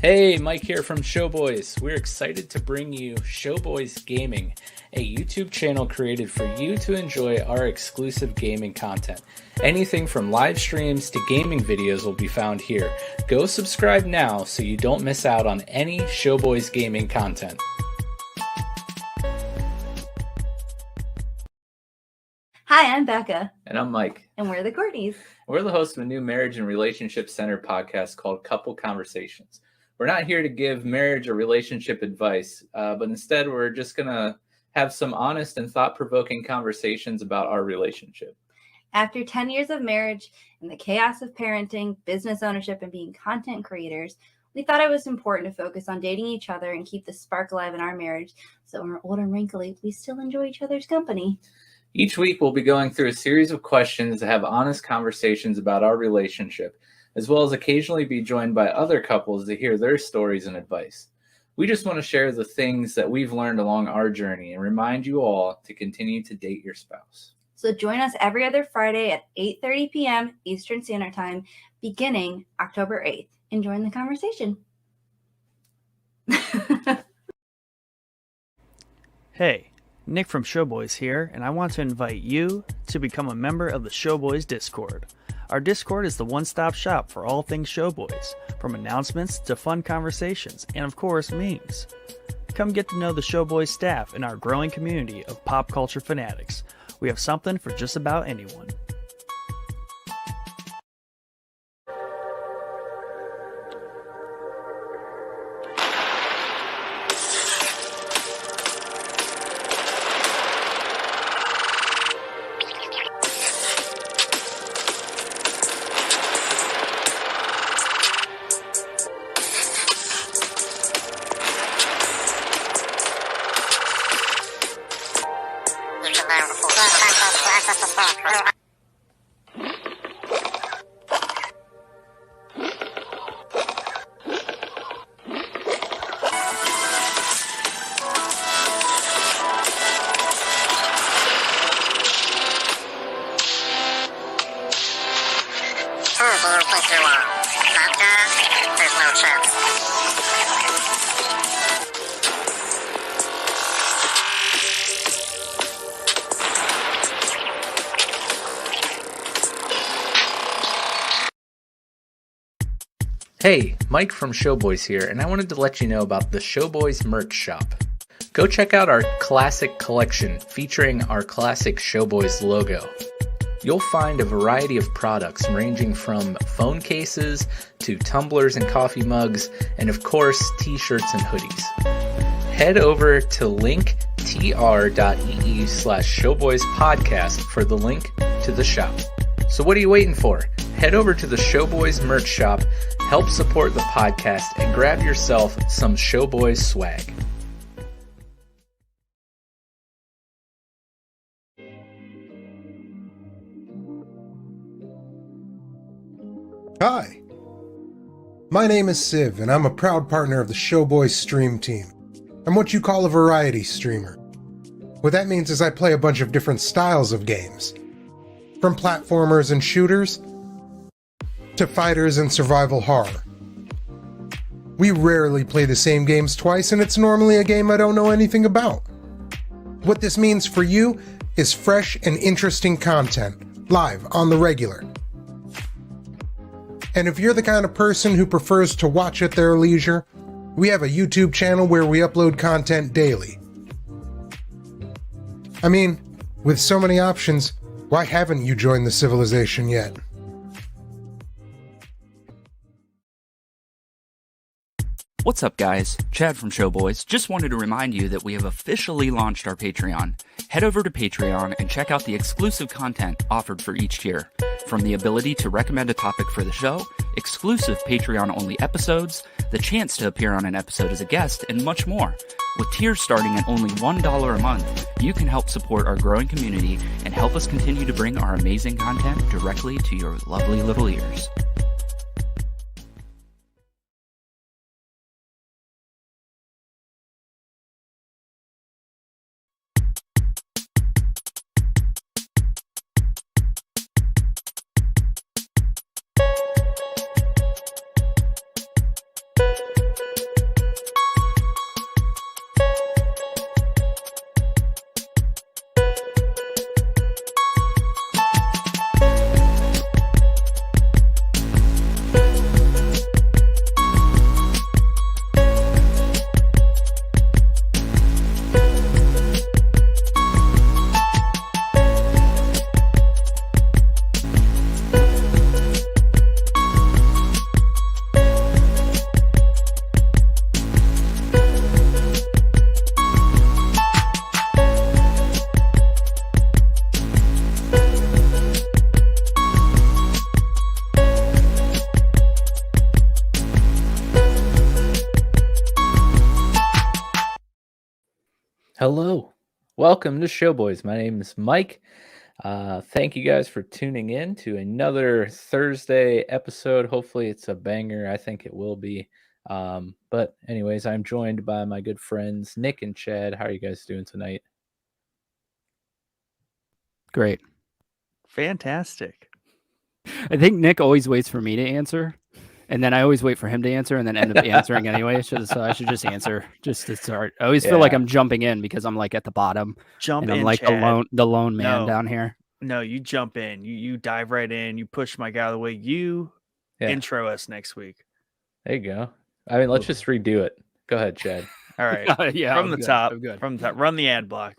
Hey, Mike here from Showboys. We're excited to bring you Showboys Gaming, a YouTube channel created for you to enjoy our exclusive gaming content. Anything from live streams to gaming videos will be found here. Go subscribe now so you don't miss out on any Showboys Gaming content. Hi, I'm Becca. And I'm Mike. And we're the Courtneys. We're the hosts of a new marriage and relationship centered podcast called Couple Conversations. We're not here to give marriage or relationship advice, but instead we're just going to have some honest and thought-provoking conversations about our relationship. After 10 years of marriage and the chaos of parenting, business ownership, and being content creators, we thought it was important to focus on dating each other and keep the spark alive in our marriage. So when we're old and wrinkly, we still enjoy each other's company. Each week we'll be going through a series of questions to have honest conversations about our relationship, as well as occasionally be joined by other couples to hear their stories and advice. We just want to share the things that we've learned along our journey and remind you all to continue to date your spouse. So join us every other Friday at 8:30 p.m. Eastern Standard Time, beginning October 8th, and join the conversation. Hey, Nick from Showboys here, and I want to invite you to become a member of the Showboys Discord. Our Discord is the one-stop shop for all things Showboys, from announcements to fun conversations, and of course, memes. Come get to know the Showboys staff and our growing community of pop culture fanatics. We have something for just about anyone. Hey, Mike from Showboys here, and I wanted to let you know about the Showboys merch shop. Go check out our classic collection featuring our classic Showboys logo. You'll find a variety of products ranging from phone cases to tumblers and coffee mugs, and of course, t-shirts and hoodies. Head over to linktr.ee/showboyspodcast for the link to the shop. So what are you waiting for? Head over to the Showboys merch shop, help support the podcast, and grab yourself some Showboys swag. Hi, my name is Civ, and I'm a proud partner of the Showboys stream team. I'm what you call a variety streamer. What that means is I play a bunch of different styles of games, from platformers and shooters to fighters and survival horror. We rarely play the same games twice, and it's normally a game I don't know anything about. What this means for you is fresh and interesting content, live on the regular. And if you're the kind of person who prefers to watch at their leisure, we have a YouTube channel where we upload content daily. I mean, with so many options, why haven't you joined the civilization yet? What's up, guys? Chad from Showboys. Just wanted to remind you that we have officially launched our Patreon. Head over to Patreon and check out the exclusive content offered for each tier. From the ability to recommend a topic for the show, exclusive Patreon-only episodes, the chance to appear on an episode as a guest, and much more. With tiers starting at only $1 a month, you can help support our growing community and help us continue to bring our amazing content directly to your lovely little ears. Hello. Welcome to Showboys. My name is Mike. Thank you guys for tuning in to another Thursday episode. Hopefully it's a banger. I think it will be. But anyways, I'm joined by my good friends Nick and Chad. How are you guys doing tonight? Great. Fantastic. I think Nick always waits for me to answer, and then I always wait for him to answer, and then end up answering anyway. So I should just answer just to start. I always feel like I'm jumping in because I'm like at the bottom, Jump and in, I'm like Chad. the lone man No. down here. No, you jump in. You dive right in. You push Mike out of the way. You intro us next week. There you go. I mean, let's just redo it. Go ahead, Chad. All right. Yeah, From I'm the good. top. I'm good. From the top. Run the ad block.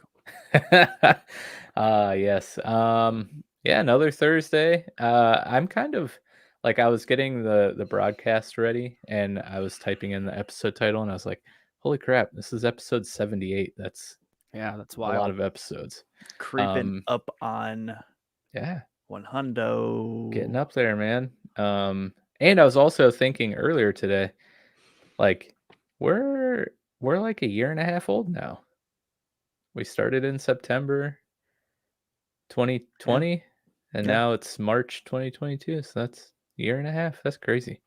Yes. Yeah, another Thursday. I'm kind of like I was getting the broadcast ready and I was typing in the episode title and I was like, holy crap, this is episode 78. That's That's a wild. lot of episodes. Creeping up on Yeah. 100. Getting up there, man. And I was also thinking earlier today, like we're like a year and a half old now. We started in September 2020 and now it's March 2022. So that's a year and a half. That's crazy.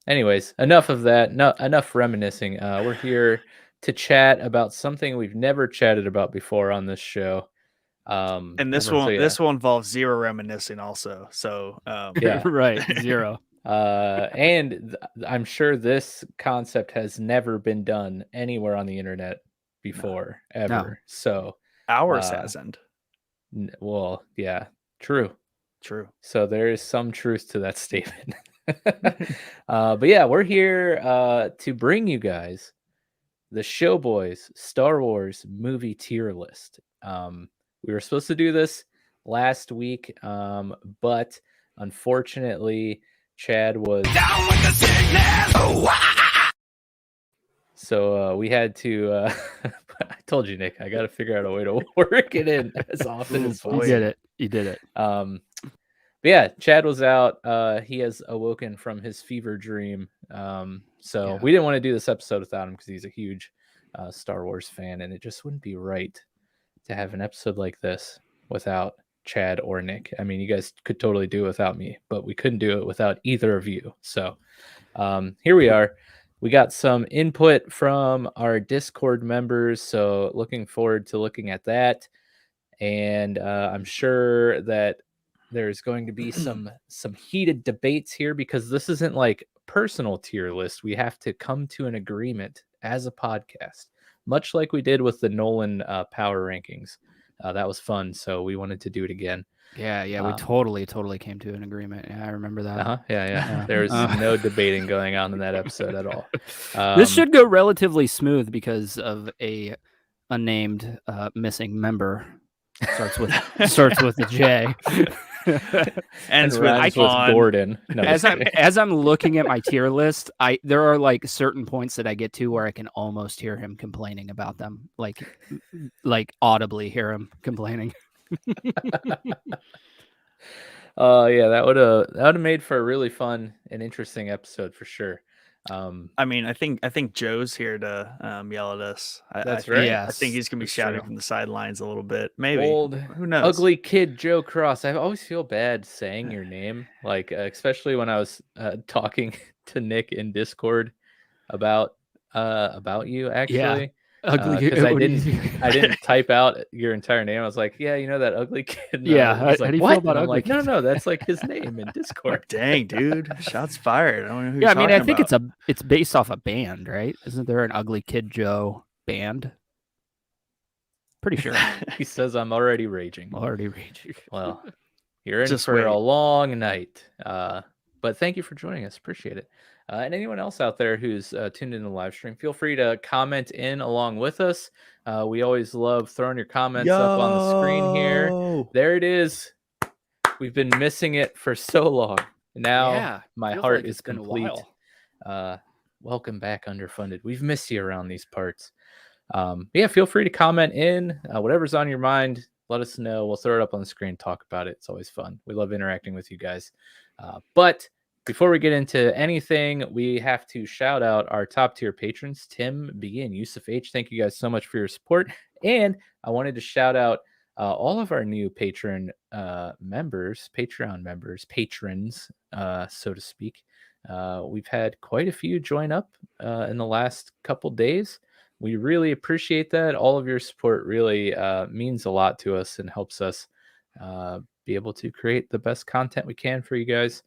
Anyways, enough of that. Enough reminiscing. We're here to chat about something we've never chatted about before on this show. And this so, yeah. this will involve zero reminiscing also. So Yeah. Right. Zero. And I'm sure this concept has never been done anywhere on the internet before, ever. No. So ours hasn't. Well, yeah, true. So there is some truth to that statement. But yeah, we're here to bring you guys the Showboys Star Wars movie tier list. We were supposed to do this last week, but unfortunately, Chad was down with the sickness. So we had to. I told you, Nick, I got to figure out a way to work it in as often as possible. You did it. But yeah, Chad was out. He has awoken from his fever dream. So we didn't want to do this episode without him because he's a huge Star Wars fan, and it just wouldn't be right to have an episode like this without Chad or Nick. I mean, you guys could totally do it without me, but we couldn't do it without either of you. So here we are. We got some input from our Discord members, so looking forward to looking at that. And I'm sure that there's going to be some heated debates here because this isn't like personal tier list. We have to come to an agreement as a podcast, much like we did with the Nolan power rankings. That was fun, so we wanted to do it again. Yeah, we totally came to an agreement. Yeah, I remember that. Yeah. There's no debating going on in that episode at all. This should go relatively smooth because of a unnamed missing member. Starts with a J. Ends with Gordon. No, as I'm looking at my tier list, there are like certain points that I get to where I can almost hear him complaining about them, like audibly hear him complaining. Yeah, that would have made for a really fun and interesting episode for sure. I mean, I think Joe's here to yell at us. That's right. I think he's gonna be shouting from the sidelines a little bit. Maybe. Who knows? Ugly kid Joe Cross. I always feel bad saying your name, like especially when I was talking to Nick in Discord about you actually. Yeah. Ugly because I didn't type out your entire name. I was like, yeah, you know that ugly kid. Yeah, I was like, how do you what? feel about And I'm ugly like, no, that's like his name in Discord. Dang, dude, shots fired. I don't know who yeah, I mean, I think about. it's based off a band, right? Isn't there an Ugly Kid Joe band? Pretty sure. He says I'm already raging. Well, you're in Just for wait. a long night. But thank you for joining us. Appreciate it. And anyone else out there who's tuned in the live stream, feel free to comment in along with us. We always love throwing your comments up on the screen here. There it is. We've been missing it for so long. Now my heart is complete. Welcome back, Underfunded. We've missed you around these parts. Yeah, feel free to comment in whatever's on your mind. Let us know. We'll throw it up on the screen, talk about it. It's always fun. We love interacting with you guys. But before we get into anything, we have to shout out our top tier patrons, Tim B and Yusuf H. Thank you guys so much for your support. And I wanted to shout out all of our new Patreon members, patrons, so to speak. We've had quite a few join up in the last couple days. We really appreciate that. All of your support really means a lot to us and helps us be able to create the best content we can for you guys.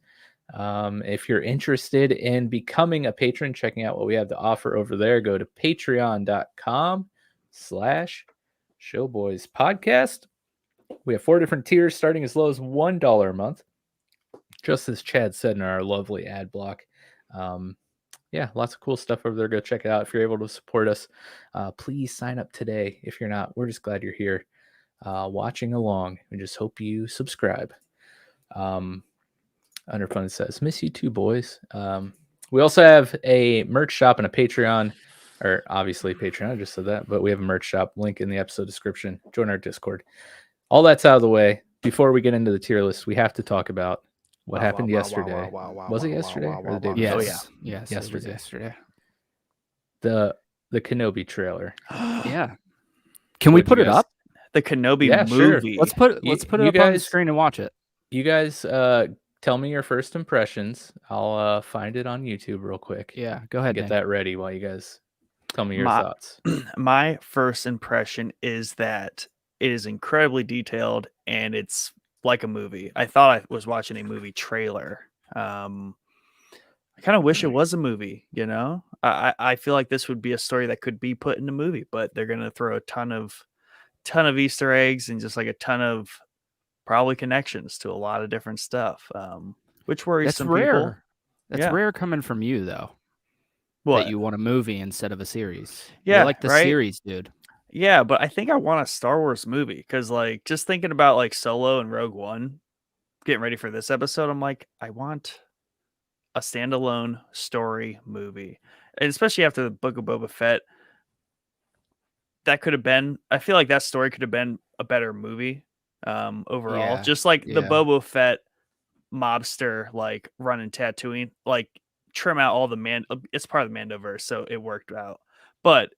If you're interested in becoming a patron, checking out what we have to offer over there, go to patreon.com/showboyspodcast. We have 4 different tiers starting as low as $1 a month. Just as Chad said in our lovely ad block. Yeah, lots of cool stuff over there. Go check it out. If you're able to support us, please sign up today. If you're not, we're just glad you're here watching along. We just hope you subscribe. Underfunded says, miss you too, boys. We also have a merch shop and a Patreon, or obviously Patreon, I just said that, but we have a merch shop, link in the episode description. Join our Discord. All that's out of the way. Before we get into the tier list, we have to talk about what happened yesterday. Was it yesterday or the day before? Yes. Yes. It was yesterday. The Kenobi trailer. Yeah. Can we put it up? The Kenobi movie. Sure. Let's put it up on the screen and watch it. You guys tell me your first impressions. I'll find it on YouTube real quick. Yeah, go ahead. Get that ready while you guys tell me your thoughts. My first impression is that it is incredibly detailed and it's like a movie. I thought I was watching a movie trailer. I kind of wish it was a movie, you know? I feel like this would be a story that could be put in a movie, but they're going to throw a ton of Easter eggs and just like a ton of probably connections to a lot of different stuff, which worries some people. That's rare coming from you, though. What? That you want a movie instead of a series. Yeah, you're like the series, dude. Yeah, but I think I want a Star Wars movie because, like, just thinking about like Solo and Rogue One, getting ready for this episode, I'm like, I want a standalone story movie, and especially after the Book of Boba Fett, that could have been. I feel like that story could have been a better movie. Overall, just like the Boba Fett mobster, like running Tatooine, like trim out all the it's part of the Mandoverse, so it worked out. But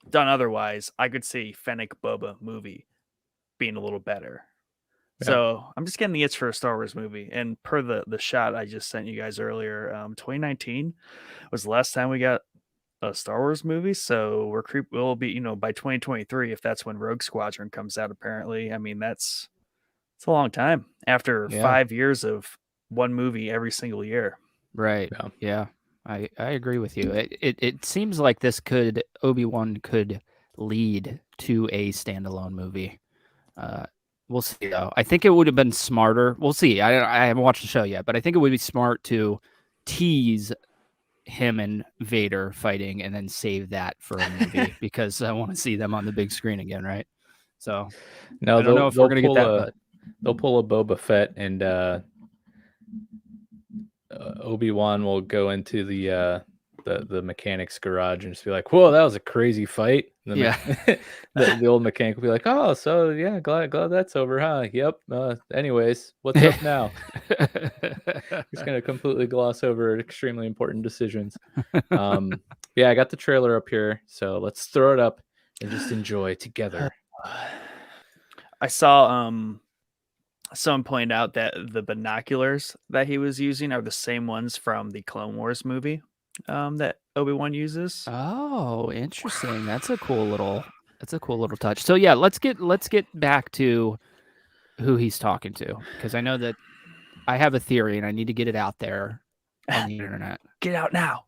done otherwise, I could see Fennec Boba movie being a little better. Yeah. So I'm just getting the itch for a Star Wars movie. And per the shot I just sent you guys earlier, 2019 was the last time we got a Star Wars movie, so we'll be, by 2023, if that's when Rogue Squadron comes out. Apparently, I mean it's a long time after 5 years of one movie every single year. Right. Yeah. I agree with you. It seems like Obi-Wan could lead to a standalone movie. We'll see though. I think it would have been smarter. We'll see. I haven't watched the show yet, but I think it would be smart to tease him and Vader fighting and then save that for a movie because I want to see them on the big screen again, right? So no, I don't know if we're gonna get that. But they'll pull a Boba Fett and Obi-Wan will go into the mechanic's garage and just be like, "Whoa, that was a crazy fight." And then the old mechanic will be like, "Oh, so yeah, glad that's over, huh? Yep. Anyways, what's up now?" He's gonna completely gloss over extremely important decisions. Yeah, I got the trailer up here, so let's throw it up and just enjoy together. I saw someone point out that the binoculars that he was using are the same ones from the Clone Wars movie that Obi-Wan uses. Oh, interesting. That's a cool little touch. So yeah, let's get back to who he's talking to, because I know that I have a theory and I need to get it out there on the internet. Get out now.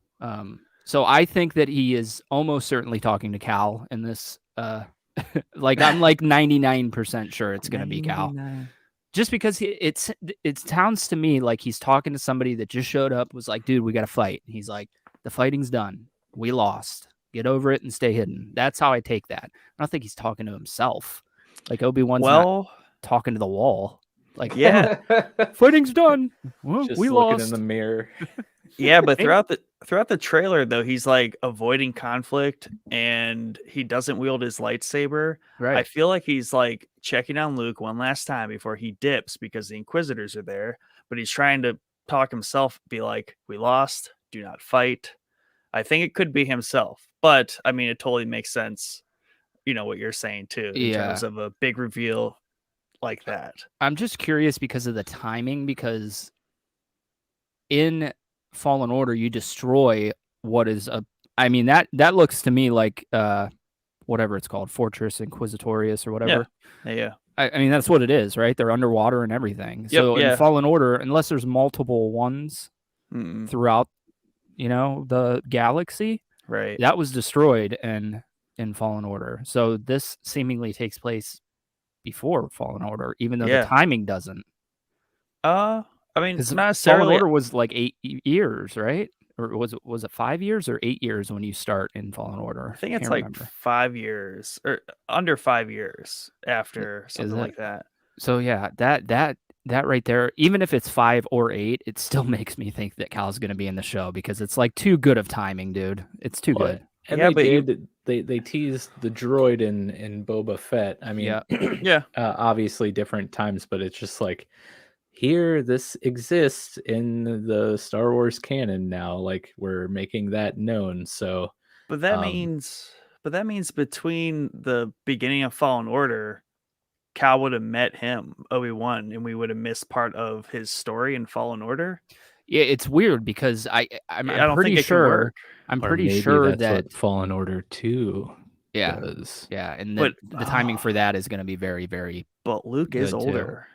So I think that he is almost certainly talking to Cal in this. Like I'm like 99% sure it's going to be Cal. Just because it sounds to me like he's talking to somebody that just showed up, was like, dude, we got to fight. And he's like, the fighting's done. We lost. Get over it and stay hidden. That's how I take that. I don't think he's talking to himself. Like Obi-Wan's not talking to the wall. Like, yeah, fighting's done. Well, just we looking lost in the mirror. Yeah, but throughout the trailer, though, he's like avoiding conflict and he doesn't wield his lightsaber. Right. I feel like he's like checking on Luke one last time before he dips because the Inquisitors are there, but he's trying to talk himself, be like, "We lost. Do not fight." I think it could be himself, but I mean, it totally makes sense. You know what you're saying too, in terms of a big reveal like that. I'm just curious because of the timing, because in Fallen Order you destroy what is a I mean that looks to me like whatever it's called, Fortress Inquisitorius or whatever. Yeah. I mean that's what it is, right? They're underwater and everything. So in Fallen Order, unless there's multiple ones throughout, the galaxy, right, that was destroyed in Fallen Order. So this seemingly takes place before Fallen Order, even though the timing doesn't. I mean, Because not necessarily. Fallen Order was like 8 years, right? Or was it 5 years or 8 years when you start in Fallen Order? I think it's like 5 years or under 5 years after, something like that. So yeah, that right there, even if it's 5 or 8, it still makes me think that Cal's going to be in the show, because it's like too good of timing, dude. It's too good. And they teased the droid in Boba Fett. I mean, obviously different times, but it's just like, here, this exists in the Star Wars canon now. Like, we're making that known. So, but that means between the beginning of Fallen Order, Cal would have met him, Obi-Wan, and we would have missed part of his story in Fallen Order. Yeah, it's weird because I'm pretty sure that what Fallen Order 2 does. Yeah, and the timing for that is going to be very, very. But Luke is older.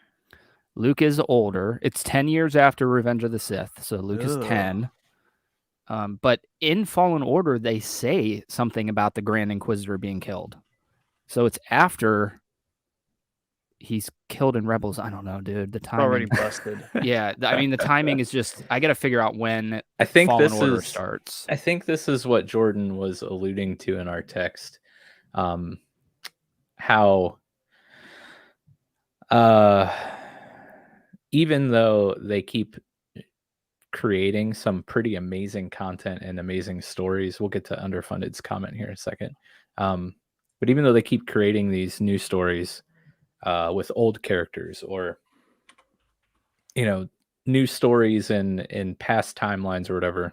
Luke is older. It's 10 years after Revenge of the Sith, so Luke is 10. But in Fallen Order, they say something about the Grand Inquisitor being killed. So it's after he's killed in Rebels. I don't know, dude. The timing already busted. Yeah, I mean, the timing is just. I got to figure out when Fallen Order starts. I think this is what Jordan was alluding to in our text. How. Even though they keep creating some pretty amazing content and amazing stories, we'll get to Underfunded's comment here in a second. But even though they keep creating these new stories with old characters, or new stories in past timelines or whatever,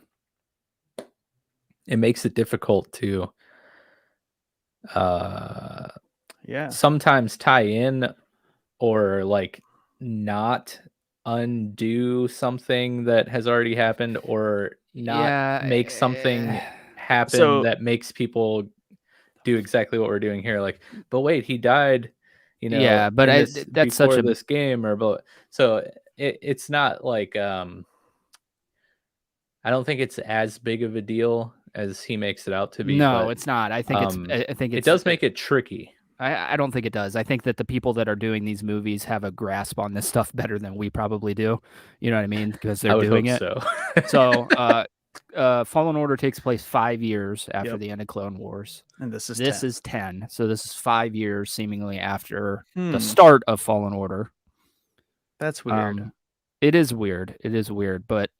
it makes it difficult to sometimes tie in or like not undo something that has already happened, or not make something happen that makes people do exactly what we're doing here. Like, but wait, he died, but that's such a this game, or so it's not like I don't think it's as big of a deal as he makes it out to be. No, it's not. I think it does make it tricky. I don't think it does. I think that the people that are doing these movies have a grasp on this stuff better than we probably do. You know what I mean? Because they're doing it. So, Fallen Order takes place 5 years after the end of Clone Wars. And this is 10. So this is 5 years seemingly after the start of Fallen Order. That's weird. It is weird. But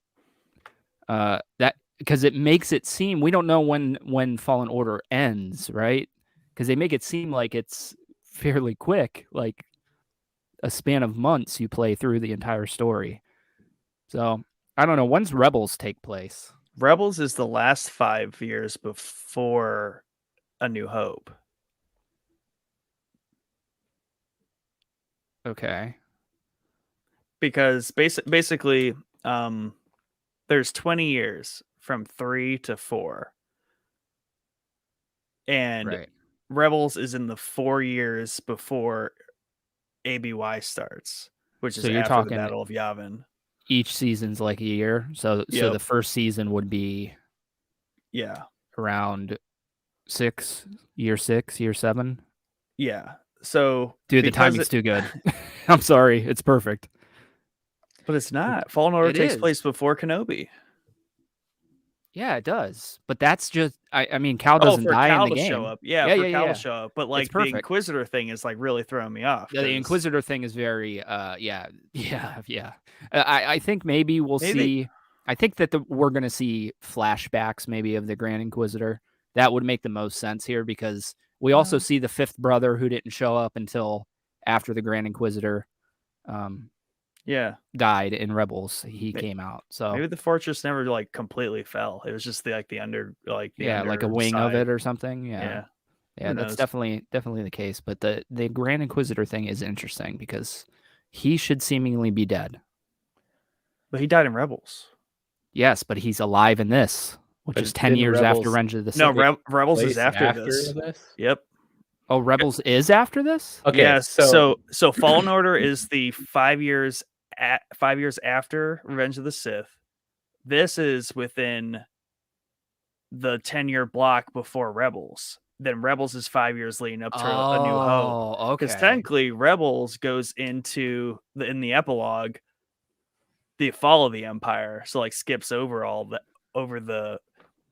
that, because it makes it seem, we don't know when Fallen Order ends, right? Because they make it seem like it's fairly quick, like a span of months you play through the entire story. So, I don't know. When's Rebels take place? Rebels is the last 5 years before A New Hope. Okay. Because basically, there's 20 years from 3 to 4. And Rebels is in the 4 years before ABY starts, which is after the Battle of Yavin. Each season's like a year, so the first season would be around year 6, year 7. Yeah. So dude, the timing's too good. I'm sorry, it's perfect. But it's not. Fallen Order takes place before Kenobi. Yeah, it does. But that's just, I mean, Cal doesn't die in the game. Show up. Cal to show up. But like the Inquisitor thing is like really throwing me off. Yeah, the Inquisitor thing is very, I think maybe we'll see. I think that we're going to see flashbacks maybe of the Grand Inquisitor. That would make the most sense here, because we also see the fifth brother who didn't show up until after the Grand Inquisitor. died in Rebels, he came out. So maybe the fortress never like completely fell. It was just the under like a wing of it or something. Yeah, that's definitely the case. But the Grand Inquisitor thing is interesting because he should seemingly be dead. But he died in Rebels. Yes, but he's alive in this, which is 10 years after Revenge of the Sith. No, Rebels is after this. Yep. Oh, Rebels is after this? Okay. Yeah, so Fallen Order is the 5 years after Revenge of the Sith. This is within the 10-year block before Rebels. Then Rebels is 5 years leading up to A New Hope. Okay. Because technically Rebels goes into in the epilogue the fall of the Empire, so like skips over over the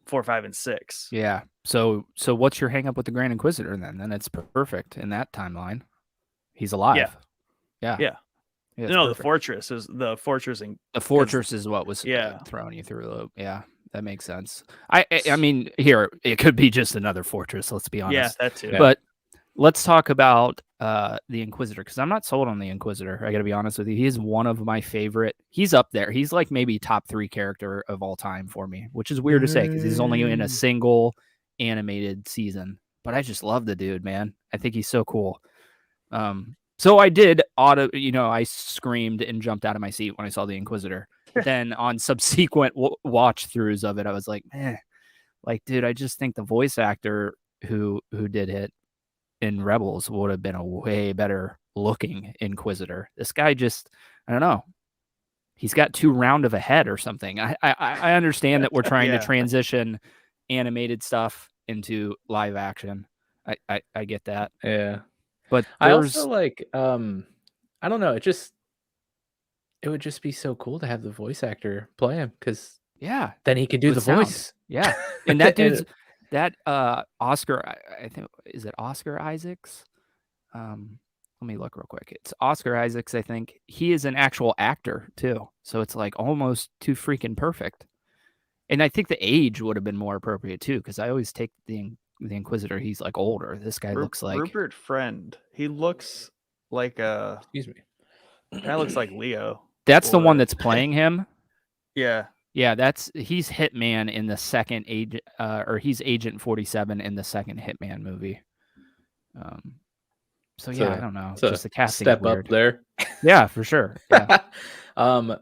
4, 5, and 6. Yeah. So what's your hang up with the Grand Inquisitor then? Then it's perfect in that timeline. He's alive. Yeah. No, perfect. The fortress is what was throwing you through a loop. Yeah, that makes sense. I mean, here it could be just another fortress. Let's be honest. Yeah, that too. But let's talk about the Inquisitor, because I'm not sold on the Inquisitor. I got to be honest with you. He's one of my favorite. He's up there. He's like maybe top 3 character of all time for me, which is weird to say because he's only in a single animated season. But I just love the dude, man. I think he's so cool. So I did I screamed and jumped out of my seat when I saw the Inquisitor. Then on subsequent watch throughs of it, I was like, man, like, dude, I just think the voice actor who did it in Rebels would have been a way better looking Inquisitor. This guy just, I don't know. He's got too round of a head or something. I understand that we're trying to transition animated stuff into live action. I get that. Yeah. But I also like, I don't know. It would just be so cool to have the voice actor play him because then he could do the voice. Yeah. And that dude's that Oscar, I think, is it Oscar Isaacs? Let me look real quick. It's Oscar Isaacs, I think. He is an actual actor too. So it's like almost too freaking perfect. And I think the age would have been more appropriate too, because I always take the Inquisitor. He's like older. This guy looks like Rupert Friend. He looks like excuse me. That looks like Leo. That's the one that's playing him. Yeah. Yeah, he's Hitman in the second he's Agent 47 in the second Hitman movie. So I don't know. Just the casting step up there. Yeah, for sure. Yeah.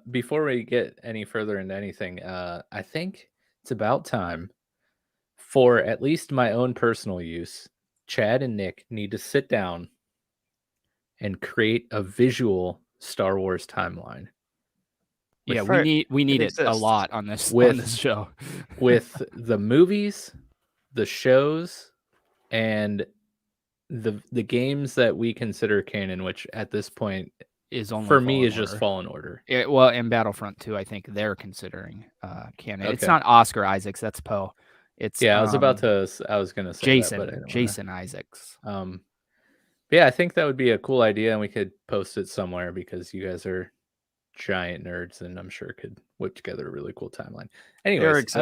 Before we get any further into anything, I think it's about time for at least my own personal use. Chad and Nick need to sit down and create a visual Star Wars timeline. Yeah, we need it a lot on this show. With the movies, the shows, and the games that we consider canon, which at this point is only for me is just Fallen Order. Well, and Battlefront 2, I think they're considering canon. Okay. It's not Oscar Isaacs, that's Poe. It's I was gonna say Jason Isaacs. Yeah, I think that would be a cool idea, and we could post it somewhere because you guys are giant nerds, and I'm sure could whip together a really cool timeline. Anyways,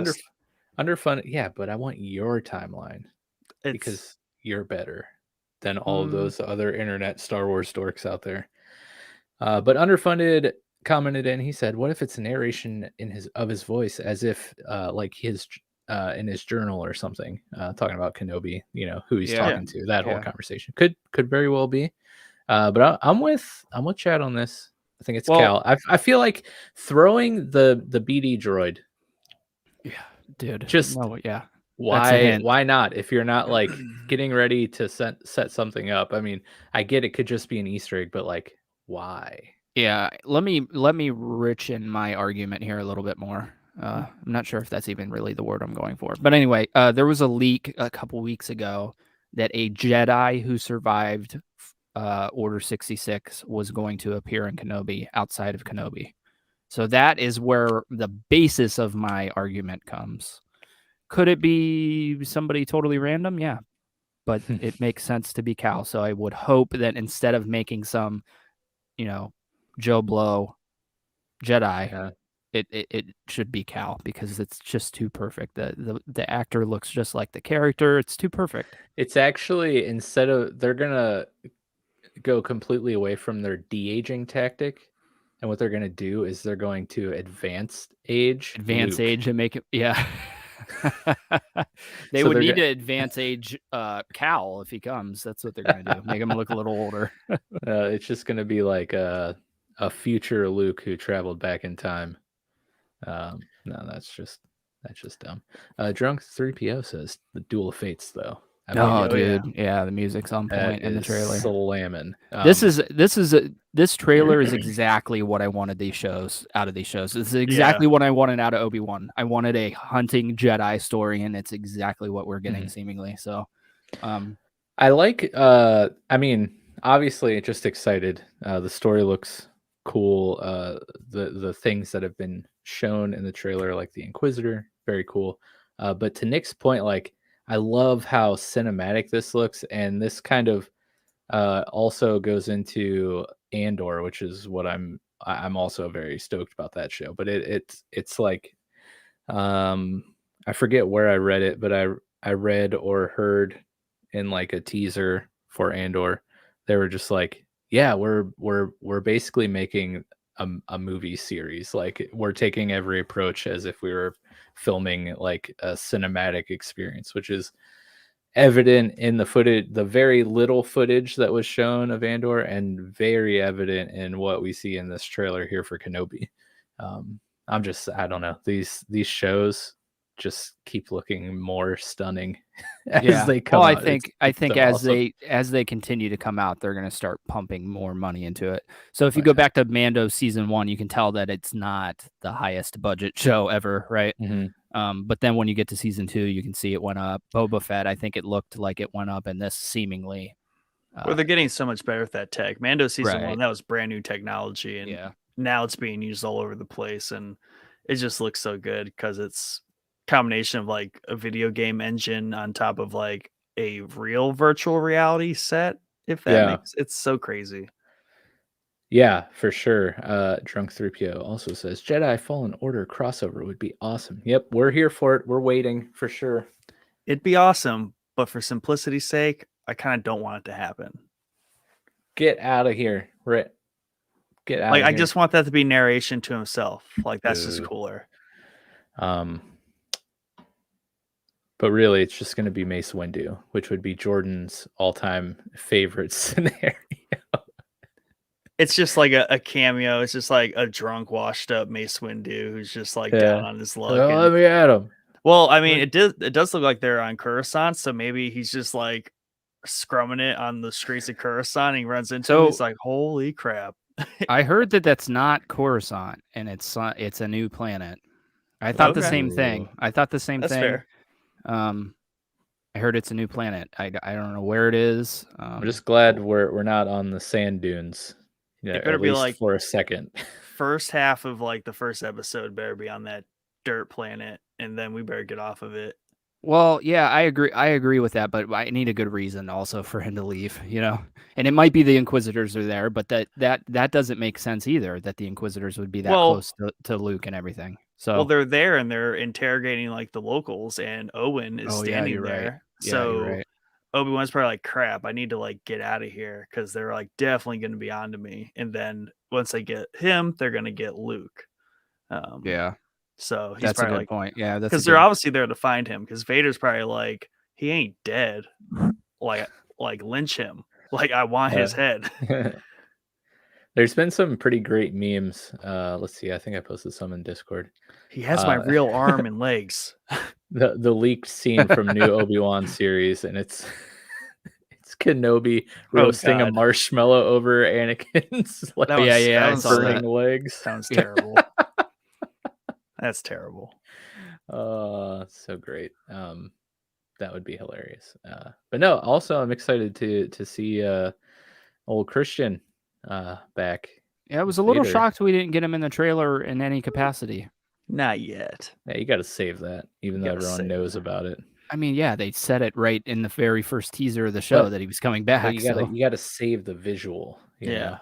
under fun, but I want your timeline because you're better than all of those other internet Star Wars dorks out there. But Underfunded commented in. He said, "What if it's a narration of his voice, as if like his in his journal or something, talking about Kenobi, who he's talking to, that whole conversation could very well be. But I'm with Chad on this. I think it's Cal. I feel like throwing the BD droid. Yeah, dude. Why not? If you're not like getting ready to set something up, I mean, I get it could just be an Easter egg, but like, why? Yeah, let me richen my argument here a little bit more. I'm not sure if that's even really the word I'm going for. But anyway, there was a leak a couple weeks ago that a Jedi who survived Order 66 was going to appear in Kenobi outside of Kenobi. So that is where the basis of my argument comes. Could it be somebody totally random? Yeah. But it makes sense to be Cal. So I would hope that instead of making some, Joe Blow Jedi, it should be Cal, because it's just too perfect. The actor looks just like the character. It's too perfect. It's actually, instead of, they're gonna go completely away from their de-aging tactic, And what they're going to do is they're going to advance age Luke. and make it. Yeah. They So would they're need to advance age Cal if he comes. That's what they're going to do. Make him look a little older. It's just going to be like a future Luke who traveled back in time. No, that's just dumb. Drunk 3PO says the Duel of Fates, though. Oh, dude, yeah, the music's on point in the trailer. Slamming. This trailer is exactly what I wanted out of these shows. This is exactly what I wanted out of Obi-Wan. I wanted a hunting Jedi story, and it's exactly what we're getting seemingly. So, I like. I mean, obviously, just excited. The story looks cool. The things that have been shown in the trailer, like the Inquisitor, very cool. But to Nick's point, like, I love how cinematic this looks, and this kind of also goes into Andor, which is what I'm also very stoked about that show. But it's like, I forget where I read it, but I read or heard in like a teaser for Andor, they were just like, yeah, we're basically making a movie series. Like, we're taking every approach as if we were filming like a cinematic experience, which is evident in the footage, the very little footage that was shown of Andor, and very evident in what we see in this trailer here for Kenobi. I don't know, these shows just keep looking more stunning as they come out. I think as they continue to come out, they're going to start pumping more money into it. So if you go back to Mando season 1, you can tell that it's not the highest budget show ever, right? But then when you get to season 2, you can see it went up. Boba Fett, I think it looked like it went up, and this seemingly. Well, they're getting so much better with that tech. Mando season 1, that was brand new technology, and now it's being used all over the place, and it just looks so good because it's combination of like a video game engine on top of like a real virtual reality set. If that makes it's so crazy. Yeah, for sure. Drunk 3PO also says Jedi Fallen Order crossover would be awesome. Yep, we're here for it. We're waiting for sure. It'd be awesome, but for simplicity's sake, I kind of don't want it to happen. Get out of here, Rit. Get out. Like, I just want that to be narration to himself. Like, that's just cooler. But really, it's just going to be Mace Windu, which would be Jordan's all-time favorite scenario. It's just like a cameo. It's just like a drunk, washed-up Mace Windu who's just like down on his luck. Well, let me at him. Well, I mean, it does look like they're on Coruscant, so maybe he's just like scrumming it on the streets of Coruscant, and he runs into him. He's like, "Holy crap!" I heard that that's not Coruscant, and it's a new planet. I thought the same thing. That's fair. I heard it's a new planet. I don't know where it is. I'm just glad we're not on the sand dunes. Yeah, it better at be least like for a second. First half of like the first episode better be on that dirt planet, and then we better get off of it. Well, yeah, I agree with that, but I need a good reason also for him to leave, you know. And it might be the Inquisitors are there, but that doesn't make sense either, that the Inquisitors would be that close to Luke and everything. So well, they're there and they're interrogating like the locals, and Owen is standing there. Right. So right. Obi-Wan's probably like, crap, I need to like get out of here, because they're like definitely going to be on to me. And then once they get him, they're going to get Luke. So he's that's probably a good point. Yeah, that's because they're obviously there to find him, because Vader's probably like, he ain't dead. Like lynch him. Like, I want his head. There's been some pretty great memes. Let's see. I think I posted some in Discord. He has my real arm and legs. The leaked scene from new Obi-Wan series, and it's Kenobi roasting a marshmallow over Anakin's burning legs. Sounds terrible. That's terrible. So great. That would be hilarious. But no, also I'm excited to see old Christian back. Yeah, I was a little shocked we didn't get him in the trailer in any capacity. Not yet. Yeah, you got to save that, even though everyone knows about it. I mean, yeah, they said it right in the very first teaser of the show that he was coming back. You got to save the visual. You know?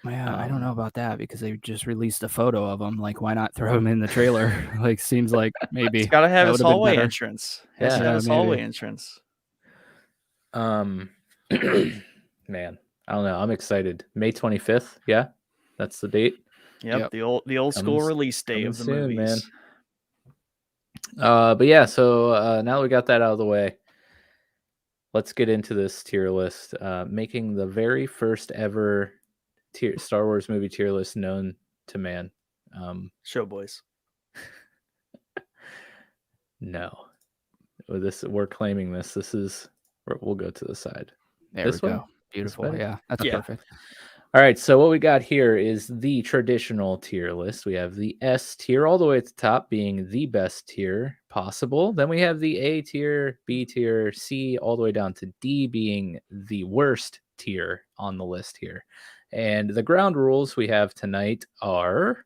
Yeah, I don't know about that, because they just released a photo of him. Like, why not throw him in the trailer? Like, seems like maybe he's got to have his hallway entrance. His hallway entrance. Man, I don't know. I'm excited. May 25th. Yeah, that's the date. Yep. The old school release day of the soon, movies. Man. But yeah, so now that we got that out of the way, let's get into this tier list. Making the very first ever Star Wars movie tier list known to man. Showboys. No. We're claiming this. We'll go to the side. There we go. Beautiful. Yeah, that's perfect. All right, so what we got here is the traditional tier list. We have the S tier all the way at the top being the best tier possible. Then we have the A tier, B tier, C, all the way down to D being the worst tier on the list here. And the ground rules we have tonight are...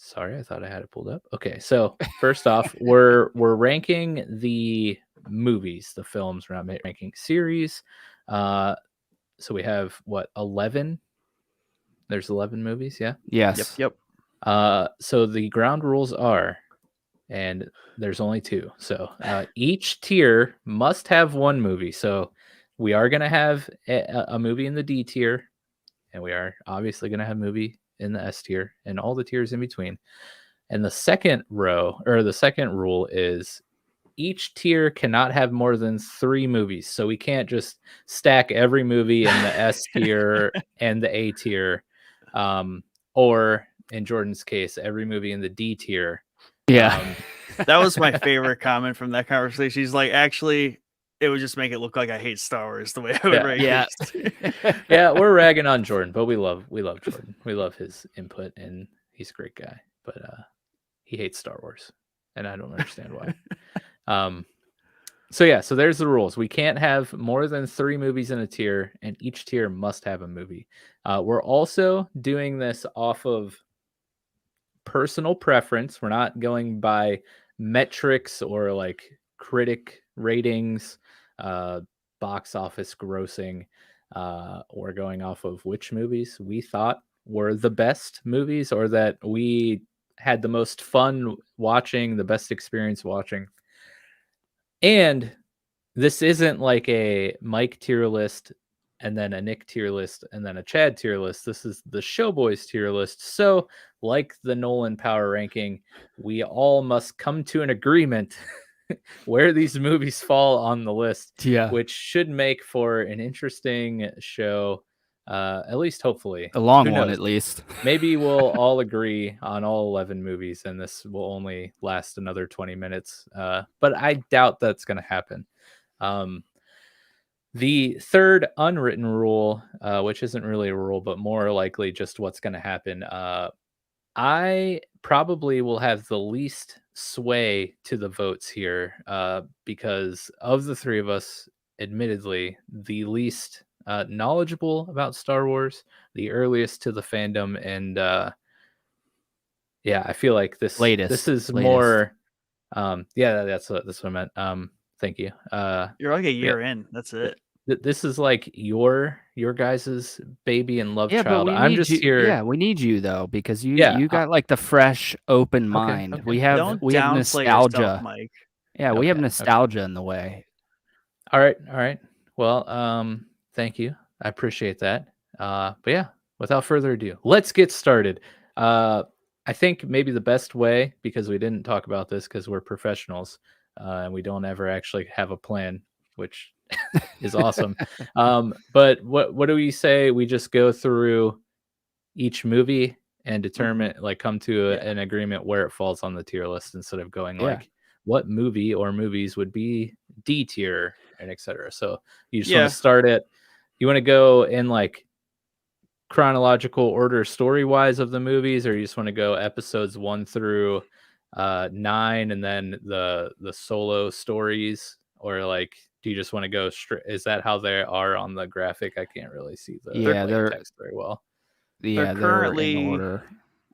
Sorry, I thought I had it pulled up. Okay, so first off, we're ranking the movies, the films. We're not ranking series. So we have 11? There's 11 movies, yeah? Yes. Yep. So the ground rules are, and there's only 2. So each tier must have 1 movie. So we are going to have a movie in the D tier, and we are obviously going to have a movie in the S tier and all the tiers in between. And the second rule is each tier cannot have more than 3 movies. So we can't just stack every movie in the S tier and the A tier. Or in Jordan's case, every movie in the D tier. Yeah. That was my favorite comment from that conversation. He's like, actually, it would just make it look like I hate Star Wars the way I would rate it. Yeah, we're ragging on Jordan, but we love Jordan. We love his input, and he's a great guy. But he hates Star Wars, and I don't understand why. So there's the rules. We can't have more than 3 movies in a tier, and each tier must have a movie. We're also doing this off of personal preference. We're not going by metrics or like critic ratings, box office grossing. We're going off of which movies we thought were the best movies, or that we had the most fun watching, the best experience watching. And this isn't like a Mike tier list and then a Nick tier list and then a Chad tier list. This is the Showboys tier list. So like the Nolan power ranking, we all must come to an agreement where these movies fall on the list, which should make for an interesting show. At least hopefully a long one, at least. Maybe we'll all agree on all 11 movies and this will only last another 20 minutes. But I doubt that's going to happen. The third unwritten rule, which isn't really a rule, but more likely just what's going to happen. I probably will have the least sway to the votes here because of the 3 of us, admittedly, the least knowledgeable about Star Wars, the earliest to the fandom, and I feel like this is more. That's what I meant. Thank you. You're like a year in. That's it. This is like your guys's baby and love child. But I'm just here. Yeah, we need you though, because you got like the fresh, open mind. Okay. We have nostalgia, yourself, Mike. Yeah, we have nostalgia in the way. All right. Well, thank you. I appreciate that. But yeah, without further ado, let's get started. I think maybe the best way, because we didn't talk about this because we're professionals and we don't ever actually have a plan, which is awesome. But what do we say? We just go through each movie and determine, like, come to an agreement where it falls on the tier list instead of going like what movie or movies would be D tier and etc. So you just want to start it. You want to go in like chronological order story wise of the movies, or you just want to go episodes 1 through 9 and then the solo stories, or like do you just want to go straight? Is that how they are on the graphic? I can't really see the text very well. They're currently in order.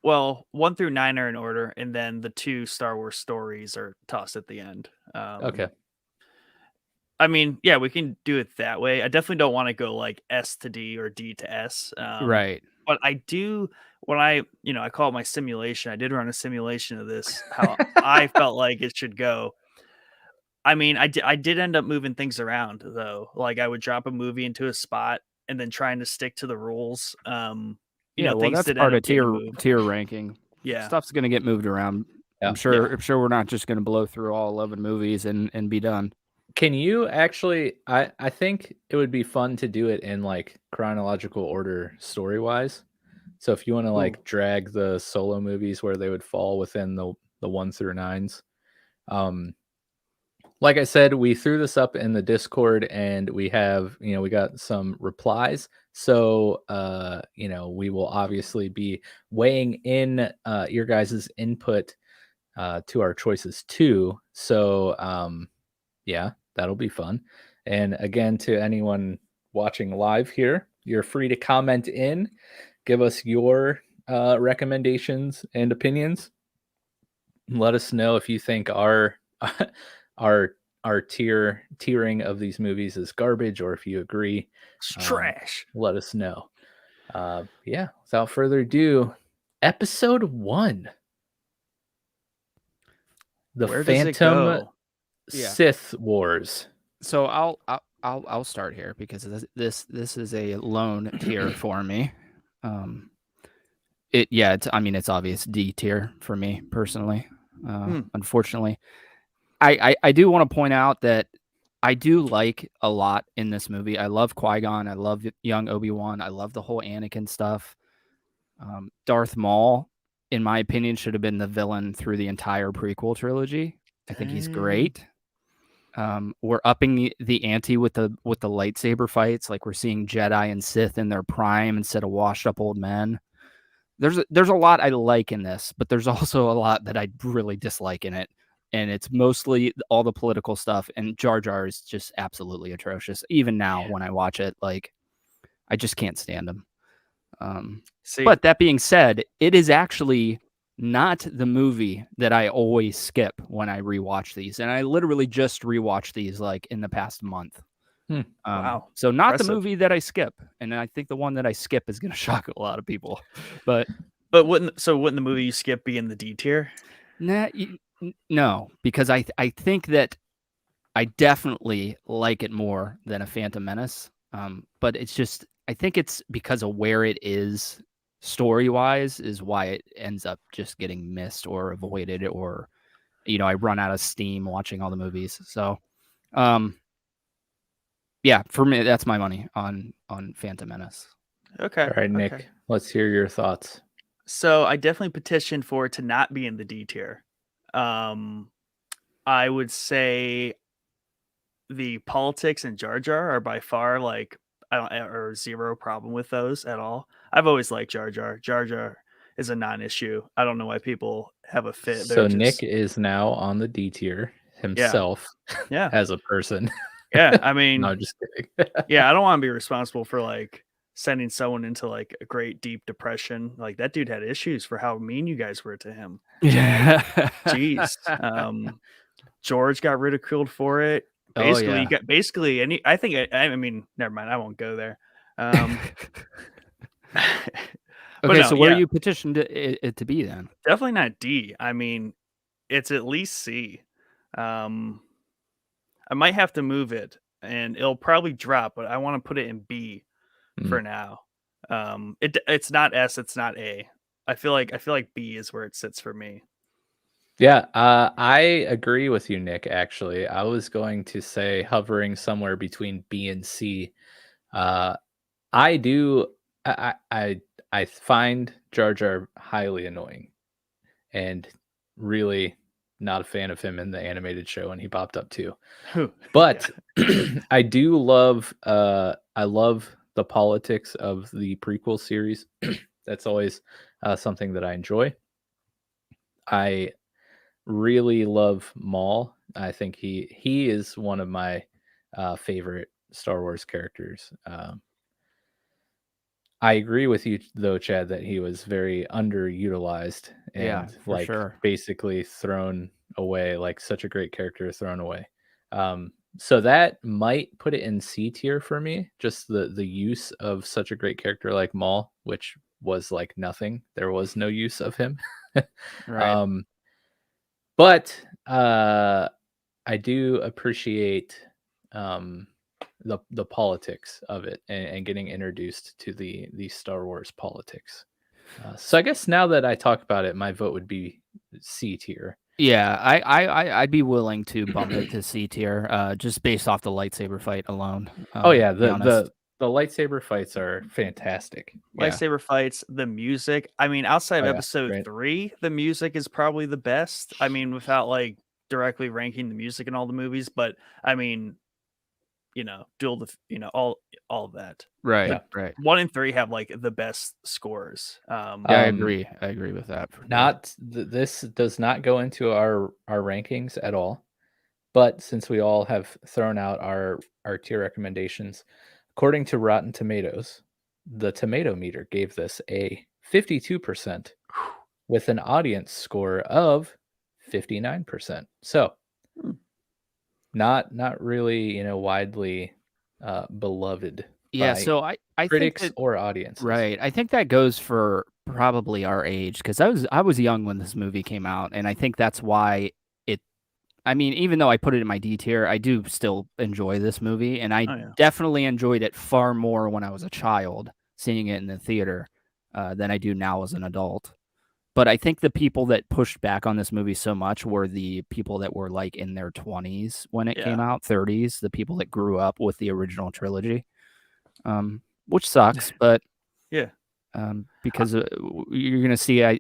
Well, 1 through 9 are in order, and then the 2 Star Wars stories are tossed at the end. Okay. I mean, yeah, we can do it that way. I definitely don't want to go like S to D or D to S. Right. But I do, when I call it my simulation. I did run a simulation of this, how I felt like it should go. I mean, I did end up moving things around though. Like I would drop a movie into a spot and then trying to stick to the rules. things that's did part end of up getting moved. tier ranking. Yeah. Stuff's gonna get moved around. Yeah. I'm sure we're not just gonna blow through all 11 movies and be done. Can you actually? I think it would be fun to do it in like chronological order, story wise. So if you want to like drag the solo movies where they would fall within the 1 through 9s, like I said, we threw this up in the Discord, and we have we got some replies. So we will obviously be weighing in your guys' input to our choices too. So yeah, that'll be fun. And again, to anyone watching live here, you're free to comment in, give us your recommendations and opinions. Let us know if you think our our tiering of these movies is garbage, or if you agree. It's trash. Let us know. Yeah, without further ado, episode 1. The Where does it Phantom go? Sith Wars. So I'll start here because this is a lone tier for me. It's obvious D tier for me personally. Unfortunately, I do want to point out that I do like a lot in this movie. I love Qui-Gon. I love young Obi-Wan. I love the whole Anakin stuff. Darth Maul, in my opinion, should have been the villain through the entire prequel trilogy. I think he's great. We're upping the ante with the lightsaber fights. Like, we're seeing Jedi and Sith in their prime instead of washed up old men. There's a lot I like in this, but there's also a lot that I really dislike in it. And it's mostly all the political stuff. And Jar Jar is just absolutely atrocious. Even now, when I watch it, like, I just can't stand him. But that being said, it is actually not the movie that I always skip when I rewatch these. And I literally just rewatched these like in the past month. Wow. So not Impressive. the movie that I skip. And I think the one that I skip is going to shock a lot of people. But wouldn't the movie you skip be in the D tier? No, because I think that I definitely like it more than a Phantom Menace. But it's just, I think it's because of where it is story-wise is why it ends up just getting missed or avoided, or I run out of steam watching all the movies. So yeah, for me, that's my money on Phantom Menace. Okay. All right, Nick, let's hear your thoughts. So I definitely petitioned for it to not be in the D tier. I would say the politics and Jar Jar are by far like or zero problem with those at all. I've always liked Jar Jar. Jar Jar is a non-issue. I don't know why people have a fit. So Nick is now on the D tier himself. Yeah. As a person. Yeah, I mean, no, just kidding. Yeah, I don't want to be responsible for like sending someone into like a great deep depression. Like, that dude had issues for how mean you guys were to him. Yeah. Jeez. George got ridiculed for it. Basically, I mean, never mind. I won't go there. Okay, so where you petitioned it to be then? Definitely not D. I mean, it's at least C. I might have to move it, and it'll probably drop, but I want to put it in B for now. It's not S, it's not A. I feel like B is where it sits for me. Yeah, I agree with you, Nick. Actually, I was going to say hovering somewhere between B and C. I find Jar Jar highly annoying, and really not a fan of him in the animated show, and he popped up too. But I do love I love the politics of the prequel series. That's always something that I enjoy. I really love Maul. I think he is one of my favorite Star Wars characters. I agree with you though, Chad, that he was very underutilized and basically thrown away, like such a great character thrown away. So that might put it in C tier for me, just the use of such a great character like Maul, which was like nothing. There was no use of him. Right. But I do appreciate the politics of it and getting introduced to the Star Wars politics. So I guess now that I talk about it, my vote would be C tier. Yeah, I'd be willing to bump it to C tier, just based off the lightsaber fight alone. Oh yeah, to be honest. the lightsaber fights are fantastic. Yeah. Lightsaber fights, the music. I mean, outside of Oh, yeah, episode great. 3, the music is probably the best. I mean, without like directly ranking the music in all the movies, but I mean, all of that. Right, Yeah. right. 1 and 3 have like the best scores. Yeah, I agree. I agree with that. This does not go into our rankings at all, but since we all have thrown out our tier recommendations, according to Rotten Tomatoes, the tomato meter gave this a 52% with an audience score of 59%. So not really, widely beloved Yeah, by so I critics think that, or audiences. right. I think that goes for probably our age, because I was young when this movie came out, and I think that's why it. I mean, even though I put it in my D tier, I do still enjoy this movie, and I definitely enjoyed it far more when I was a child, seeing it in the theater, than I do now as an adult. But I think the people that pushed back on this movie so much were the people that were like in their 20s when it came out, 30s, the people that grew up with the original trilogy, which sucks, but because you're gonna see, I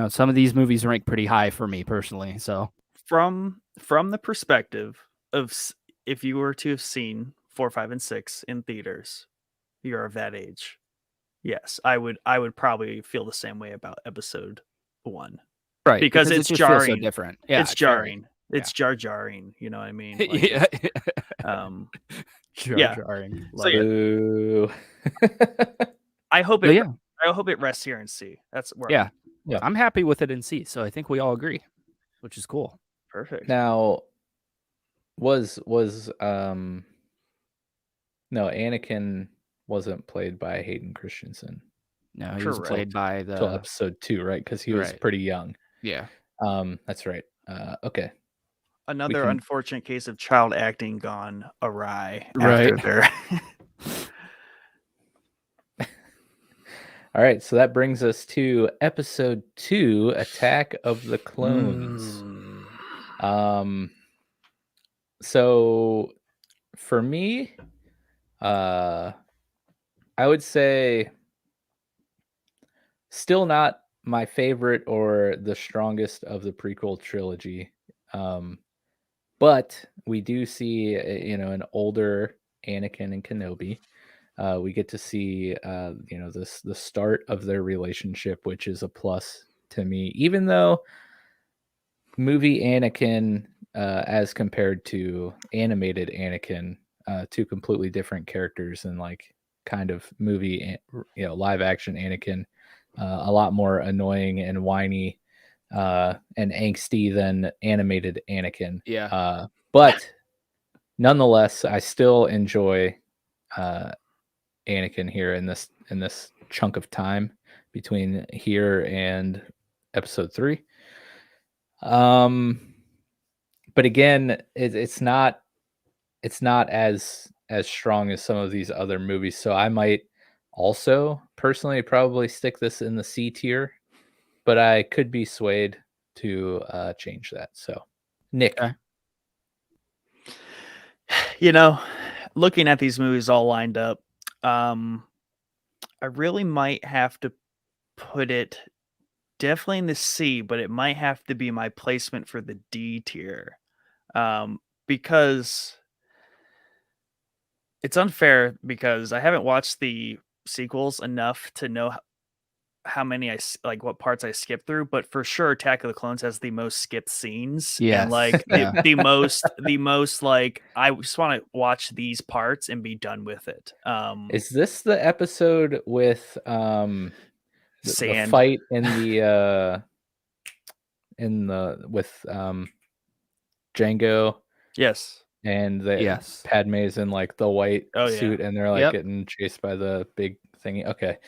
some of these movies rank pretty high for me personally. So from the perspective of if you were to have seen 4, 5, and 6 in theaters, you're of that age. Yes, I would probably feel the same way about episode 1. Right, because it's it just jarring. feels so different. Yeah, it's jarring. It's jarring. You know what I mean? Like, jarring. So I hope it. I hope it rests here in C. That's where. Yeah. I'm happy with it in C. So I think we all agree, which is cool. Perfect. Now, was no, Anakin wasn't played by Hayden Christensen. No, he was played by till episode 2, right? Because he was pretty young. Yeah. That's right. Okay. Another unfortunate case of child acting gone awry. Right. All right, so that brings us to episode 2, Attack of the Clones. So for me, I would say still not my favorite or the strongest of the prequel trilogy. But we do see, an older Anakin and Kenobi. We get to see, the start of their relationship, which is a plus to me, even though movie Anakin, as compared to animated Anakin, two completely different characters, and like kind of movie, live action Anakin, a lot more annoying and whiny and angsty than animated Anakin. Yeah. But nonetheless, I still enjoy Anakin here in this chunk of time between here and episode 3. But again, it's not as strong as some of these other movies. So I might also personally probably stick this in the C tier, but I could be swayed to change that. So, Nick. Okay. Looking at these movies all lined up, I really might have to put it definitely in the C, but it might have to be my placement for the D tier, because it's unfair, because I haven't watched the sequels enough to know how many what parts I skipped through, but for sure Attack of the Clones has the most skipped scenes. Yes. And like the most like, I just want to watch these parts and be done with it. Is this the episode with the fight in the with Django? Yes. And Padme's in like the white suit, and they're like getting chased by the big thingy. Okay.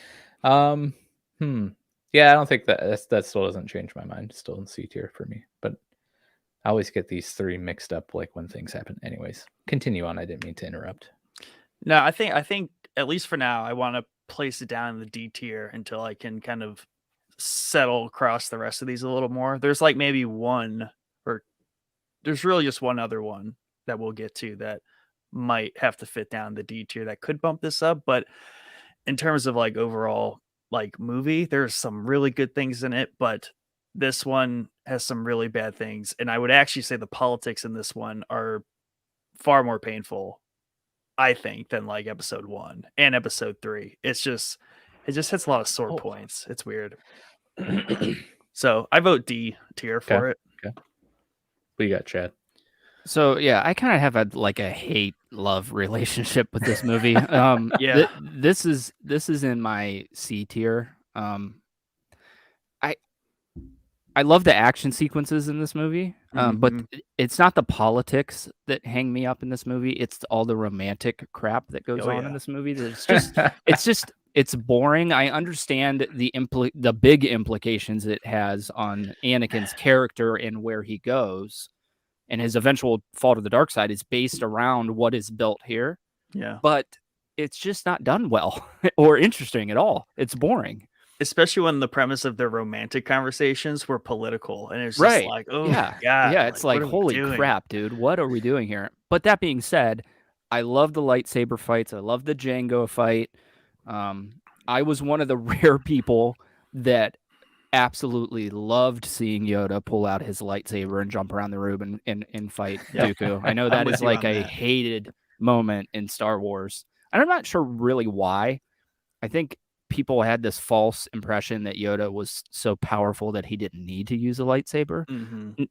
Yeah, I don't think that still doesn't change my mind. It's still in C tier for me. But I always get these three mixed up, like when things happen. Anyways, continue on. I didn't mean to interrupt. No, I think at least for now, I want to place it down in the D tier until I can kind of settle across the rest of these a little more. There's like maybe one, or there's really just one other one that we'll get to that might have to fit down the D tier that could bump this up. But in terms of like overall like movie, there's some really good things in it, but this one has some really bad things. And I would actually say the politics in this one are far more painful, I think, than like episode 1 and episode 3. It just hits a lot of sore points. It's weird. So I vote D tier for it. Okay. What you got, Chad? So yeah, I kind of have a hate-love relationship with this movie. Yeah. This is in my C tier. I love the action sequences in this movie, but it's not the politics that hang me up in this movie. It's all the romantic crap that goes on in this movie. It's boring. I understand the big implications it has on Anakin's character and where he goes, and his eventual fall to the dark side is based around what is built here. Yeah, but it's just not done well or interesting at all. It's boring. Especially when the premise of their romantic conversations were political, and it's just like, oh yeah, God, yeah, it's like holy crap, dude, what are we doing here? But that being said, I love the lightsaber fights. I love the Django fight. I was one of the rare people that absolutely loved seeing Yoda pull out his lightsaber and jump around the room and fight Dooku. I know that is like a hated moment in Star Wars, and I'm not sure really why. I think people had this false impression that Yoda was so powerful that he didn't need to use a lightsaber.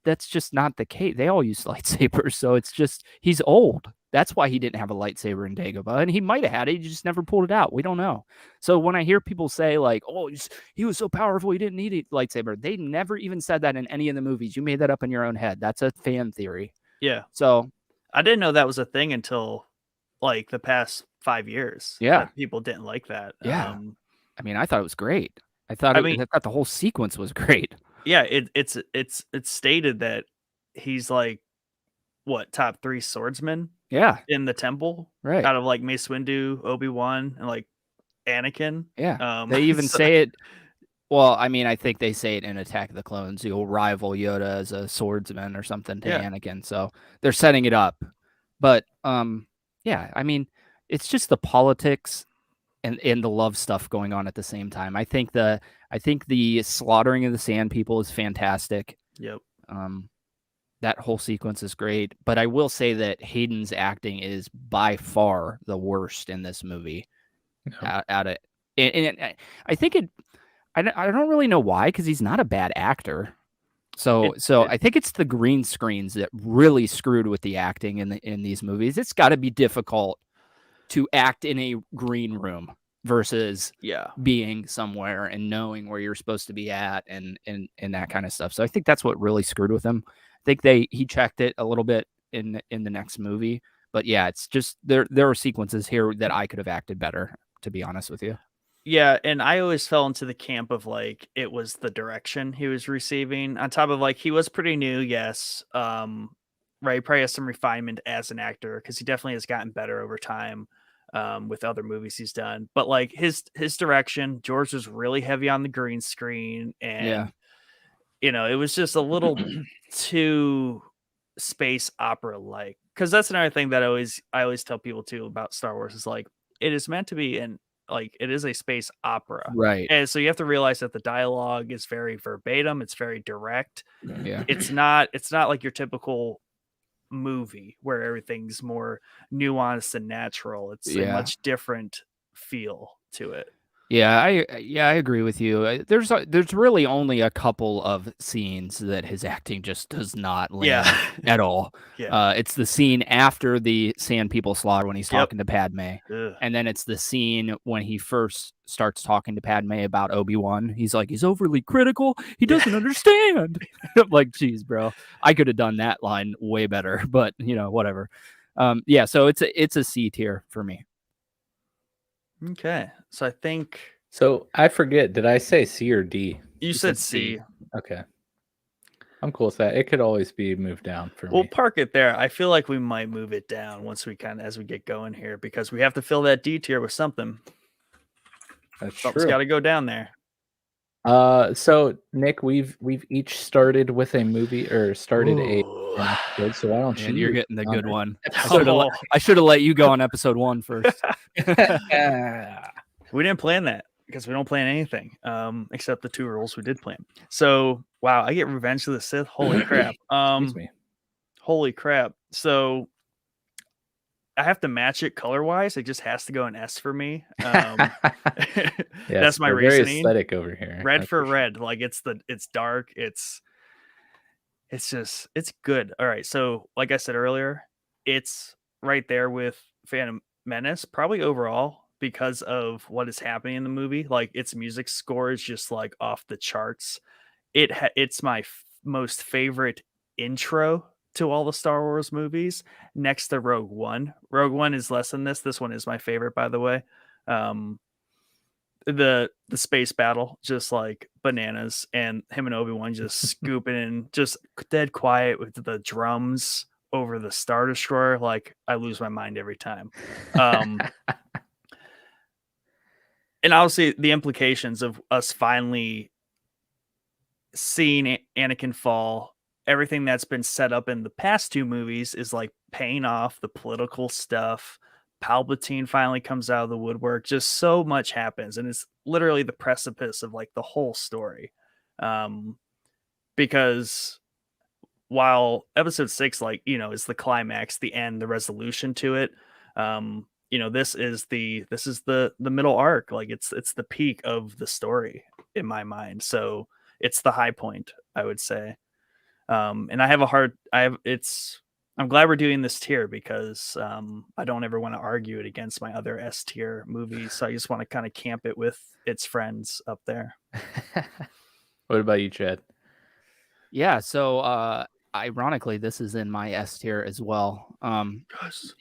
That's just not the case. They all use lightsabers, so it's just he's old. That's why he didn't have a lightsaber in Dagobah, and he might have had it. He just never pulled it out. We don't know. So when I hear people say like, "Oh, he was so powerful, he didn't need a lightsaber," they never even said that in any of the movies. You made that up in your own head. That's a fan theory. Yeah. So I didn't know that was a thing until like the past 5 years. Yeah. That people didn't like that. Yeah. I mean, I thought it was great. I thought the whole sequence was great. Yeah, it's stated that he's like what, top 3 swordsman? Yeah. In the temple, right? Out of like Mace Windu, Obi-Wan, and like Anakin. Yeah. They even say it. Well, I mean, I think they say it in Attack of the Clones. You'll rival Yoda as a swordsman or something to Anakin. So they're setting it up. But yeah, I mean, it's just the politics and the love stuff going on at the same time. I think the slaughtering of the Sand People is fantastic. Yep. That whole sequence is great, but I will say that Hayden's acting is by far the worst in this movie. Out of and I think I don't really know why, because he's not a bad actor. So I think it's the green screens that really screwed with the acting in these movies. It's got to be difficult to act in a green room versus being somewhere and knowing where you're supposed to be at and that kind of stuff. So I think that's what really screwed with him. I think he checked it a little bit in the next movie, but yeah, it's just there are sequences here that I could have acted better, to be honest with you. Yeah, and I always fell into the camp of like it was the direction he was receiving, on top of like he was pretty new, yes. Right, he probably has some refinement as an actor because he definitely has gotten better over time with other movies he's done. But like his direction, George was really heavy on the green screen, and you know, it was just a little too space opera like. Because that's another thing that I always tell people too about Star Wars is like it is meant to be it is a space opera, right? And so you have to realize that the dialogue is very verbatim, it's very direct. Yeah, it's not like your typical movie where everything's more nuanced and natural. It's a much different feel to it. Yeah, I agree with you. There's really only a couple of scenes that his acting just does not land at all. It's the scene after the Sand People slaughter when he's talking to Padme, and then it's the scene when he first starts talking to Padme about Obi-Wan. He's like, he's overly critical. He doesn't understand. I'm like, geez, bro, I could have done that line way better, but you know, whatever. Yeah, so it's a C tier for me. Okay, so I think... So I forget, did I say C or D? You said C. Okay. I'm cool with that. It could always be moved down for We'll me. park it there. I feel like we might move it down once we as we get going here, because we have to fill that D tier with something. That's Something's true. got to go down there. So Nick, we've each started with a movie or started an episode. So why don't And you're getting the good one. I should have let you go on episode 1 first. We didn't plan that because we don't plan anything except the 2 rules we did plan. So wow, I get Revenge of the Sith. Holy crap! Excuse me. Holy crap! So I have to match it color wise. It just has to go an S for me. Yes, that's my very reasoning. aesthetic over here. Red for red. Like it's dark. It's good. All right. So like I said earlier, it's right there with Phantom Menace, probably overall, because of what is happening in the movie. Like its music score is just like off the charts. It's my most favorite intro to all the Star Wars movies, next to Rogue One. Rogue One is less than this. This one is my favorite, by the way. The space battle, just like bananas, and him and Obi-Wan just scooping in, just dead quiet with the drums over the Star Destroyer. Like I lose my mind every time. And obviously the implications of us finally seeing Anakin fall, everything that's been set up in the past 2 movies is like paying off. The political stuff, Palpatine finally comes out of the woodwork. Just so much happens, and it's literally the precipice of like the whole story. Because while episode 6, like, you know, is the climax, the end, the resolution to it, you know, this is the middle arc. Like it's the peak of the story in my mind. So it's the high point, I would say. And I'm glad we're doing this tier because I don't ever want to argue it against my other S tier movies. So I just want to kind of camp it with its friends up there. What about you, Chad? Yeah. So ironically, this is in my S tier as well.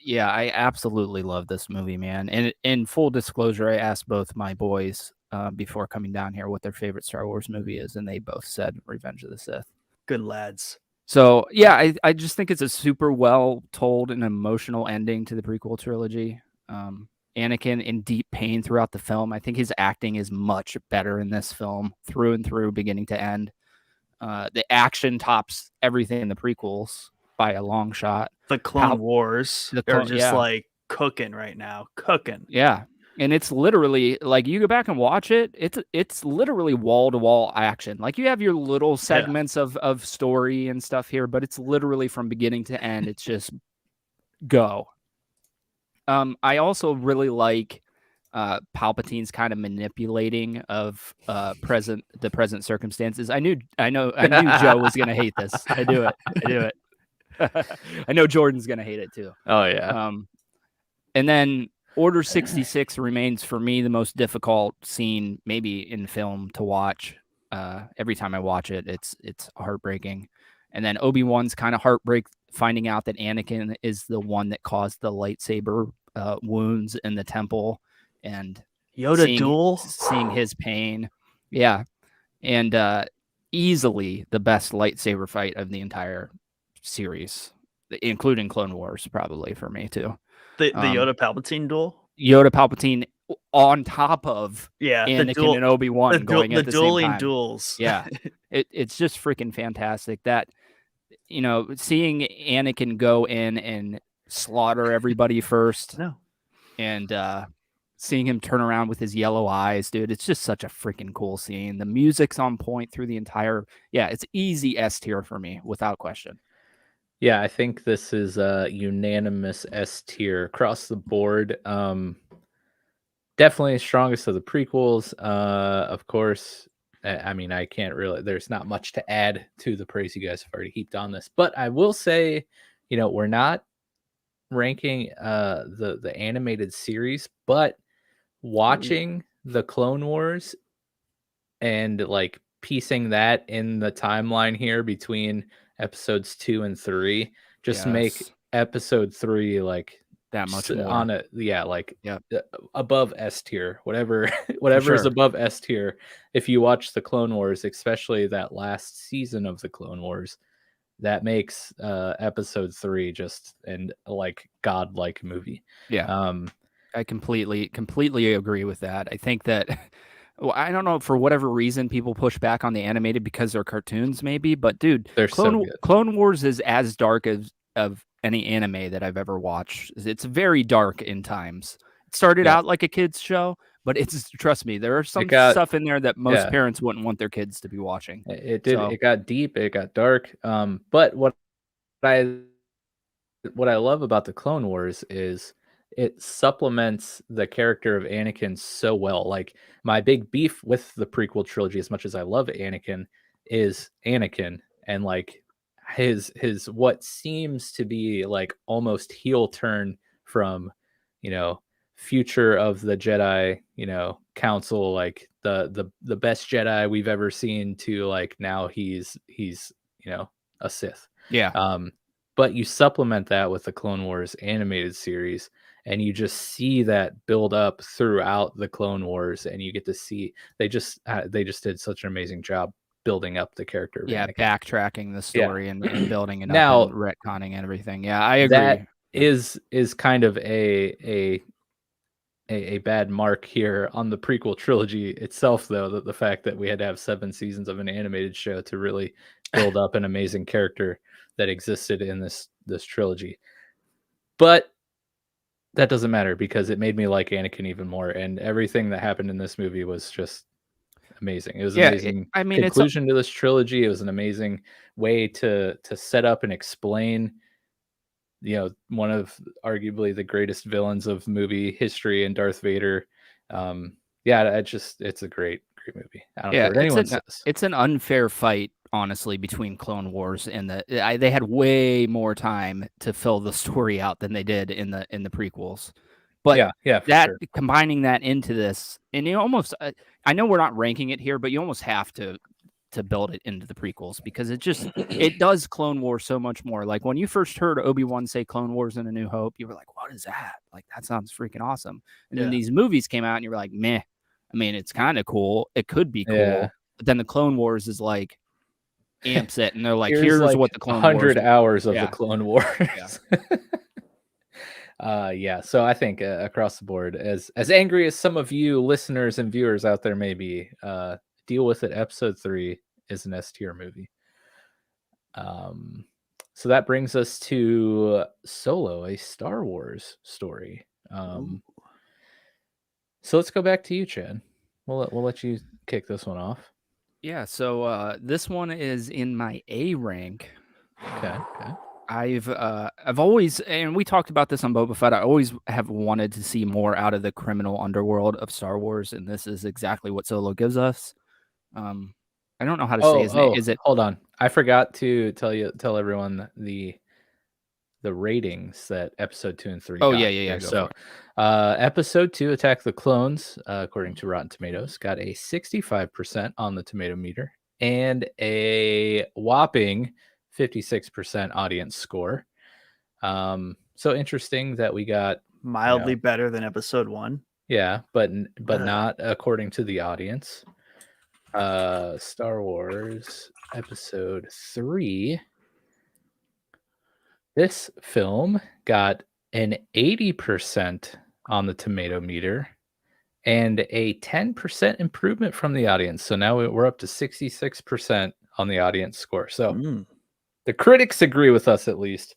Yeah, I absolutely love this movie, man. And in full disclosure, I asked both my boys before coming down here what their favorite Star Wars movie is, and they both said Revenge of the Sith. Good lads. So yeah, I just think it's a super well told and emotional ending to the prequel trilogy. Anakin in deep pain throughout the film. I think his acting is much better in this film through and through, beginning to end. The action tops everything in the prequels by a long shot. The Clone Wars are just like cooking right now. Cooking. Yeah. And it's literally like you go back and watch it. It's literally wall to wall action. Like you have your little segments of story and stuff here, but it's literally from beginning to end. It's just go. I also really like Palpatine's kind of manipulating of the present circumstances. I knew Joe was gonna hate this. I do it. I know Jordan's gonna hate it too. Oh yeah. And then Order 66 remains for me the most difficult scene maybe in film to watch. Every time I watch it, it's heartbreaking. And then Obi-Wan's kind of heartbreak finding out that Anakin is the one that caused the lightsaber wounds in the temple, and seeing his pain. Yeah. And easily the best lightsaber fight of the entire series, including Clone Wars, probably for me too. The Yoda Palpatine duel? Yoda Palpatine on top of Anakin and Obi-Wan going at the dueling same time. Duels. Yeah. It's just freaking fantastic that, you know, seeing Anakin go in and slaughter everybody first. No. And seeing him turn around with his yellow eyes, dude, it's just such a freaking cool scene. The music's on point through the entire. Yeah, it's easy S tier for me without question. Yeah, I think this is a unanimous S tier across the board. Definitely strongest of the prequels. Of course, I mean, I can't really. There's not much to add to the praise you guys have already heaped on this, but I will say, you know, we're not ranking the animated series, but watching the Clone Wars and like piecing that in the timeline here between episodes 2 and 3 just make episode 3 like that much more. on it. Yeah, like Yep. above S tier, whatever is sure. above S tier. If you watch the Clone Wars, especially that last season of the Clone Wars, that makes episode 3 just and like godlike movie. Yeah. I completely agree with that. I think that well, I don't know, for whatever reason people push back on the animated because they're cartoons maybe, but dude, They're so good. Clone Wars is as dark as of any anime that I've ever watched. It's very dark in times. It started out like a kids show, but it's, trust me, there are some stuff in there that most parents wouldn't want their kids to be watching. It did. So, it got deep. It got dark. But what I love about the Clone Wars is it supplements the character of Anakin so well. Like, my big beef with the prequel trilogy, as much as I love Anakin, is Anakin and like his what seems to be like almost heel turn from, you know, future of the Jedi, you know, council, like the best Jedi we've ever seen, to like now he's you know, a Sith. Yeah. But you supplement that with the Clone Wars animated series, and you just see that build up throughout the Clone Wars, and you get to see they just did such an amazing job building up the character of Anakin. Backtracking the story and building it up and retconning and everything. Yeah, I agree. That is kind of a bad mark here on the prequel trilogy itself, though, that the fact that we had to have 7 seasons of an animated show to really build up an amazing character that existed in this trilogy. But that doesn't matter, because it made me like Anakin even more, and everything that happened in this movie was just amazing. It was an amazing conclusion to this trilogy. It was an amazing way to set up and explain, you know, one of arguably the greatest villains of movie history in Darth Vader. It's a great movie. I don't care what anyone says. It's an unfair fight, honestly, between Clone Wars and they had way more time to fill the story out than they did in the prequels. But combining that into this, and you almost, I know we're not ranking it here, but you almost have to build it into the prequels, because it does Clone Wars so much more. Like, when you first heard Obi-Wan say Clone Wars in A New Hope, you were like, what is that? Like, that sounds freaking awesome. And then these movies came out and you were like, meh. I mean, it's kind of cool. It could be cool. But then the Clone Wars is like, amps it, and they're like, here's like what the Clone 100 Wars hours of the Clone Wars. So I think across the board, as angry as some of you listeners and viewers out there may be, deal with it. Episode 3 is an S tier movie. So that brings us to Solo, a Star Wars story. So let's go back to you, Chad. We'll let you kick this one off. Yeah, so this one is in my A rank. Okay. I've always, and we talked about this on Boba Fett, I always have wanted to see more out of the criminal underworld of Star Wars, and this is exactly what Solo gives us. I don't know how to say his name. Is it? Hold on, I forgot to tell everyone the ratings that episode 2 and 3 got. Yeah. So episode 2, Attack the Clones, according to Rotten Tomatoes, got a 65% on the tomato meter and a whopping 56% audience score. So interesting that we got mildly better than episode 1. Yeah, but not according to the audience. Star Wars episode 3. This film got an 80% on the tomato meter and a 10% improvement from the audience. So now we're up to 66% on the audience score. So the critics agree with us, at least.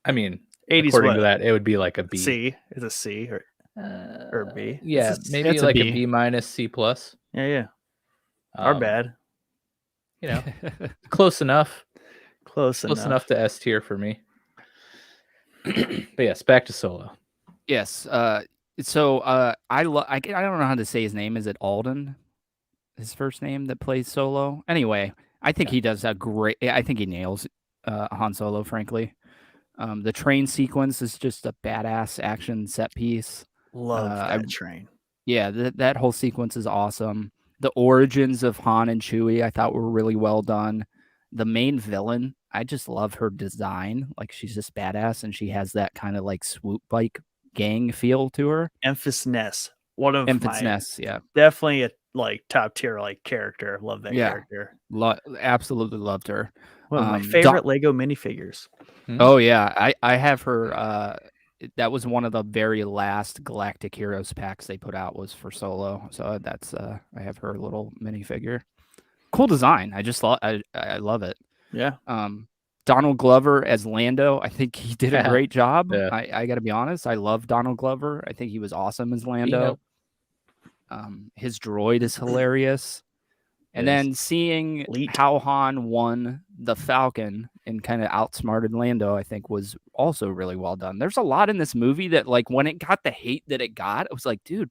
I mean, according to that, it would be like a B. C. It's a C or B. Yeah, maybe like a B minus, C plus. Yeah. Our bad. You know, close enough. Close enough to S tier for me. But yes, back to Solo. Yes. I don't know how to say his name. Is it Alden? His first name that plays Solo? Anyway, I think he does a great. I think he nails Han Solo, frankly. The train sequence is just a badass action set piece. Love that train. Yeah, that whole sequence is awesome. The origins of Han and Chewie, I thought, were really well done. the main villain, I just love her design. Like, she's just badass, and she has that kind of like swoop bike gang feel to her. Memphis Ness, one of Memphis my Ness, yeah, definitely a like top tier like character. Love that character. Absolutely loved her. One of my favorite Lego minifigures. Oh yeah, I have her. That was one of the very last Galactic Heroes packs they put out, was for Solo. So that's I have her little minifigure. Cool design. I love it. Yeah. Donald Glover as Lando, I think he did a great job. Yeah. I got to be honest. I love Donald Glover. I think he was awesome as Lando. His droid is hilarious. And then seeing how Han won the Falcon and kind of outsmarted Lando, I think was also really well done. There's a lot in this movie that, like, when it got the hate that it got, I was like, dude,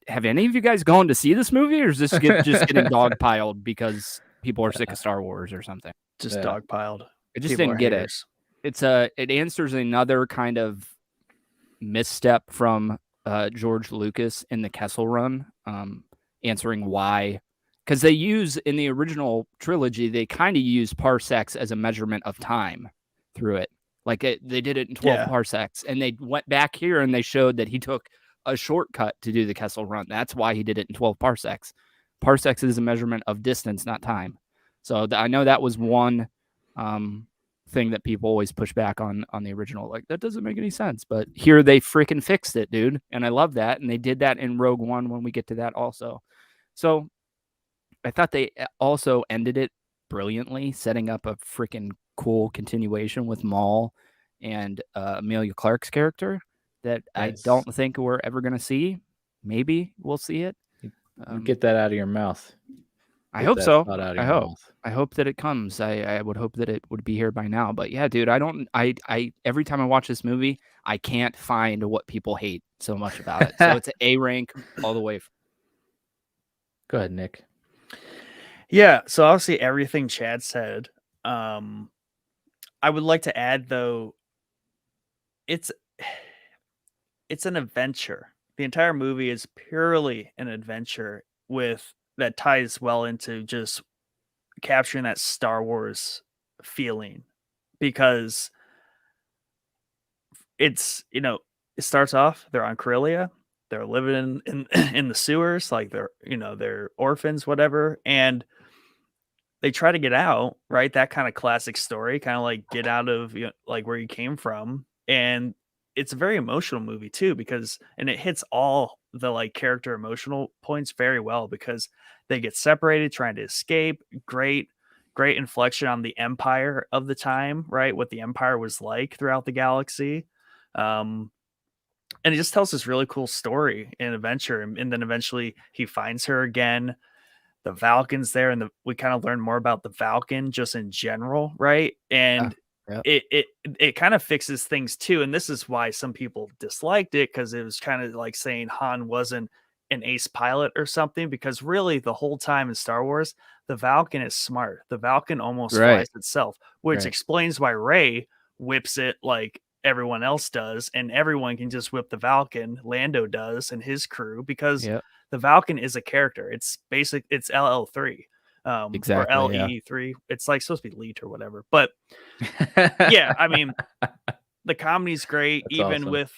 have any of you guys gone to see this movie, or is this just getting dogpiled because people are sick of Star Wars or something? Just dogpiled. I just didn't get it. It answers another kind of misstep from George Lucas in the Kessel Run, answering why. Because they use, in the original trilogy, they kind of use parsecs as a measurement of time through it. Like they did it in 12 parsecs. And they went back here and they showed that he took a shortcut to do the Kessel Run. That's why he did it in 12 parsecs. Parsecs is a measurement of distance, not time. So I know that was one thing that people always push back on the original. Like, that doesn't make any sense. But here they freaking fixed it, dude. And I love that. And they did that in Rogue One when we get to that also. So I thought they also ended it brilliantly, setting up a freaking cool continuation with Maul and Amelia Clark's character that I don't think we're ever going to see. Maybe we'll see it. Get that out of your mouth. I hope so. I hope that it comes. I would hope that it would be here by now. But yeah, dude, I every time I watch this movie, I can't find what people hate so much about it. So it's an A rank all the way. Go ahead, Nick. Yeah, so obviously everything Chad said. I would like to add, though, it's an adventure. The entire movie is purely an adventure that ties well into just capturing that Star Wars feeling, because it's, it starts off, they're on Corellia. They're living in the sewers, like they're orphans, whatever. And they try to get out, right? That kind of classic story, kind of like get out of like where you came from. And it's a very emotional movie too, and it hits all the like character emotional points very well, because they get separated, trying to escape. Great inflection on the Empire of the time, right? What the Empire was like throughout the galaxy. And it just tells this really cool story and adventure. And then eventually he finds her again. The Valky's there, and we kind of learn more about the Valky just in general, right? And it kind of fixes things too. And this is why some people disliked it, because it was kind of like saying Han wasn't an ace pilot or something, because really the whole time in Star Wars, the Valky is smart. The Valky almost flies itself, which explains why Rey whips it like everyone else does, and everyone can just whip the Valky. Lando does, and his crew, because the Valky is a character. It's LL3, exactly, or LE3. It's like supposed to be Leet or whatever. But yeah, I mean, the comedy's great. That's even awesome. With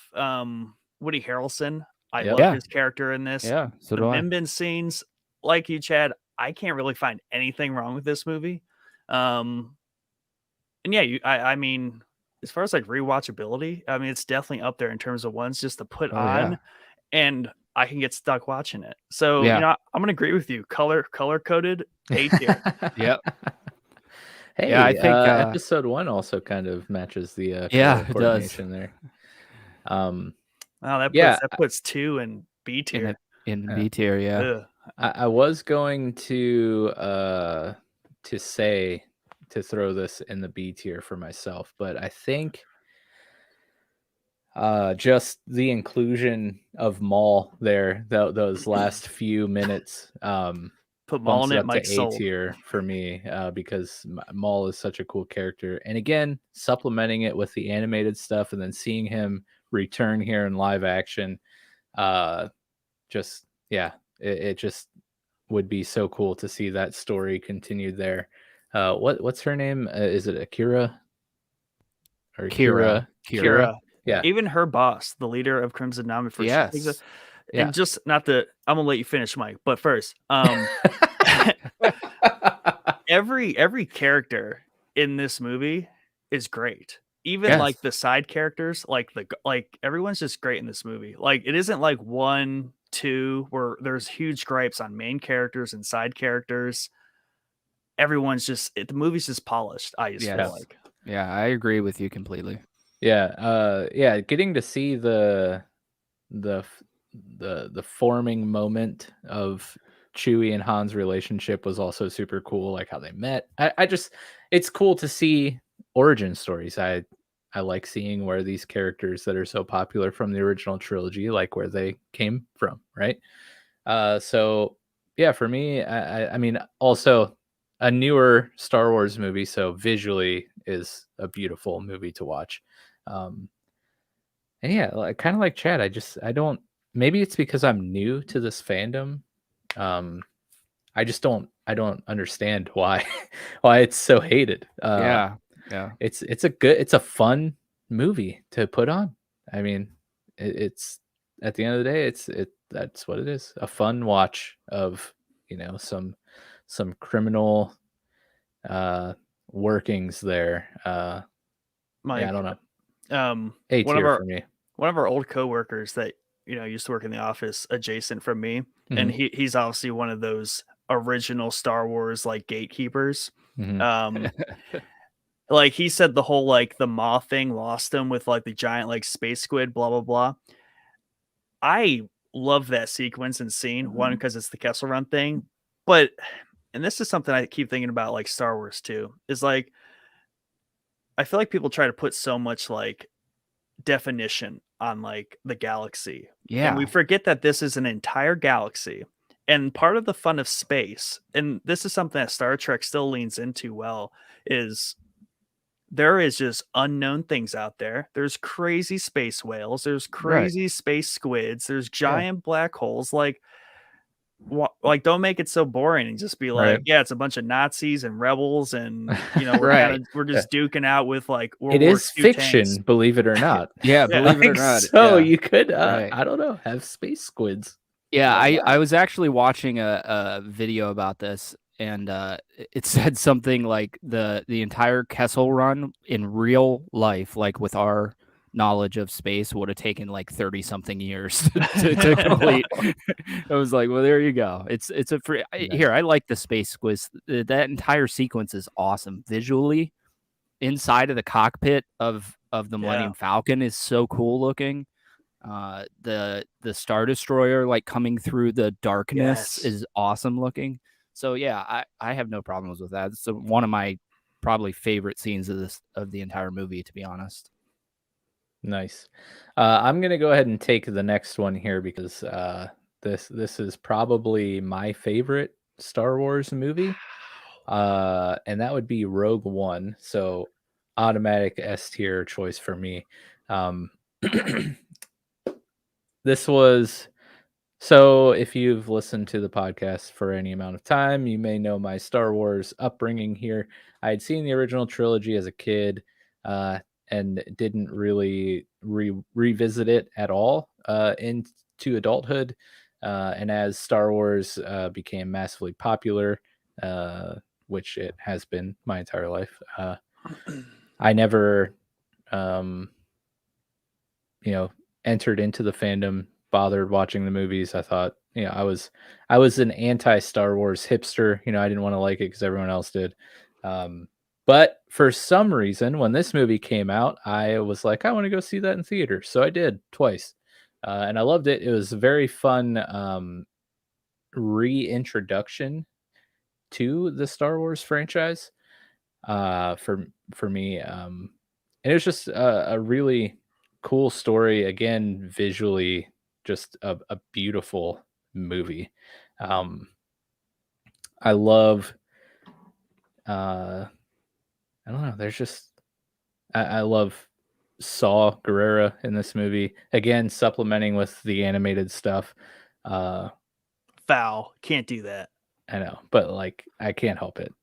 Woody Harrelson. I love his character in this. Yeah, so the Minbin scenes, like you, Chad, I can't really find anything wrong with this movie. And yeah, I mean, as far as like rewatchability, I mean, it's definitely up there in terms of ones just to put on, and I can get stuck watching it. So I'm gonna agree with you. Color coded A tier. Yep. Hey, I think episode 1 also kind of matches the coordination there. Wow, that puts 2 in B tier. In B tier, yeah. I was going to say to throw this in the B tier for myself, but I think just the inclusion of Maul there, those last few minutes, put Maul in it, Mike A tier for me, because Maul is such a cool character. And again, supplementing it with the animated stuff and then seeing him return here in live action, it just would be so cool to see that story continued there. what's her name? Is it Akira or Kira. Kira. Yeah. Even her boss, the leader of Crimson Dawn, before she takes it. Yes. And just not the, I'm gonna let you finish, Mike. But first, every character in this movie is great. Even Yes. like the side characters, like everyone's just great in this movie. Like it isn't like 1, 2 where there's huge gripes on main characters and side characters. Everyone's just the movie's just polished. I just feel like. Yeah, I agree with you completely. Yeah, getting to see the forming moment of Chewie and Han's relationship was also super cool, like how they met. It's cool to see origin stories. I like seeing where these characters that are so popular from the original trilogy, like where they came from, right? So yeah, for me, I mean, also a newer Star Wars movie, so visually is a beautiful movie to watch. And yeah, kind of like Chad, I don't. Maybe it's because I'm new to this fandom. I just don't. I don't understand why it's so hated. Yeah. It's it's a fun movie to put on. I mean, it's at the end of the day, that's what it is. A fun watch of, some criminal workings there. Mike, Yeah, I don't know. A one of tier for me. our old coworkers that used to work in the office adjacent from me, and Mhm. he's obviously one of those original Star Wars like gatekeepers. Mhm. Like he said the whole like the moth thing lost him with like the giant like space squid, blah blah blah. I love that sequence and scene, one because it's the Kessel Run thing, but and this is something I keep thinking about like Star Wars too, is like I feel like people try to put so much like definition on like the galaxy. And we Yeah. forget that this is an entire galaxy. And part of the fun of space, and this is something that Star Trek still leans into well, is there is just unknown things out there. There's crazy space whales, there's Right. crazy space squids, there's Yeah. giant black holes. Like don't make it so boring and just be like, Right. yeah, it's a bunch of Nazis and rebels, and Right. we're just duking out with like World It War is II fiction, tanks. believe it or not. Yeah, Yeah. believe it or not. So yeah. you could, Right. I don't know, have space squids. Yeah, Why not? I was actually watching a video about this, and it said something like the entire Kessel Run in real life, like with our knowledge of space, would have taken like 30 something years to complete. I was like, well, there you go. It's a free here. I like the space quiz. That entire sequence is awesome visually. Inside of the cockpit of the Millennium Falcon is so cool looking. The Star Destroyer like coming through the darkness is awesome looking. So yeah, I have no problems with that. It's one of my probably favorite scenes of the entire movie, to be honest. Nice. I'm gonna go ahead and take the next one here because this is probably my favorite Star Wars movie. And that would be Rogue One. So automatic S tier choice for me. This was so if you've listened to the podcast for any amount of time, you may know my Star Wars upbringing here. I had seen the original trilogy as a kid, and didn't really revisit it at all into adulthood. And as Star Wars became massively popular, which it has been my entire life, I never, um, entered into the fandom, bothered watching the movies. I thought, I was an anti-Star Wars hipster. I didn't want to like it because everyone else did. But for some reason, when this movie came out, I was like, I want to go see that in theater. So I did twice. And I loved it. It was a very fun reintroduction to the Star Wars franchise for me. And it was just a really cool story. Again, visually, just a beautiful movie. I love. I don't know. There's just I love Saw Gerrera in this movie. Again, supplementing with the animated stuff. Foul. Can't do that. I know, but like I can't help it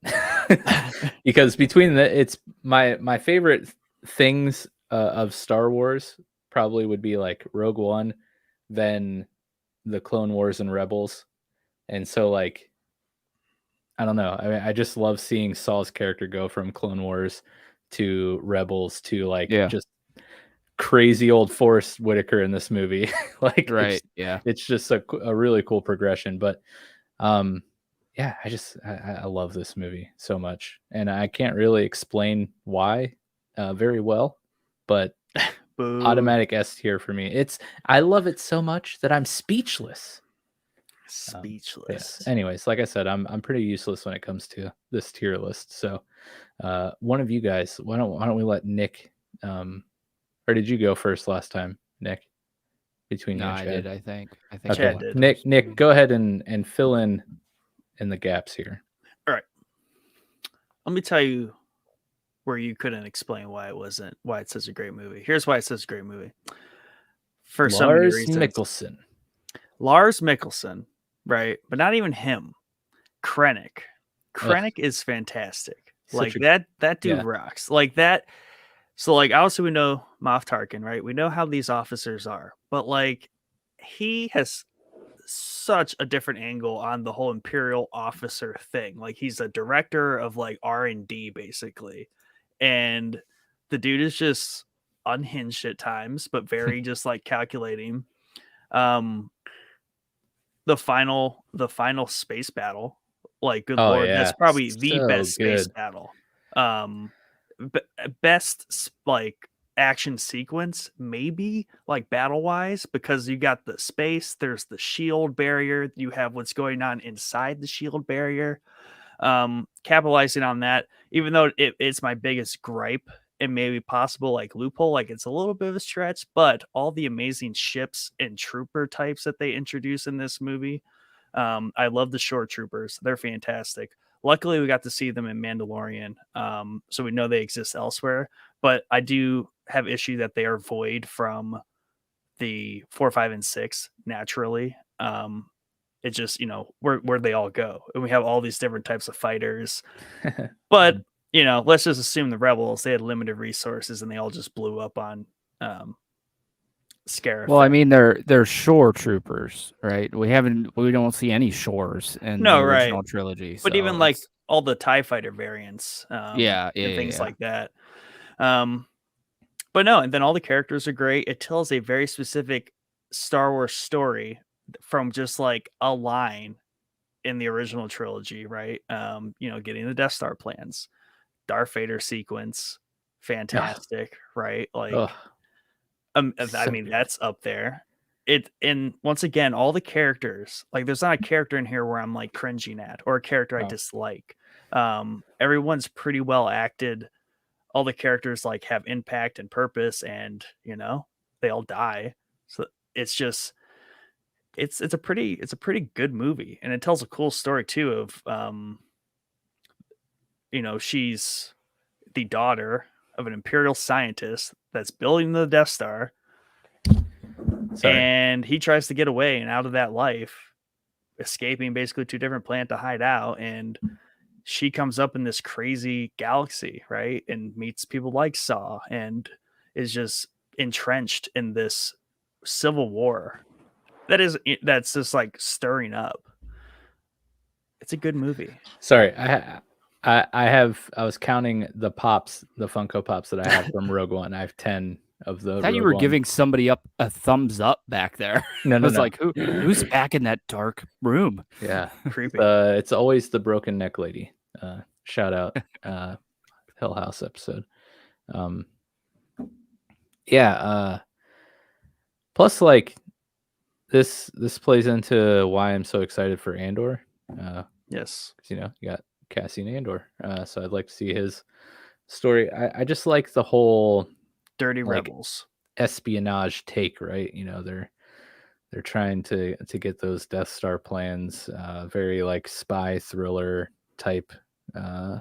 because between it's my favorite things of Star Wars probably would be like Rogue One, then the Clone Wars and Rebels, and so like I don't know. I mean, I just love seeing Saul's character go from Clone Wars to Rebels to like just crazy old Forrest Whitaker in this movie. Like, it's just a really cool progression. But yeah, I love this movie so much, and I can't really explain why very well, but automatic S tier for me. I love it so much that I'm speechless. Anyways, like I said, I'm pretty useless when it comes to this tier list. So one of you guys, why don't we let Nick or did you go first last time, Nick? Between you and Chad? I did, I think okay. Chad did. Nick, go ahead and fill in the gaps here. All right. Let me tell you where you couldn't explain why it's such a great movie. Here's why it's such a great movie. For so many reasons. Lars Mikkelsen, right? But not even him. Krennic. Krennic is fantastic. That dude rocks. Like that. So like obviously we know Moff Tarkin, right? We know how these officers are, but like he has such a different angle on the whole Imperial officer thing. Like he's a director of like R&D basically. And the dude is just unhinged at times, but very just like calculating. The final space battle, like good lord, that's probably the best space battle. Best like action sequence, maybe like battle wise, because you got the space, there's the shield barrier, you have what's going on inside the shield barrier. Capitalizing on that, even though it's my biggest gripe and maybe possible like loophole, like it's a little bit of a stretch, but all the amazing ships and trooper types that they introduce in this movie, I love the shore troopers. They're fantastic. Luckily we got to see them in Mandalorian, so we know they exist elsewhere, but I do have issue that they are void from the 4, 5, and 6 naturally. It's just, where they all go, and we have all these different types of fighters. But let's just assume the Rebels, they had limited resources and they all just blew up on Scarif. Well, I mean, they're shore troopers, right? We don't see any shores in the original trilogy. But even like all the TIE fighter variants, and things like that. But no, and then all the characters are great. It tells a very specific Star Wars story from just like a line in the original trilogy, right? Getting the Death Star plans, Darth Vader sequence, fantastic, right? Like, I mean, that's up there. And once again, all the characters, like, there's not a character in here where I'm like cringing at or a character I dislike. Everyone's pretty well acted. All the characters like have impact and purpose, and they all die. So it's just it's a pretty good movie, and it tells a cool story too of she's the daughter of an Imperial scientist that's building the Death Star. And he tries to get away and out of that life, escaping basically to a different planet to hide out. And she comes up in this crazy galaxy, right? And meets people like Saw and is just entrenched in this civil war that's just like stirring up. It's a good movie. Sorry, I was counting the Funko Pops that I have from Rogue One. I have 10 of the. I thought you were giving somebody up a thumbs up back there. No, I was like, who's back in that dark room? Yeah, creepy. It's always the broken neck lady. Shout out, Hill House episode. Plus, like this plays into why I'm so excited for Andor. Yes, because you got Cassian Andor, so I'd like to see his story. I just like the whole dirty rebels espionage take, right? They're trying to get those Death Star plans, very like spy thriller type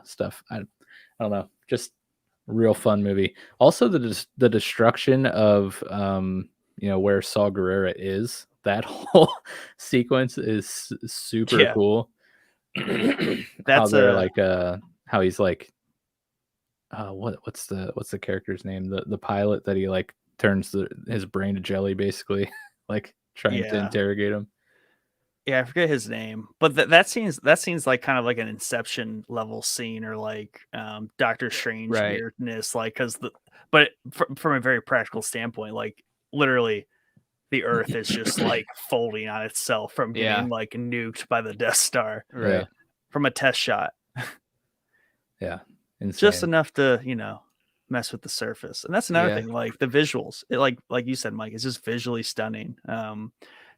stuff. I don't know, just real fun movie. Also the destruction of where Saw Gerrera is. That whole sequence is super cool. how they're like how he's like what's the character's name? The pilot that he like turns his brain to jelly basically, like trying to interrogate him. Yeah, I forget his name, but that seems like kind of like an Inception level scene, or like Doctor Strange weirdness, like but from a very practical standpoint, like literally the Earth is just like folding on itself from getting like nuked by the Death Star, right? From a test shot. Yeah, insane. Just enough to mess with the surface, and that's another thing. Like the visuals, it, like you said, Mike, it's just visually stunning.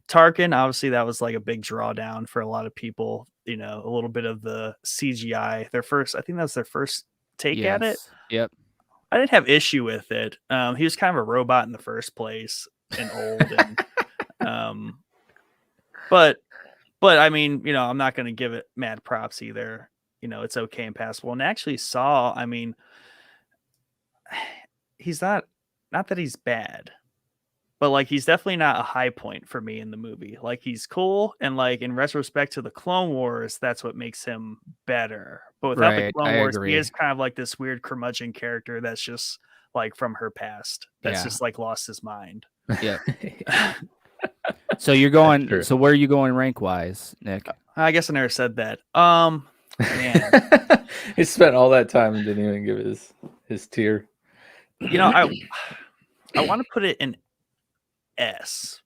Tarkin, obviously, that was like a big drawdown for a lot of people. A little bit of the CGI. I think that was their first take at it. Yep. I didn't have issue with it. He was kind of a robot in the first place and old, and but I mean, I'm not going to give it mad props either. It's okay and passable. And actually Saw, I mean, he's not that he's bad, but like he's definitely not a high point for me in the movie. Like he's cool, and like in retrospect to the Clone Wars, that's what makes him better. But without the Clone Wars, he is kind of like this weird curmudgeon character that's just like from her past. That's just like lost his mind. Yeah. So you're going. So where are you going rank wise, Nick? I guess I never said that. Man, he spent all that time and didn't even give his tier. I want to put it in S,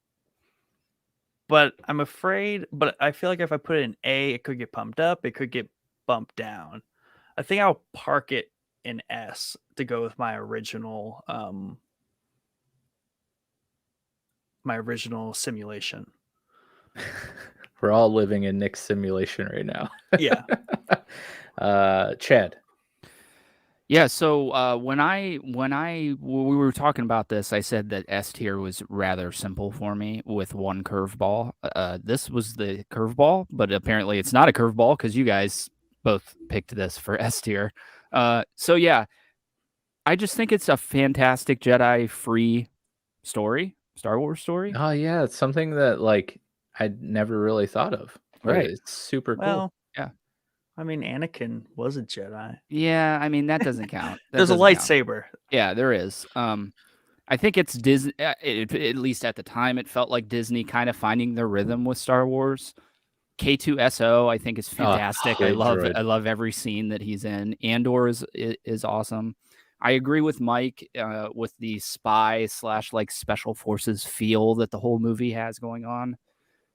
but I'm afraid. But I feel like if I put it in A, it could get pumped up. It could get bumped down. I think I'll park it in S to go with my original simulation. We're all living in Nick's simulation right now. Yeah. Chad. Yeah, so when we were talking about this, I said that S tier was rather simple for me with one curveball. This was the curveball, but apparently it's not a curveball because you guys both picked this for S tier. So yeah, I just think it's a fantastic Jedi free story, Star Wars story. Oh yeah, it's something that like I'd never really thought of. Right, it's super cool. Well, yeah. I mean, Anakin was a Jedi. Yeah, I mean, that doesn't count. There's a lightsaber. Count. Yeah, there is. I think it's Disney, at least at the time, it felt like Disney kind of finding their rhythm with Star Wars. K2SO, I think, is fantastic. I love every scene that he's in. Andor is awesome. I agree with Mike with the spy / like special forces feel that the whole movie has going on.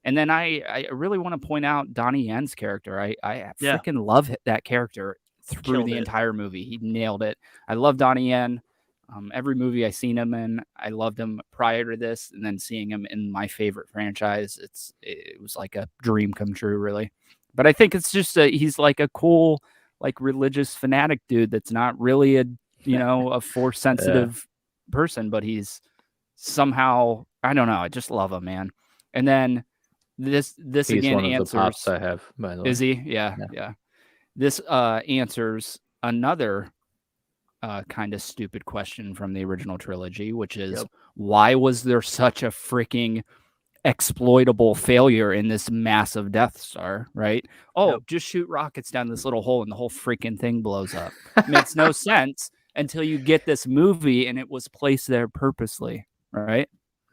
And then I really want to point out Donnie Yen's character. I freaking love that character through the entire movie. He nailed it. I love Donnie Yen. Every movie I've seen him in, I loved him prior to this, and then seeing him in my favorite franchise, it was like a dream come true, really. But I think it's just he's like a cool, like religious fanatic dude that's not really a force sensitive person, but he's somehow, I don't know, I just love him, man. And then this he's again one of answers. The pops I have, by the way. Is he? Yeah. This answers another kind of stupid question from the original trilogy, which is why was there such a freaking exploitable failure in this massive Death Star, right? Just shoot rockets down this little hole and the whole freaking thing blows up. Makes no sense until you get this movie and it was placed there purposely, right?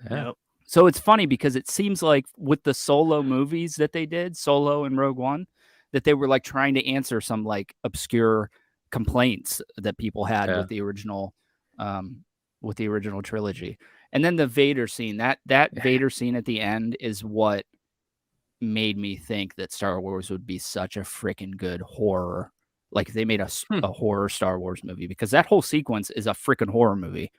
Yeah. So it's funny because it seems like with the Solo movies that they did, Solo and Rogue One, that they were like trying to answer some like obscure complaints that people had with the original trilogy. And then the Vader scene, that Vader scene at the end is what made me think that Star Wars would be such a freaking good horror. Like they made a horror Star Wars movie, because that whole sequence is a freaking horror movie.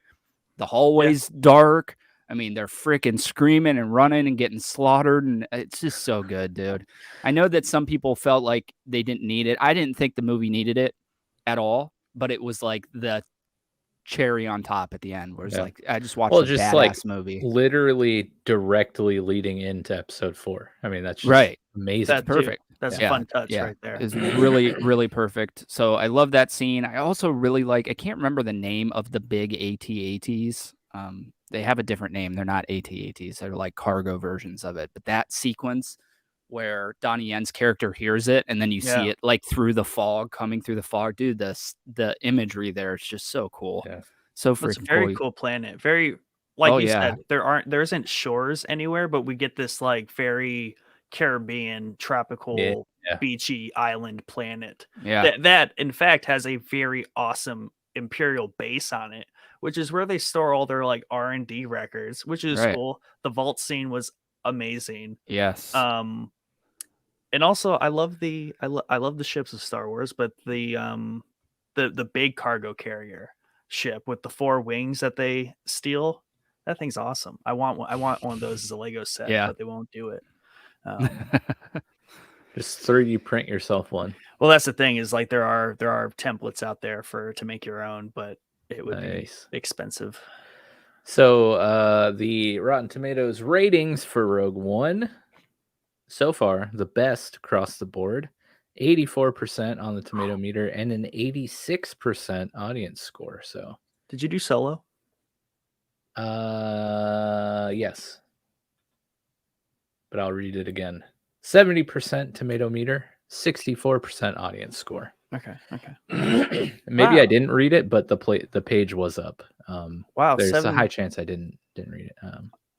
The hallway's dark. I mean, they're freaking screaming and running and getting slaughtered, and it's just so good, dude. I know that some people felt like they didn't need it. I didn't think the movie needed it at all, but it was like the cherry on top at the end, where it's like, I just watched a badass movie. Literally directly leading into episode 4. I mean, that's just amazing. That's perfect. That's a fun touch right there. It's really, really perfect. So I love that scene. I also really like, I can't remember the name of the big AT-ATs. They have a different name. They're not AT-ATs. They're like cargo versions of it. But that sequence where Donnie Yen's character hears it, and then you see it like through the fog, coming through the fog. Dude, the imagery there is just so cool. Yeah. So It's a freaking very cool. cool planet. Very, like Oh, you yeah. said, there isn't shores anywhere, but we get this like very Caribbean, tropical, beachy island planet. Yeah. That in fact has a very awesome Imperial base on it, which is where they store all their like R&D records, which is Right. cool. The vault scene was amazing. Yes. And also I love the ships of Star Wars, but the big cargo carrier ship with the 4 wings that they steal, that thing's awesome. I want one of those as a Lego set, but they won't do it. Just 3D print yourself one. Well, that's the thing, is like there are templates out there to make your own, but it would be expensive. So the Rotten Tomatoes ratings for Rogue One so far, the best across the board, 84% on the tomato meter and an 86% audience score. So did you do Solo? Yes, but I'll read it again. 70% tomato meter, 64% audience score. Okay. Maybe I didn't read it, but the page was up. Wow, there's a high chance I didn't read it.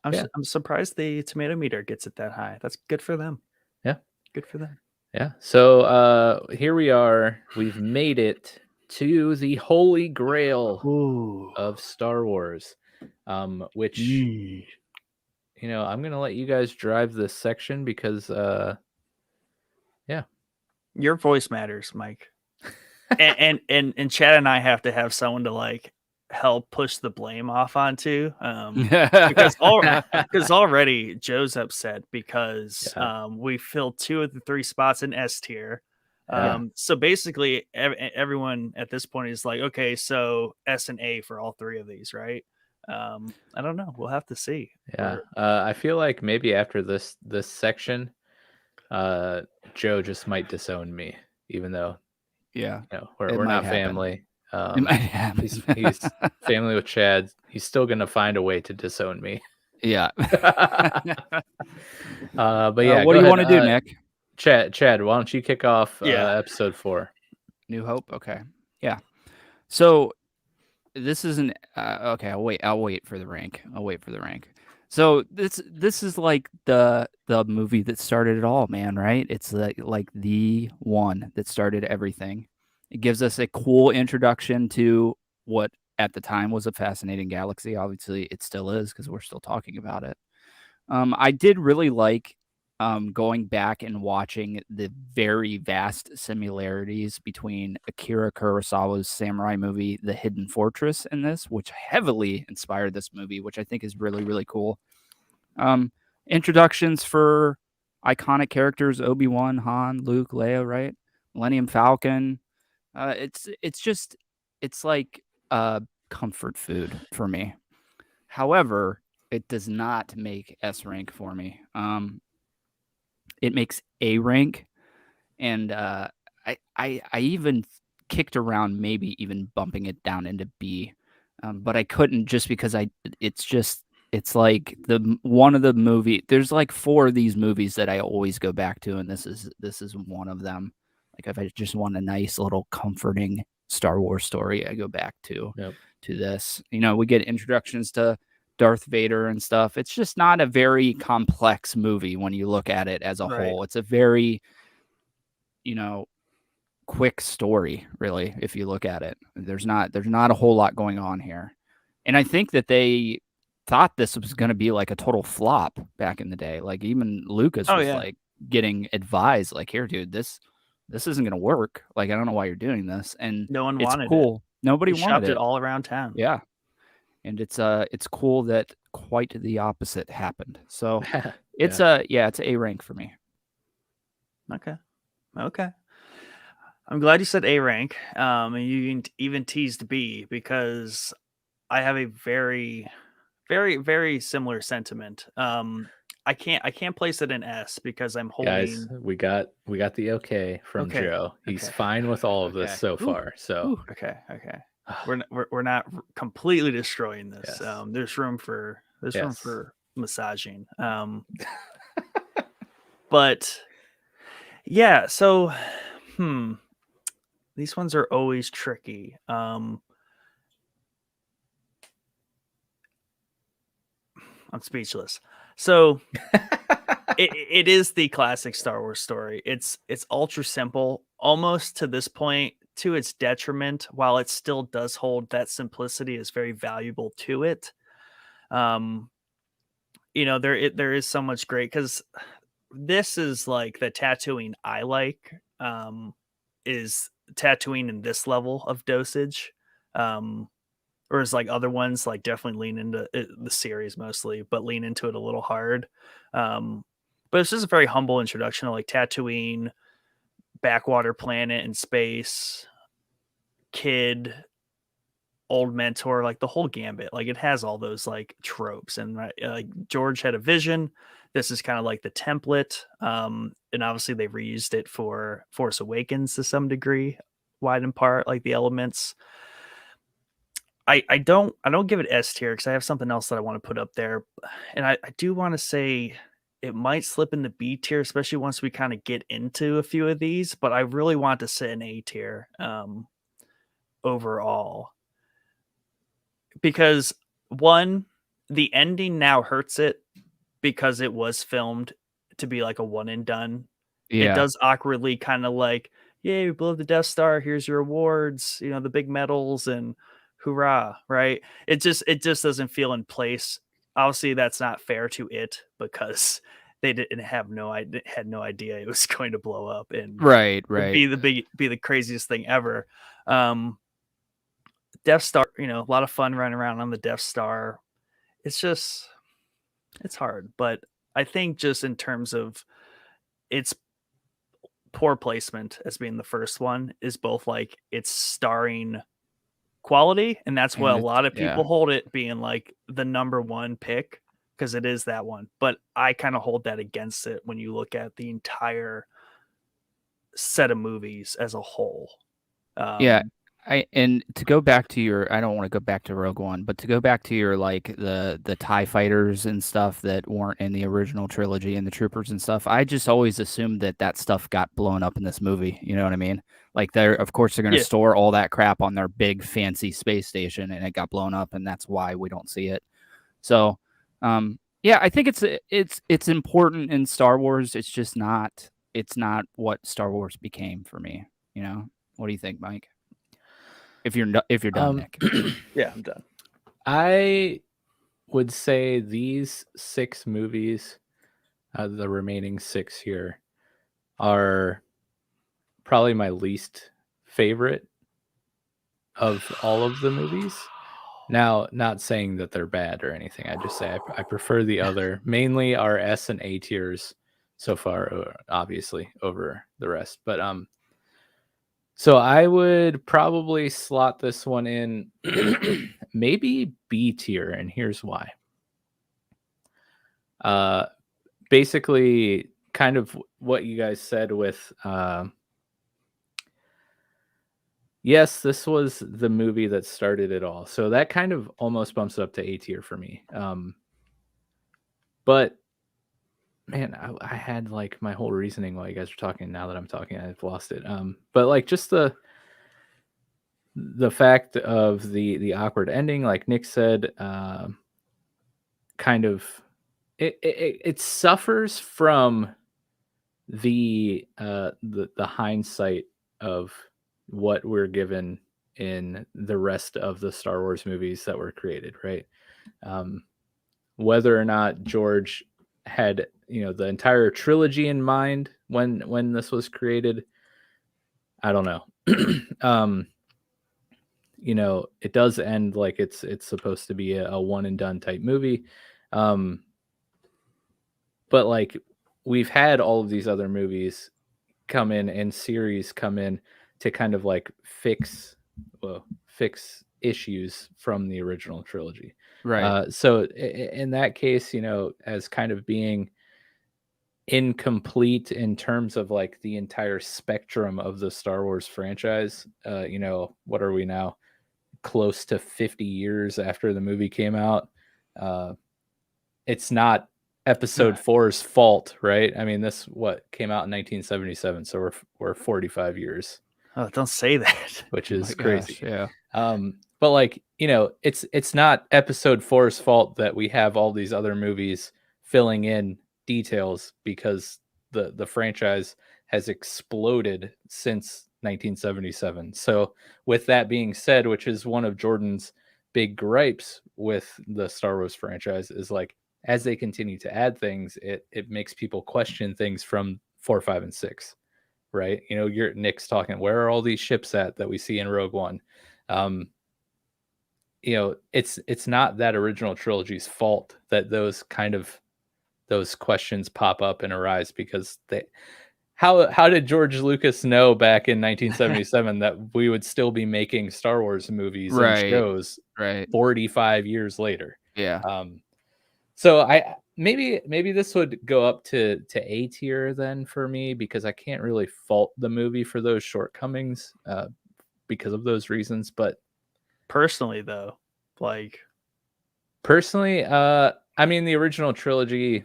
I'm surprised the tomato meter gets it that high. That's good for them. Yeah, good for them. Yeah. So here we are. We've made it to the holy grail of Star Wars, which I'm gonna let you guys drive this section because your voice matters, Mike. and Chad and I have to have someone to like help push the blame off onto, because already Joe's upset because we filled 2 of the 3 spots in S tier. So basically everyone at this point is like, okay, so S and A for all 3 of these, right? I don't know, we'll have to see. I feel like maybe after this section Joe just might disown me, even though we're not family. It might happen. He's family with Chad. He's still gonna find a way to disown me. Yeah. But yeah, what do you want to do, Nick? Chad, why don't you kick off episode 4? New Hope. Okay. Yeah. So this isn't okay. I'll wait for the rank. So this is like the movie that started it all, man, right? It's like the one that started everything. It gives us a cool introduction to what at the time was a fascinating galaxy. Obviously, it still is because we're still talking about it. I did really like going back and watching the very vast similarities between Akira Kurosawa's samurai movie, The Hidden Fortress, and this, which heavily inspired this movie, which I think is really, really cool. Introductions for iconic characters: Obi-Wan, Han, Luke, Leia, right? Millennium Falcon. It's like comfort food for me. However, it does not make S rank for me. It makes A rank, and I even kicked around maybe even bumping it down into B, but I couldn't just because it's like one of the movie. There's like 4 of these movies that I always go back to, and this is one of them. Like if I just want a nice little comforting Star Wars story, I go back to this. We get introductions to Darth Vader and stuff. It's just not a very complex movie when you look at it as a whole. It's a very, quick story, really, if you look at it. There's not a whole lot going on here. And I think that they thought this was going to be like a total flop back in the day. Like even Lucas was like getting advised, like, here, dude, this isn't going to work. Like, I don't know why you're doing this. And no one wanted it. Nobody wanted it all around town. Yeah. And it's cool that quite the opposite happened. So it's it's A rank for me. Okay. I'm glad you said A rank. And you even teased B because I have a very, very, very similar sentiment. I can't place it in S because I'm holding. Guys, we got the okay from Joe. He's fine with all of this so far. So okay. We're not completely destroying this. There's room for massaging. But yeah, so these ones are always tricky. I'm speechless. So it is the classic Star Wars story. It's ultra simple, almost to this point to its detriment. While it still does hold that simplicity is very valuable to it. There is so much great because this is like the Tatooine I like. Is Tatooine in this level of dosage. Whereas like other ones like definitely lean into it, the series mostly, but lean into it a little hard. But it's just a very humble introduction to like Tatooine, backwater planet in space, kid, old mentor, like the whole gambit. Like it has all those like tropes, and like George had a vision. This is kind of like the template, and obviously they reused it for Force Awakens to some degree, wide in part, like the elements. I don't give it S tier because I have something else that I want to put up there, and I do want to say it might slip in the B tier, especially once we kind of get into a few of these. But I really want to sit in A tier overall because one, the ending now hurts it because it was filmed to be like a one and done. Yeah. It does awkwardly kind of like, yay, we blew up the Death Star. Here's your awards, the big medals and hoorah, right? It just doesn't feel in place. Obviously, that's not fair to it because they had no idea it was going to blow up and right. be the craziest thing ever. Death Star, a lot of fun running around on the Death Star. It's hard, but I think just in terms of its poor placement as being the first one is both like its starring quality, and that's what a lot of people hold it being like the number one pick because it is that one. But I kind of hold that against it when you look at the entire set of movies as a whole. And to go back to your, I don't want to go back to Rogue One, but to go back to your like the TIE fighters and stuff that weren't in the original trilogy and the troopers and stuff, I just always assumed that stuff got blown up in this movie. You know what I mean? Like of course they're going to store all that crap on their big fancy space station, and it got blown up, and that's why we don't see it. So, I think it's important in Star Wars. It's just not. It's not what Star Wars became for me. What do you think, Mike? If you're done, Nick. Yeah, I'm done. I would say these 6 movies, the remaining 6 here, are probably my least favorite of all of the movies. Now, not saying that they're bad or anything. I just say I prefer the other. Mainly our S and A tiers so far, obviously, over the rest. But so I would probably slot this one in maybe B tier, and here's why. Basically, kind of what you guys said with yes, this was the movie that started it all. So that kind of almost bumps it up to A tier for me. But man, I had like my whole reasoning while you guys were talking. Now that I'm talking, I've lost it. But like just the fact of the awkward ending, like Nick said, kind of it suffers from the hindsight of what we're given in the rest of the Star Wars movies that were created, right? Whether or not George had the entire trilogy in mind when this was created, I don't know. It does end like it's supposed to be a one and done type movie, but like we've had all of these other movies come in and series come in to kind of like fix issues from the original trilogy, right? So in that case, as kind of being incomplete in terms of like the entire spectrum of the Star Wars franchise, what are we now, close to 50 years after the movie came out? It's not Episode 4's fault, right? I mean, this came out in 1977, so we're 45 years. Oh, don't say that. Which is crazy. Gosh, yeah. But like, it's not Episode 4's fault that we have all these other movies filling in details, because the franchise has exploded since 1977. So with that being said, which is one of Jordan's big gripes with the Star Wars franchise, is like, as they continue to add things, it makes people question things from 4, 5, and 6, right? Nick's talking, where are all these ships at that we see in Rogue One? It's not that original trilogy's fault that those questions pop up and arise, because how did George Lucas know back in 1977 that we would still be making Star Wars movies and shows 45 years later? Yeah. So maybe this would go up to A tier then for me, because I can't really fault the movie for those shortcomings because of those reasons. But personally, though, I mean, the original trilogy,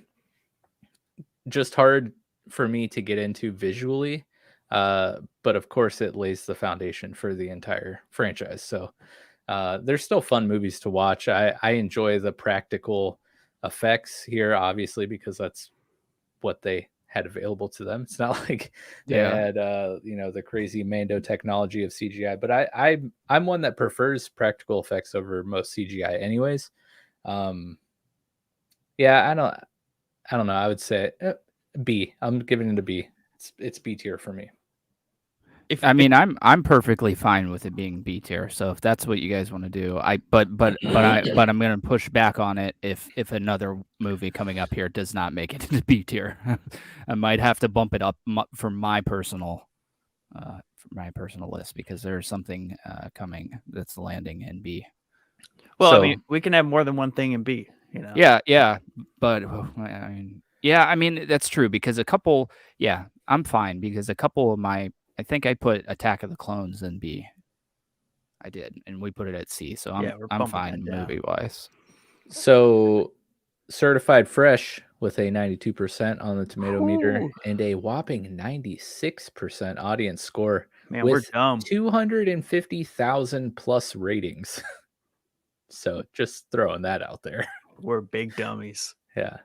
just hard for me to get into visually, but of course it lays the foundation for the entire franchise. So there's still fun movies to watch. I enjoy the practical effects here, obviously, because that's what they had available to them. It's not like they had the crazy Mando technology of CGI, but I'm one that prefers practical effects over most CGI anyways. I don't know, I would say B. I'm giving it a B. It's B tier for me. I'm perfectly fine with it being B tier. So if that's what you guys want to do, but I'm going to push back on it if another movie coming up here does not make it into B tier. I might have to bump it up for my personal list, because there's something coming that's landing in B. Well, I mean, we can have more than one thing in B. Yeah, but I mean that's true, because a couple. Yeah, I'm fine, because a couple of I think I put Attack of the Clones in B. I did, and we put it at C. So I'm fine movie wise. So certified fresh with a 92% on the tomato meter and a whopping 96% audience score. Man, with we're dumb. 250,000 plus ratings. So just throwing that out there. We're big dummies. Yeah.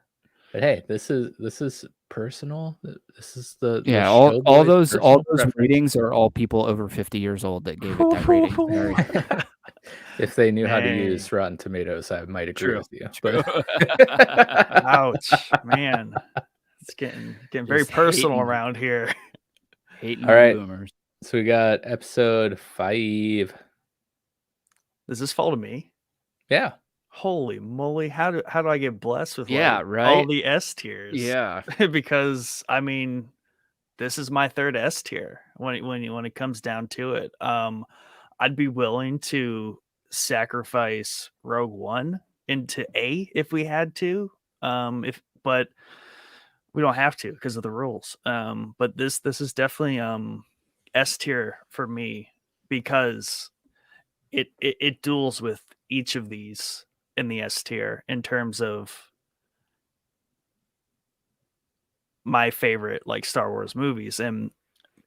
But hey, this is personal. This is the all those ratings are all people over 50 years old that gave it that rating. If they knew how to use Rotten Tomatoes, I might agree with you. But... Ouch, man, it's getting very personal around here. Hating all right, boomers. So we got episode 5. Does this fall to me? Yeah. Holy moly! How do I get blessed with all the S tiers? Yeah, because I mean, this is my third S tier when it comes down to it. I'd be willing to sacrifice Rogue One into A if we had to. But we don't have to because of the rules. But this is definitely S tier for me, because it duels with each of these in the S tier in terms of my favorite Star Wars movies. And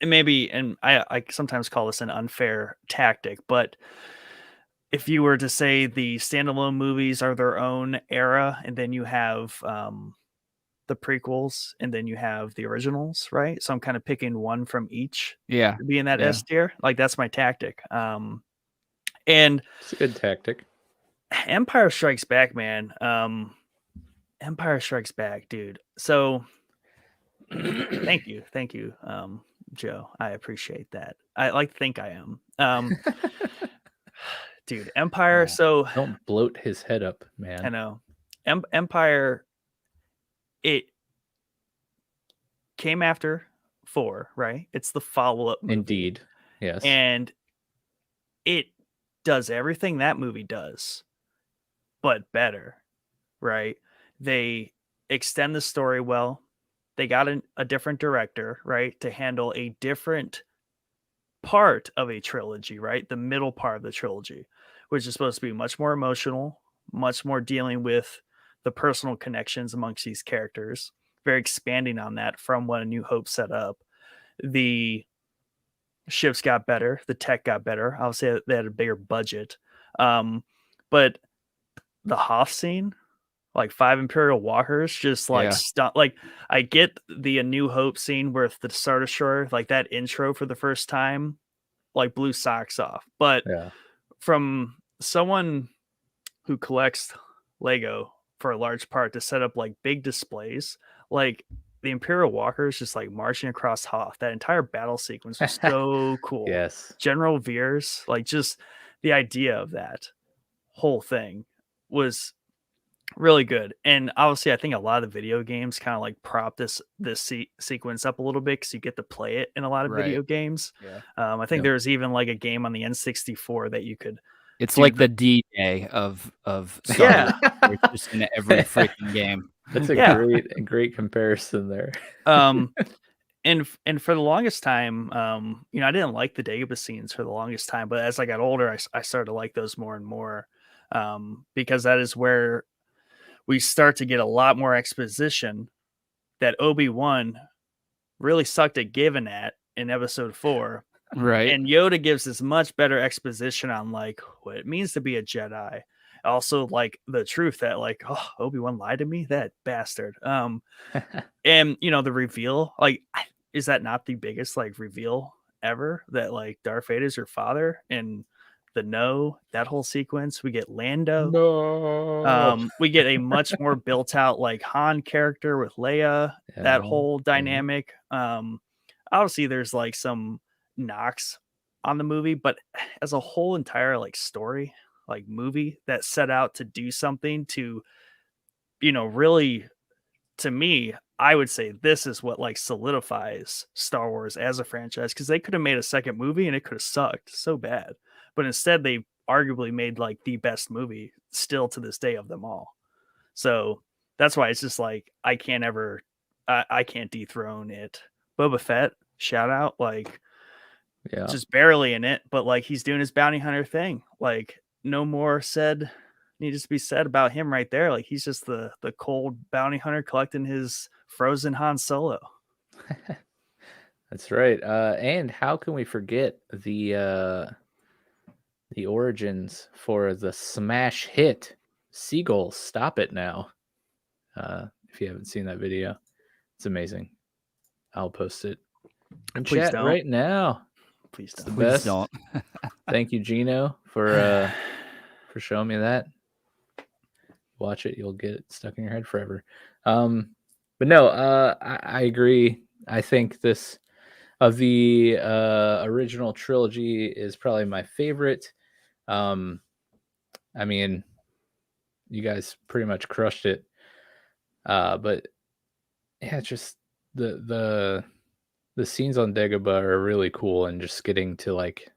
I sometimes call this an unfair tactic, but if you were to say the standalone movies are their own era, and then you have the prequels, and then you have the originals, right? So I'm kind of picking one from each to be in that S tier. That's my tactic. And it's a good tactic. Empire Strikes Back, man. Empire Strikes Back, dude. So thank you, Joe. I appreciate that. I think I am. Dude, Empire. So don't bloat his head up, man. I know. Empire. It came after 4, right? It's the follow-up movie. Indeed, yes. And it does everything that movie does, but better, right? They extend the story well. They got a different director, right, to handle a different part of a trilogy, right? The middle part of the trilogy, which is supposed to be much more emotional, much more dealing with the personal connections amongst these characters, very expanding on that from what A New Hope set up. The ships got better, the tech got better. Obviously, they had a bigger budget, but the Hoth scene, like 5 Imperial Walkers, just like like I get the A New Hope scene with the Star Destroyer, like that intro for the first time, like blew socks off. But from someone who collects Lego for a large part to set up like big displays, like the Imperial Walkers just like marching across Hoth, that entire battle sequence was so cool. Yes. General Veers, like just the idea of that whole thing was really good. And obviously I think a lot of the video games kind of like prop this sequence up a little bit because you get to play it in a lot of video games. I think there's even like a game on the N64 that you could, it's like the D-Day of Star Wars, just in every freaking game. That's a great comparison there. And for the longest time, you know, I didn't like the Dagobah scenes for the longest time, but as I got older, I started to like those more and more, because that is where we start to get a lot more exposition that Obi-Wan really sucked at giving at in episode 4. Right. And Yoda gives this much better exposition on like what it means to be a Jedi. Also, like the truth that like, oh, Obi-Wan lied to me, that bastard. And you know, the reveal, like, is that not the biggest like reveal ever, that like Darth Vader is your father? And that whole sequence, we get Lando. We get a much more built out like Han character with Leia, that whole dynamic. Obviously there's like some knocks on the movie, but as a whole entire like story, like movie that set out to do something to, you know, really, to me, I would say this is what like solidifies Star Wars as a franchise, because they could have made a second movie and it could have sucked so bad, but instead they arguably made like the best movie still to this day of them all. So that's why it's just like I can't dethrone it. Boba Fett, shout out, like just barely in it, but like he's doing his bounty hunter thing. Like no more needs to be said about him right there. Like he's just the cold bounty hunter collecting his frozen Han Solo. That's right. And how can we forget the origins for the smash hit Seagulls Stop It Now? If you haven't seen that video, it's amazing. I'll post it in chat right now. Please don't. It's the best. Don't. Thank you, Gino, for showing me that. Watch it, you'll get it stuck in your head forever. But no, I agree. I think this of the original trilogy is probably my favorite. I mean, you guys pretty much crushed it. But yeah, just the scenes on Dagobah are really cool, and just getting to like,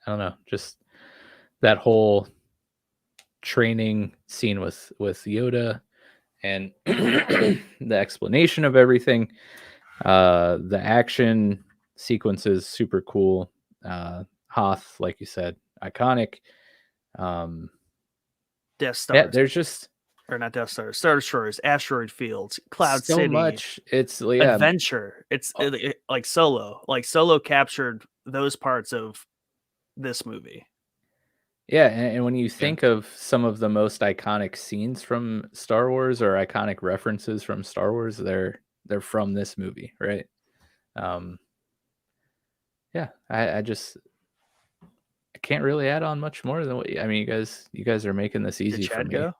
I don't know, just that whole training scene with Yoda and the explanation of everything. The action sequences super cool. Hoth, like you said, iconic. Death Stars. Yeah, there's just not Death Stars, Star Destroyers, asteroid fields, Cloud so City. Much. It's adventure. It's like Solo. Like Solo captured those parts of this movie. Yeah, and when you think of some of the most iconic scenes from Star Wars or iconic references from Star Wars, they're from this movie, right? Yeah, I can't really add on much more than what I mean. You guys are making this easy for me. Go?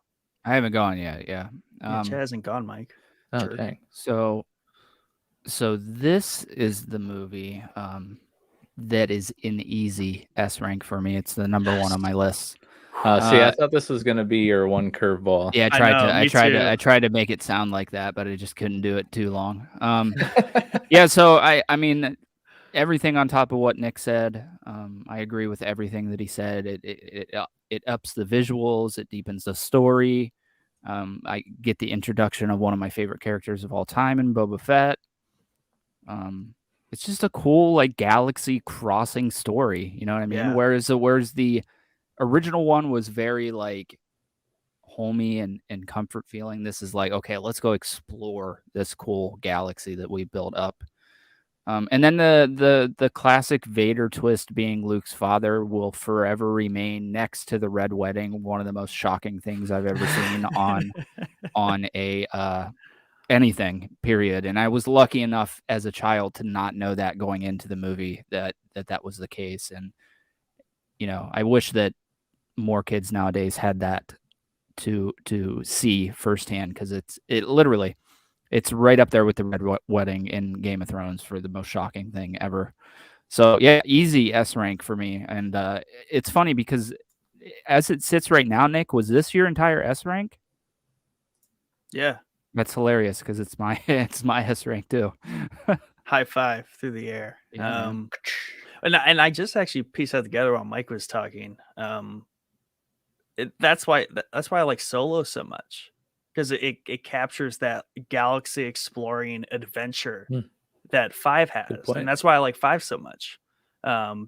I haven't gone yet. Yeah, Chad hasn't gone, Mike. Oh, dang. So this is the movie that is in easy S rank for me. It's the number one on my list. See, I thought this was going to be your one curveball. Yeah, I tried to make it sound like that, but I just couldn't do it too long. Yeah, so I mean, everything on top of what Nick said, I agree with everything that he said. It ups the visuals, it deepens the story. I get the introduction of one of my favorite characters of all time in Boba Fett. It's just a cool like galaxy crossing story, you know what I mean? Yeah. Whereas the original one was very like homey and comfort feeling. This is like, okay, let's go explore this cool galaxy that we built up. And then the classic Vader twist being Luke's father will forever remain next to the Red Wedding, one of the most shocking things I've ever seen on a anything, period. And I was lucky enough as a child to not know that going into the movie that was the case. And I wish that more kids nowadays had that to see firsthand, because it literally, it's right up there with the Red Wedding in Game of Thrones for the most shocking thing ever. So yeah, easy S rank for me. And it's funny because as it sits right now, Nick, was this your entire S rank? Yeah, that's hilarious because it's my S rank too. High five through the air. Yeah, and I just actually pieced that together while Mike was talking. That's why I like Solo so much, because it captures that galaxy exploring adventure that 5 has, and that's why I like 5 so much.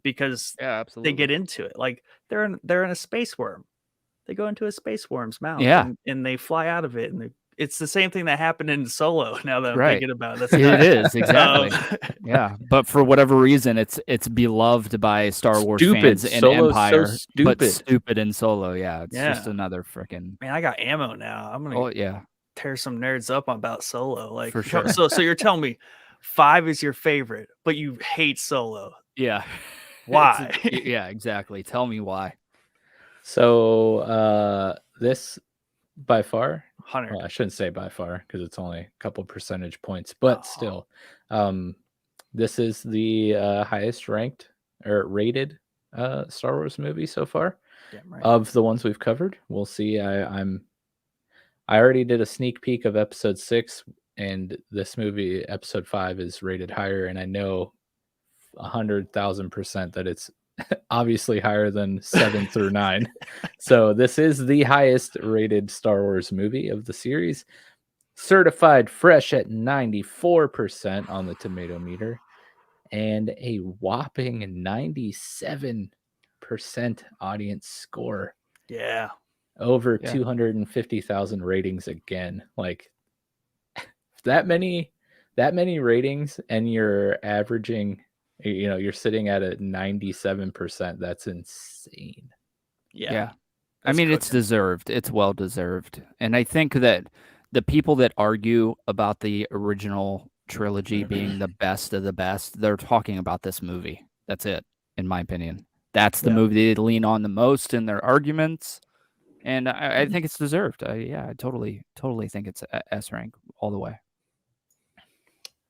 Because absolutely, they get into it. Like they're in a space worm. They go into a space worm's mouth, and they fly out of it, and it's the same thing that happened in Solo. Now that I'm thinking about it, it is exactly. Yeah, but for whatever reason, it's beloved by Star Wars fans and Empire, but stupid in Solo. Yeah, it's just another freaking. Man, I got ammo now. I'm gonna tear some nerds up about Solo. Like for sure. So you're telling me 5 is your favorite, but you hate Solo? Yeah. Why? Yeah, exactly. Tell me why. So this by far, 100. well, I shouldn't say by far because it's only a couple percentage points, but still, this is the highest ranked or rated Star Wars movie so far of the ones we've covered. We'll see. I already did a sneak peek of episode 6, and this movie, episode 5, is rated higher, and I know 100,000% that it's obviously higher than 7 through 9. So this is the highest rated Star Wars movie of the series, certified fresh at 94% on the tomato meter, and a whopping 97% audience score. Yeah. Over 250,000 ratings again. Like that many ratings, and you're averaging, you're sitting at a 97%. That's insane. Yeah. I mean, it's deserved. It's well deserved. And I think that the people that argue about the original trilogy being the best of the best, they're talking about this movie. That's it, in my opinion. That's the movie they lean on the most in their arguments. And I think it's deserved. I totally think it's S rank all the way.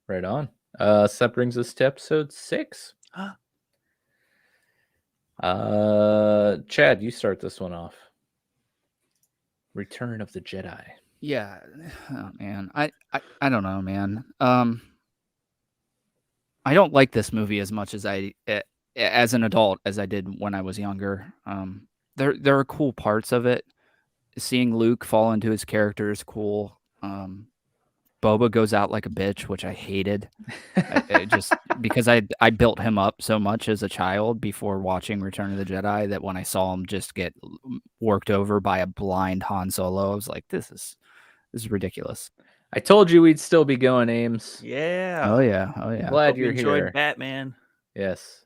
Right on. So that brings us to episode 6. Chad, you start this one off. Return of the Jedi. Yeah. Oh, man. I don't know, man. I don't like this movie as much as as an adult as I did when I was younger. There are cool parts of it. Seeing Luke fall into his character is cool. Boba goes out like a bitch, which I hated. Just because I built him up so much as a child before watching Return of the Jedi that when I saw him just get worked over by a blind Han Solo, I was like, this is ridiculous. I told you we'd still be going, Ames. Yeah. Oh yeah. Glad you're enjoyed here. Batman. Yes.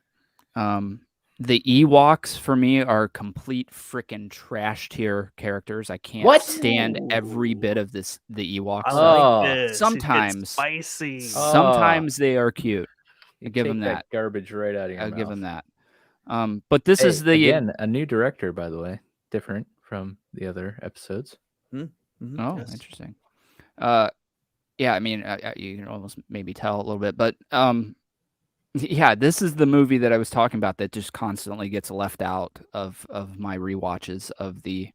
The Ewoks for me are complete freaking trash tier characters. I can't stand every bit of the Ewoks. I like this. Sometimes it's spicy. Sometimes they are cute. I give them that garbage right out of your mouth. I'll give them that. But this is again a new director, by the way, different from the other episodes. Mm-hmm. Oh, yes. Interesting. Yeah, I mean, you can almost maybe tell a little bit, but yeah, this is the movie that I was talking about that just constantly gets left out of my rewatches of the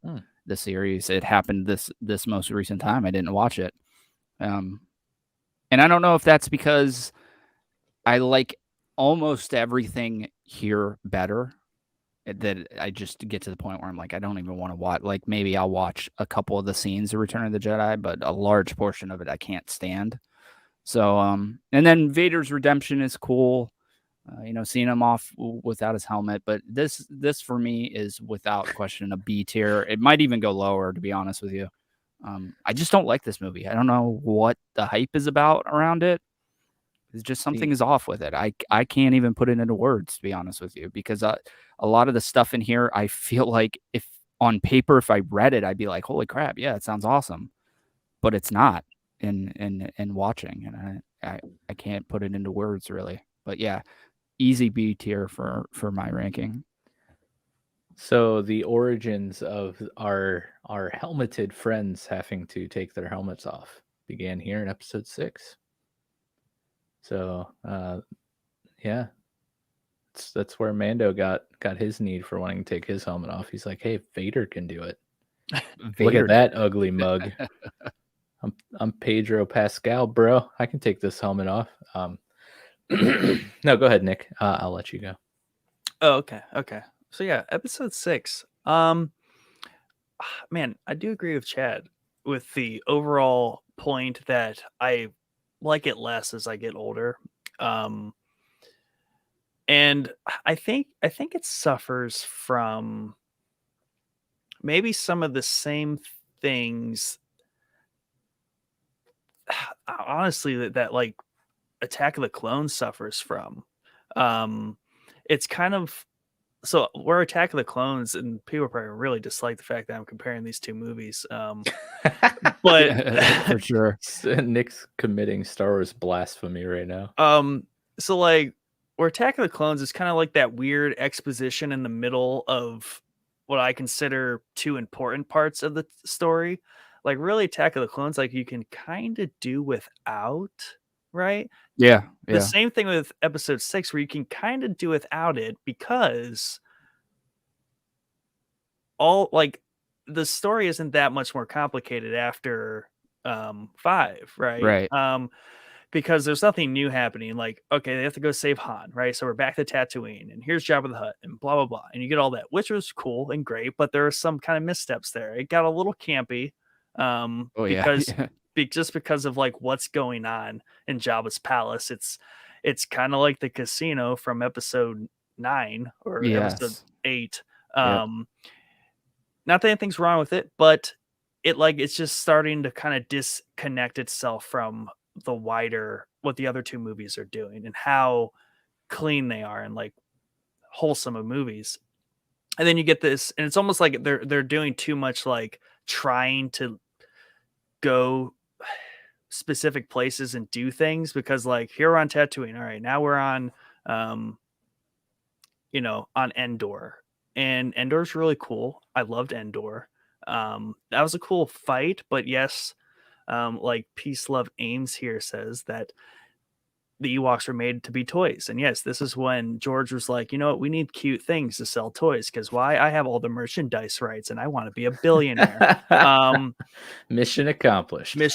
series. It happened this most recent time. I didn't watch it. And I don't know if that's because I like almost everything here better, that I just get to the point where I'm like, I don't even want to watch. Like maybe I'll watch a couple of the scenes of Return of the Jedi, but a large portion of it I can't stand. So, and then Vader's redemption is cool. seeing him off without his helmet. But this for me is without question a B tier. It might even go lower, to be honest with you. I just don't like this movie. I don't know what the hype is about around it. It's just something is off with it. I can't even put it into words, to be honest with you, because a lot of the stuff in here, I feel like if on paper, if I read it, I'd be like, holy crap, yeah, it sounds awesome. But it's not in watching, and I can't put it into words really. But yeah, easy B tier for my ranking. So the origins of our helmeted friends having to take their helmets off began here in episode 6. So yeah, that's where Mando got his need for wanting to take his helmet off. He's like, hey, Vader can do it. Look at that ugly mug. I'm Pedro Pascal, bro. I can take this helmet off. No, go ahead, Nick. I'll let you go. Oh, okay. So yeah, episode 6. Man, I do agree with Chad with the overall point that I like it less as I get older. And I think it suffers from maybe some of the same things, honestly, that like Attack of the Clones suffers from. It's kind of, so where Attack of the Clones, and people probably really dislike the fact that I'm comparing these two movies. But for sure, Nick's committing Star Wars blasphemy right now. So like where Attack of the Clones is kind of like that weird exposition in the middle of what I consider two important parts of the story. Like really Attack of the Clones, like you can kind of do without, right? Yeah. The same thing with episode 6, where you can kind of do without it because all like the story isn't that much more complicated after 5, right? Because there's nothing new happening. Like, okay, they have to go save Han, right? So we're back to Tatooine, and here's Jabba the Hutt, and blah blah blah, and you get all that, which was cool and great, but there are some kind of missteps there. It got a little campy, because of like what's going on in Jabba's palace. It's kind of like the casino from episode 9 or episode 8. Not that anything's wrong with it, but it's just starting to kind of disconnect itself from the wider what the other two movies are doing and how clean they are and like wholesome of movies. And then you get this, and it's almost like they're doing too much, like trying to go specific places and do things, because like here we're on Tatooine, all right, now we're on on Endor, and Endor's really cool. I loved Endor. That was a cool fight, but yes, like Peace Love Ames here says that the Ewoks were made to be toys. And yes, this is when George was like, you know what, we need cute things to sell toys, because why? I have all the merchandise rights and I want to be a billionaire. Mission accomplished. But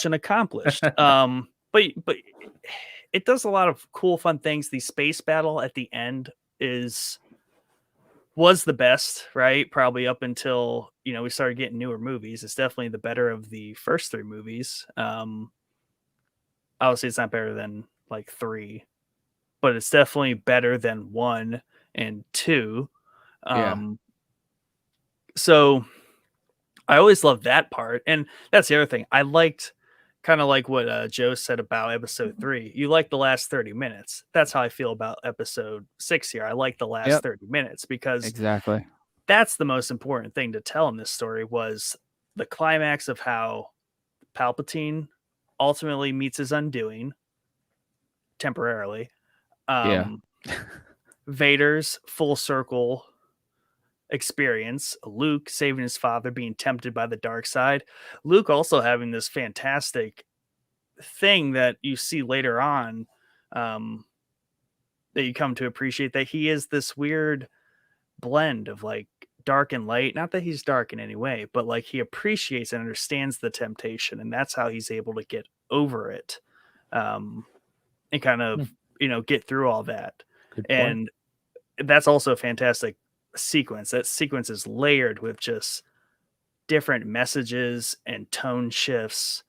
it does a lot of cool, fun things. The space battle at the end was the best, right? Probably up until, we started getting newer movies. It's definitely the better of the first 3 movies. Obviously it's not better than like 3, but it's definitely better than 1 and 2. So I always loved that part. And that's the other thing. I liked kind of like what Joe said about episode 3. You like the last 30 minutes. That's how I feel about episode 6 here. I like the last 30 minutes because exactly that's the most important thing to tell in this story, was the climax of how Palpatine ultimately meets his undoing temporarily. Vader's full circle experience, Luke saving his father, being tempted by the dark side, Luke also having this fantastic thing that you see later on, that you come to appreciate, that he is this weird blend of like dark and light. Not that he's dark in any way, but like he appreciates and understands the temptation, and that's how he's able to get over it, and kind of get through all that. And that's also a fantastic sequence. That sequence is layered with just different messages and tone shifts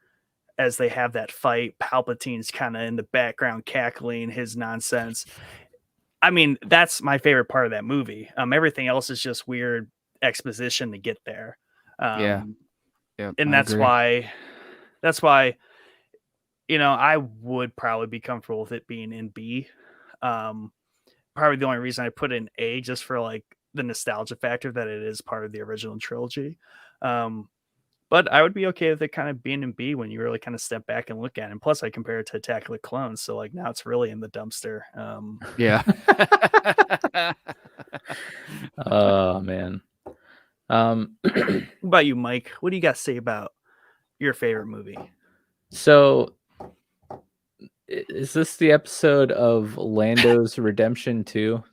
as they have that fight. Palpatine's kind of in the background cackling his nonsense. I mean, that's my favorite part of that movie. Everything else is just weird exposition to get there. Yeah, And I that's agree. why, I would probably be comfortable with it being in B. Probably the only reason I put it in A, just for like the nostalgia factor that it is part of the original trilogy. But I would be okay with it kind of being in B when you really kind of step back and look at it. And plus I compare it to Attack of the Clones. So like now it's really in the dumpster. Yeah. Oh man. What about you, Mike? What do you got to say about your favorite movie? So is this the episode of Lando's Redemption 2?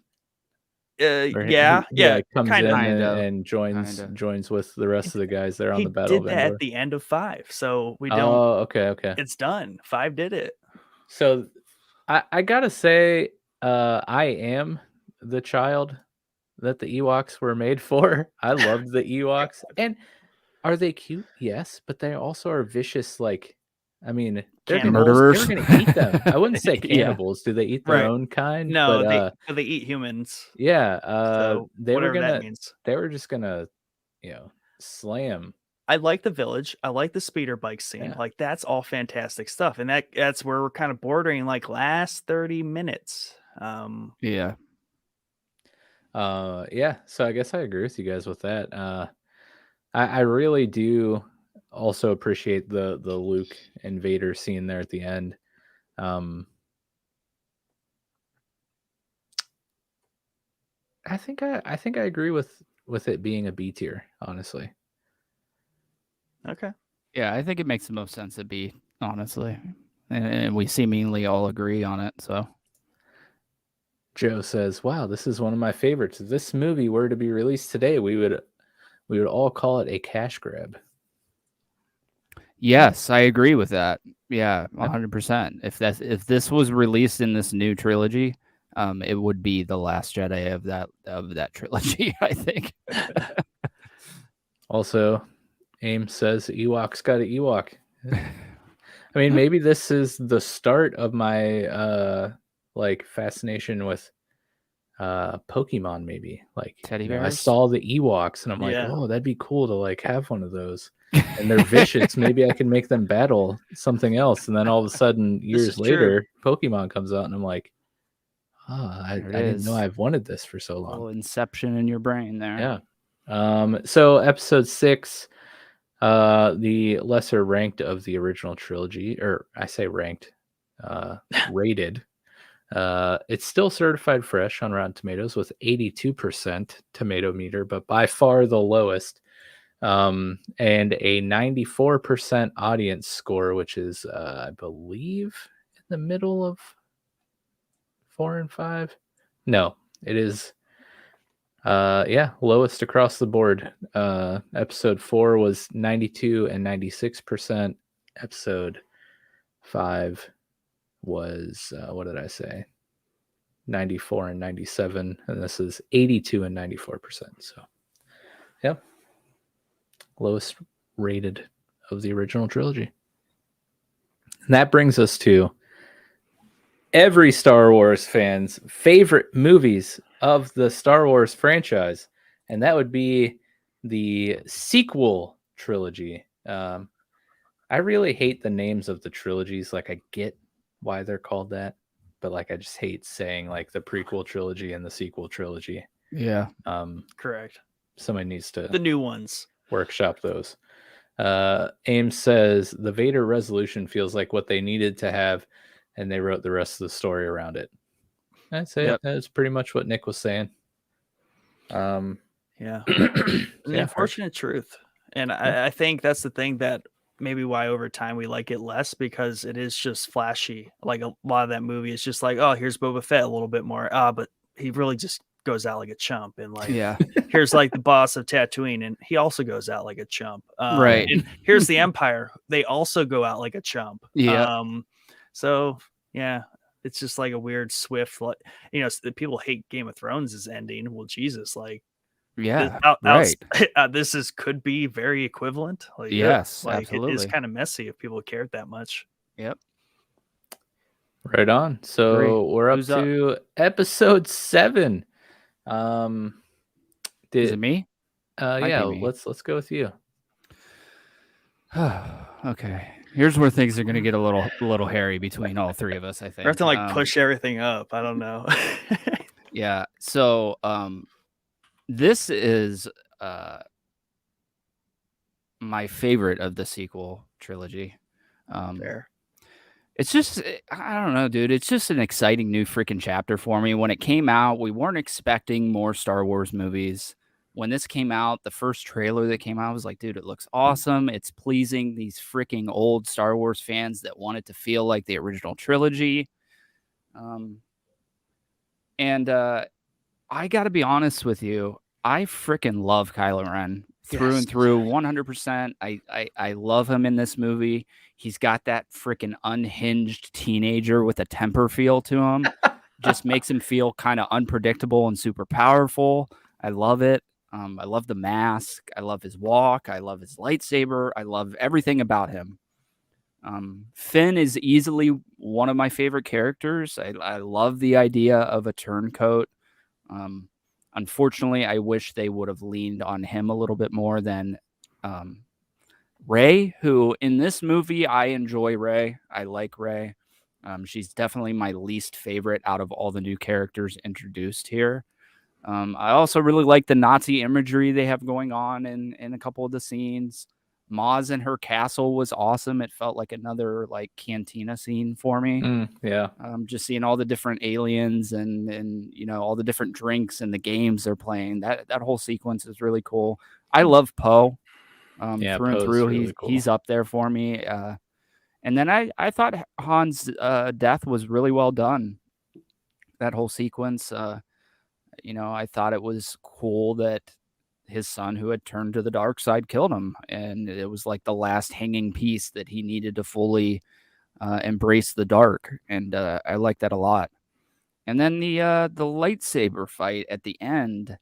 Yeah, Like comes kind in of. and joins with the rest of the guys there on the battle. He of did that Endor. at the end of 5, so we don't. Oh, okay. It's done. 5 did it. So I gotta say, I am the child that the Ewoks were made for. I loved the Ewoks, and are they cute? Yes, but they also are vicious. Like, I mean, they're Murderers. They're gonna eat them. I wouldn't say Yeah. cannibals. Do they eat their own kind? No, but, they eat humans. Yeah. So they were whatever gonna. that means. They were just gonna, slam. I like the village. I like the speeder bike scene. Yeah. Like that's all fantastic stuff, and that's where we're kind of bordering like last 30 minutes. Yeah. Yeah. So I guess I agree with you guys with that. I really do also appreciate the Luke and Vader scene there at the end. I think I agree with it being a B tier, honestly. Okay. Yeah, I think it makes the most sense to be, honestly. And we seemingly all agree on it, so. Joe says, "Wow, this is one of my favorites. If this movie were to be released today, we would all call it a cash grab." Yes, I agree with that. Yeah, 100%. If this was released in this new trilogy, it would be the last Jedi of that trilogy, I think. Also, Aim says Ewoks got an Ewok. I mean, maybe this is the start of my fascination with Pokemon. Maybe like Teddy bears. I saw the Ewoks and I'm like, oh, that'd be cool to like have one of those. And they're vicious. Maybe I can make them battle something else. And then all of a sudden, years later, Pokemon comes out, and I'm like, I didn't know I've wanted this for so long. A little inception in your brain there. Yeah. So episode 6, the lesser ranked of the original trilogy, or I say ranked, rated. It's still certified fresh on Rotten Tomatoes with 82% tomato meter, but by far the lowest. And a 94% audience score, which is, I believe, in the middle of 4 and 5. No, it is, lowest across the board. Episode 4 was 92 and 96%. Episode 5 was, what did I say? 94 and 97, and this is 82 and 94%. So, yeah. Lowest rated of the original trilogy. And that brings us to every Star Wars fan's favorite movies of the Star Wars franchise, and that would be the sequel trilogy. I really hate the names of the trilogies. Like, I get why they're called that, but like I just hate saying like the prequel trilogy and the sequel trilogy. Yeah. Correct. Somebody needs to the new ones. Workshop those. Ames says the Vader resolution feels like what they needed to have, and they wrote the rest of the story around it. I'd say that's pretty much what Nick was saying. An unfortunate truth. And I think that's the thing that maybe why over time we like it less, because it is just flashy. Like a lot of that movie is just like, oh, here's Boba Fett a little bit more. But he really just goes out like a chump, and like here's like the boss of Tatooine, and he also goes out like a chump, right? And here's the Empire, they also go out like a chump. So yeah, it's just like a weird swift, like, people hate Game of Thrones' ending. Well, Jesus, like this could be very equivalent. Like, yes, like absolutely. it is kind of messy if people cared that much. Yep. Right on. So Agree. we're up Who's up? to episode 7. Is it me? Might Yeah, be me. let's go with you. Okay. Here's where things are going to get a little hairy between all three of us, I think. We have to like push everything up. I don't know. Yeah. So this is my favorite of the sequel trilogy. Fair. It's just, I don't know, dude. It's just an exciting new freaking chapter for me. When it came out, we weren't expecting more Star Wars movies. When this came out, the first trailer that came out, I was like, dude, it looks awesome. It's pleasing these freaking old Star Wars fans that want it to feel like the original trilogy. And I got to be honest with you. I freaking love Kylo Ren through and through, 100%. I love him in this movie. He's got that freaking unhinged teenager with a temper feel to him. Just makes him feel kind of unpredictable and super powerful. I love it. I love the mask. I love his walk. I love his lightsaber. I love everything about him. Finn is easily one of my favorite characters. I love the idea of a turncoat. Unfortunately, I wish they would have leaned on him a little bit more than Rey, who in this movie, I enjoy Rey. I like Rey. She's definitely my least favorite out of all the new characters introduced here. I also really like the Nazi imagery they have going on in a couple of the scenes. Maz and her castle was awesome. It felt like another like cantina scene for me. Yeah. Just seeing all the different aliens and you know all the different drinks and the games they're playing. That whole sequence is really cool. I love Poe. Through and through, really cool. he's up there for me. And then I thought Han's death was really well done. That whole sequence. You know, I thought it was cool that his son, who had turned to the dark side, killed him, and it was like the last hanging piece that he needed to fully embrace the dark, and I like that a lot. And then the lightsaber fight at the end,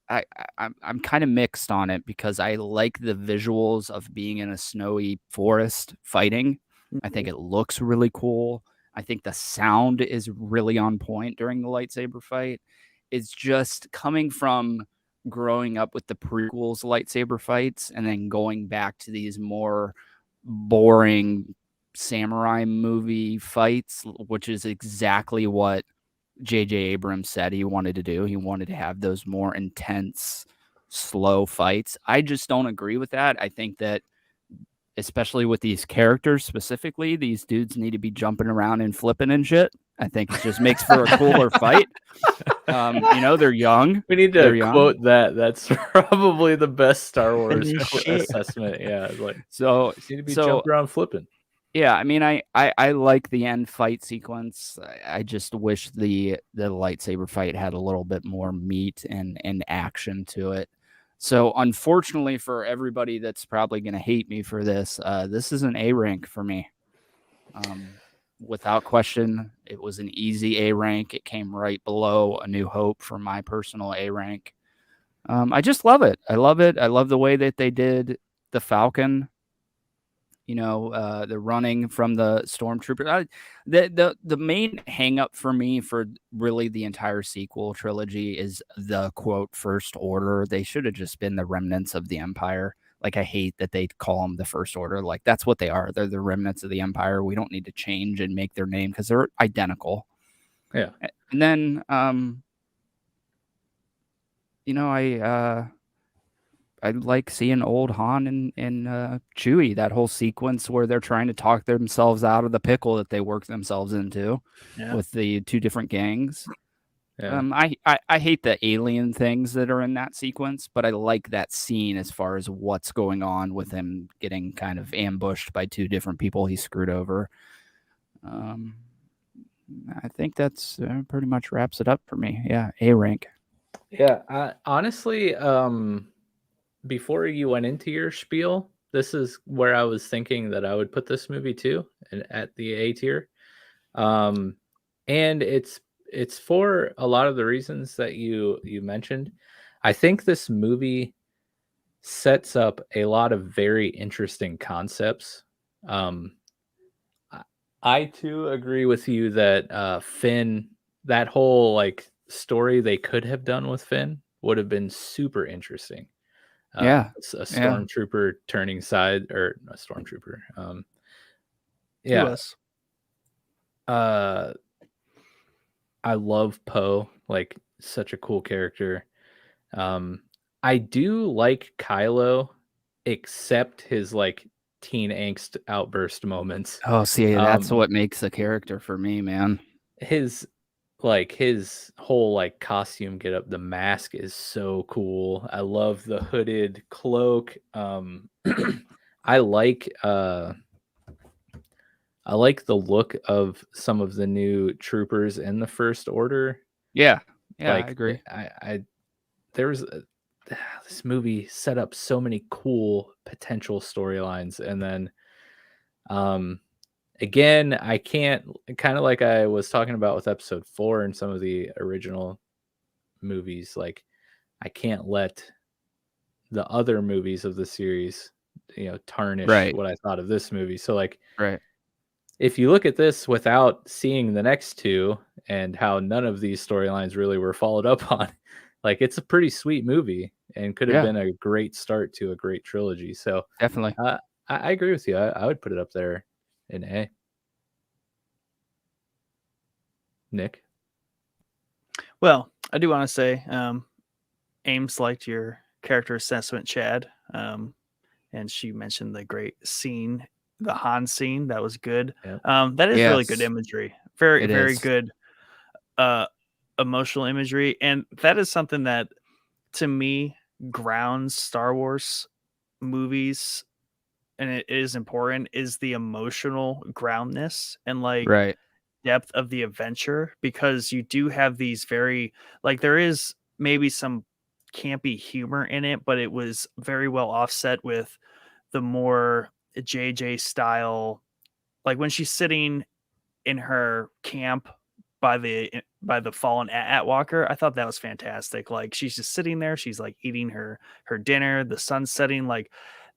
I'm kind of mixed on it because I like the visuals of being in a snowy forest fighting. I think it looks really cool. I think the sound is really on point during the lightsaber fight. It's just coming from growing up with the prequels lightsaber fights and then going back to these more boring samurai movie fights, which is exactly what J.J. Abrams said he wanted to do. He wanted to have those more intense, slow fights. I just don't agree with that. I think that especially with these characters specifically, these dudes need to be jumping around and flipping and shit. I think it just makes for a cooler fight. You know, they're young. We need to quote that. That's probably the best Star Wars assessment. Yeah, like so you need to be jumping around flipping. Yeah, I mean, I like the end fight sequence. I just wish the lightsaber fight had a little bit more meat and action to it. So unfortunately for everybody that's probably going to hate me for this, this is an A rank for me. Without question, it was an easy A rank. It came right below A New Hope for my personal A rank. I just love it. I love it. I love the way that they did the Falcon. You know, the running from the stormtrooper. The main hang up for me for really the entire sequel trilogy is the quote First Order. They should have just been the remnants of the Empire. Like, I hate that they call them the First Order. Like, that's what they are. They're the remnants of the Empire. We don't need to change and make their name because they're identical. Yeah. And then, you know, I like seeing old Han and Chewie, that whole sequence where they're trying to talk themselves out of the pickle that they worked themselves into with the two different gangs. Yeah. I hate the alien things that are in that sequence, but I like that scene as far as what's going on with him getting kind of ambushed by two different people he screwed over. I think that's pretty much wraps it up for me. Yeah, A rank. Yeah, honestly, before you went into your spiel, this is where I was thinking that I would put this movie too, and at the A tier. And it's for a lot of the reasons that you mentioned. I think this movie sets up a lot of very interesting concepts. I too agree with you that Finn, that whole like story they could have done with Finn would have been super interesting. Yeah. A Yeah. stormtrooper turning side, or a stormtrooper. He Yeah. was. I love Poe, like such a cool character. I do like Kylo, except his like teen angst outburst moments. Oh, see, that's Um, what makes the character for me, man. his whole like costume get up, the mask is so cool. I love the hooded cloak. I like the look of some of the new troopers in the First Order. Yeah. Yeah, Like I agree. there was this movie set up so many cool potential storylines, and then again, I can't, kind of like I was talking about with episode 4 and some of the original movies, like I can't let the other movies of the series, tarnish Right. what I thought of this movie. So like Right. if you look at this without seeing the next two and how none of these storylines really were followed up on, like it's a pretty sweet movie and could have Yeah. been a great start to a great trilogy. So Definitely. I agree with you. I would put it up there in A. Nick? Well, I do want to say, Ames liked your character assessment, Chad. And she mentioned the great scene, the Han scene. That was good. Yep. That is really good Yes. imagery. Very, It very is. good emotional imagery. And that is something that, to me, grounds Star Wars movies, and it is important, is the emotional groundness and like Right. depth of the adventure, because you do have these very, like, there is maybe some campy humor in it, but it was very well offset with the more JJ style, like when she's sitting in her camp by the fallen Atwalker. I thought that was fantastic. Like she's just sitting there, she's like eating her dinner, the sun's setting, like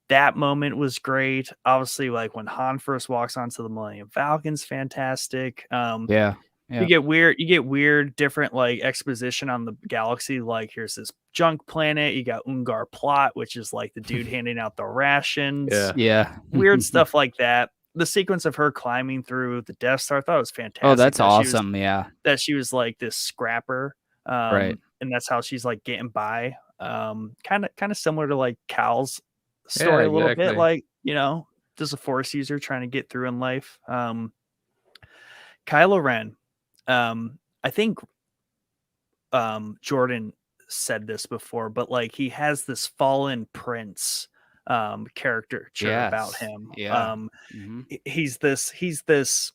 that moment was great. Obviously, like when Han first walks onto the Millennium Falcon's fantastic. Yeah. You get weird, different like exposition on the galaxy. Like here's this junk planet. You got Ungar Plot, which is like the dude handing out the rations. Yeah. Yeah. Weird stuff like that. The sequence of her climbing through the Death Star, I thought it was fantastic. Oh, that's that awesome. Yeah. that she was like this scrapper. Right. And that's how she's like getting by. Kind of similar to like Cal's story a little bit, exactly. like, just a Force user trying to get through in life. Kylo Ren. I think Jordan said this before, but like he has this fallen prince caricature about him. Yeah. He's this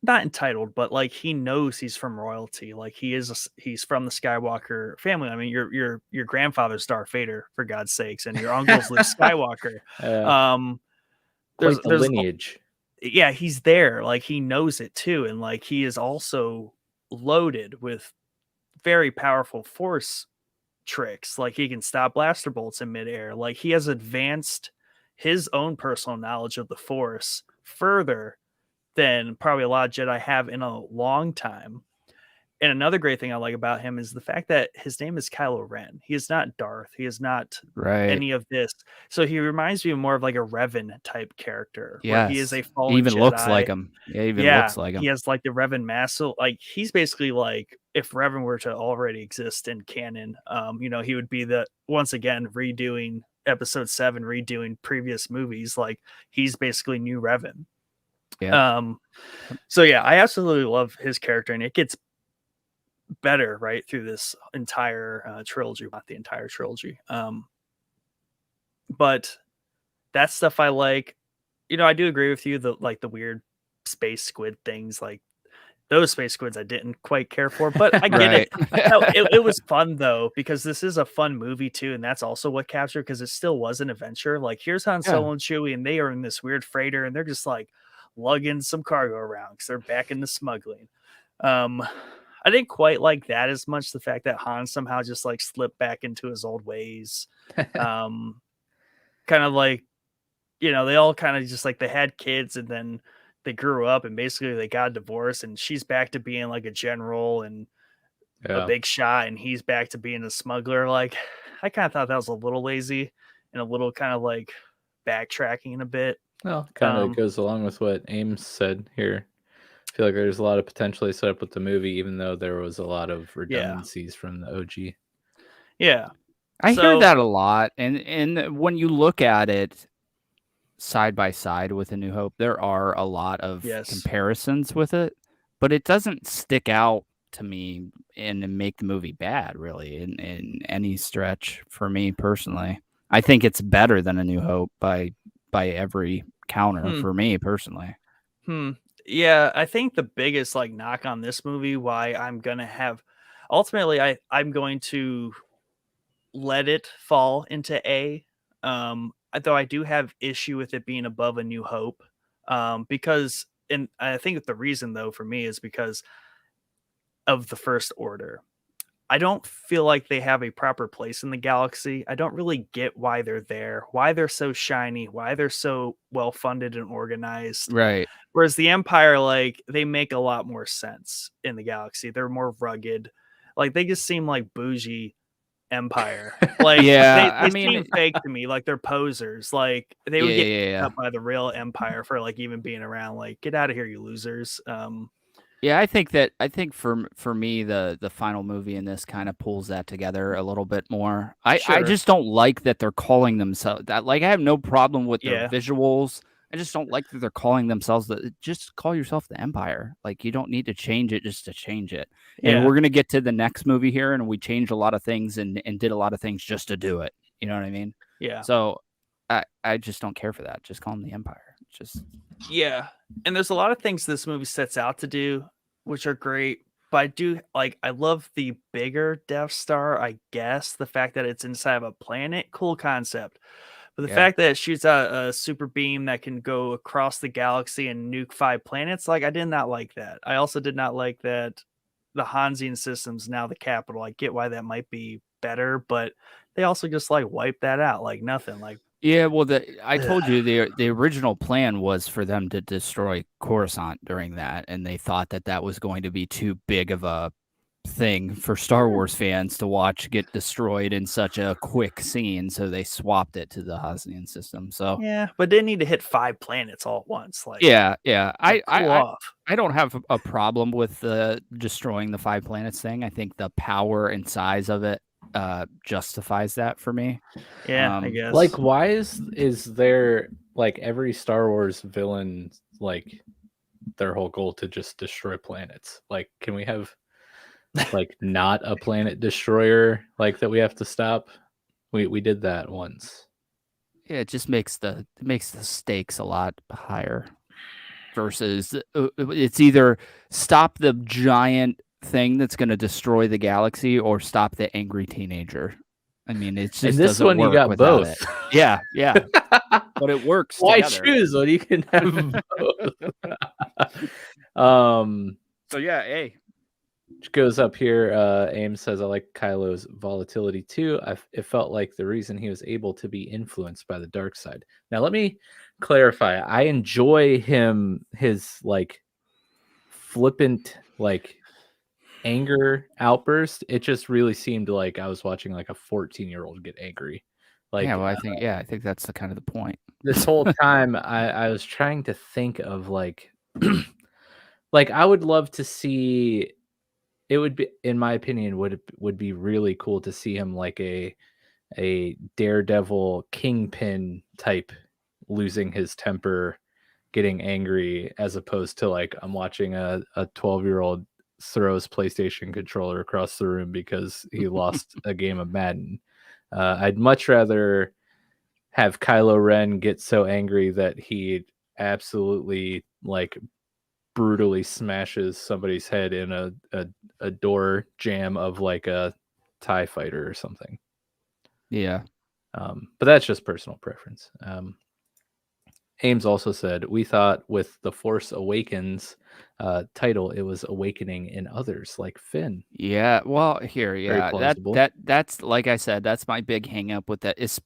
not entitled, but like he knows he's from royalty. Like he's from the Skywalker family. I mean, your grandfather's Darth Vader, for God's sakes, and your uncle's Luke Skywalker. Quite the lineage. Yeah, he's there. Like he knows it too, and like he is also loaded with very powerful Force tricks. Like he can stop blaster bolts in midair. Like he has advanced his own personal knowledge of the Force further than probably a lot of Jedi have in a long time. And another great thing I like about him is the fact that his name is Kylo Ren. He is not Darth. He is not any of this. So he reminds me more of like a Revan type character. Yeah, he is a fallen he even Jedi. looks like him. Yeah, looks like him. He has like the Revan mask. So like he's basically like if Revan were to already exist in canon, he would be once again redoing episode 7, redoing previous movies. Like he's basically new Revan. Yeah. So yeah, I absolutely love his character, and it gets better right through this entire trilogy, not the entire trilogy. But that stuff I like. I do agree with you that like the weird space squid things, like those space squids I didn't quite care for, but I get it. It was fun though, because this is a fun movie too, and that's also what captured, because it still was an adventure. Like here's Han Solo and Chewie, and they are in this weird freighter, and they're just like lugging some cargo around because they're back into smuggling. I didn't quite like that as much, the fact that Han somehow just like slipped back into his old ways. Kind of like, they all kind of just like they had kids, and then they grew up and basically they got a divorce, and she's back to being like a general and a big shot, and he's back to being a smuggler. Like, I kind of thought that was a little lazy and a little kind of like backtracking a bit. Well, kind of goes along with what Ames said here. I feel like there's a lot of potentially set up with the movie, even though there was a lot of redundancies from the OG. Yeah. I hear that a lot. And when you look at it side by side with A New Hope, there are a lot of comparisons with it, but it doesn't stick out to me and make the movie bad, really, in any stretch for me personally. I think it's better than A New Hope by every counter for me personally. Yeah, I think the biggest like knock on this movie, why I'm gonna have ultimately I'm going to let it fall into A. Though I do have issue with it being above A New Hope. Because and I think the reason though for me is because of the First Order. I don't feel like they have a proper place in the galaxy. I don't really get why they're there, why they're so shiny, why they're so well funded and organized. Right. Whereas the Empire, like, they make a lot more sense in the galaxy. They're more rugged. Like, they just seem like bougie Empire. Like, they seem fake to me. Like, they're posers. Like, they would get picked up by the real Empire for like even being around. Like, get out of here, you losers. Yeah, I think for me the final movie in this kind of pulls that together a little bit more. I just don't like that they're calling themselves that. Like, I have no problem with their visuals. I just don't like that they're calling themselves that. Just call yourself the Empire. Like, you don't need to change it just to change it. And we're gonna get to the next movie here, and we changed a lot of things and did a lot of things just to do it. You know what I mean? Yeah. So I just don't care for that. Just call them the Empire. Just and there's a lot of things this movie sets out to do, which are great. But I love the bigger Death Star, I guess. The fact that it's inside of a planet, cool concept. But the fact that it shoots out a super beam that can go across the galaxy and nuke 5 planets, like, I did not like that. I also did not like that the Hansian system's now the capital. I get why that might be better, but they also just like wipe that out like nothing. Like, yeah, well, I told you the original plan was for them to destroy Coruscant during that, and they thought that was going to be too big of a thing for Star Wars fans to watch get destroyed in such a quick scene, so they swapped it to the Hansian system. So yeah, but they need to hit 5 planets all at once. Like, I don't have a problem with destroying the 5 planets thing. I think the power and size of it justifies that for me. I guess. Like, why is there, like, every Star Wars villain, like, their whole goal to just destroy planets? Like, can we have like not a planet destroyer like that we have to stop? We did that once. Yeah, it just makes the stakes a lot higher versus it's either stop the giant thing that's going to destroy the galaxy or stop the angry teenager. I mean, it's just, in this one you got both. It. Yeah. But it works. Why together. choose when you can have both? So yeah, A. Which goes up here. Ames says, I like Kylo's volatility too. It felt like the reason he was able to be influenced by the dark side. Now, let me clarify. I enjoy his like flippant, like anger outburst. It just really seemed like I was watching like a 14-year-old get angry. Like, yeah, well, I think that's the kind of the point. This whole time, I was trying to think of like, like, I would love to see. It would be, in my opinion, would be really cool to see him like a Daredevil Kingpin type, losing his temper, getting angry, as opposed to like I'm watching a 12-year-old throw his PlayStation controller across the room because he lost a game of Madden. I'd much rather have Kylo Ren get so angry that he absolutely like brutally smashes somebody's head in a door jam of like a TIE fighter or something. Yeah. But that's just personal preference. Ames also said, we thought with the Force Awakens title, it was awakening in others like Finn. Yeah. Well, that's like I said, that's my big hang up with that is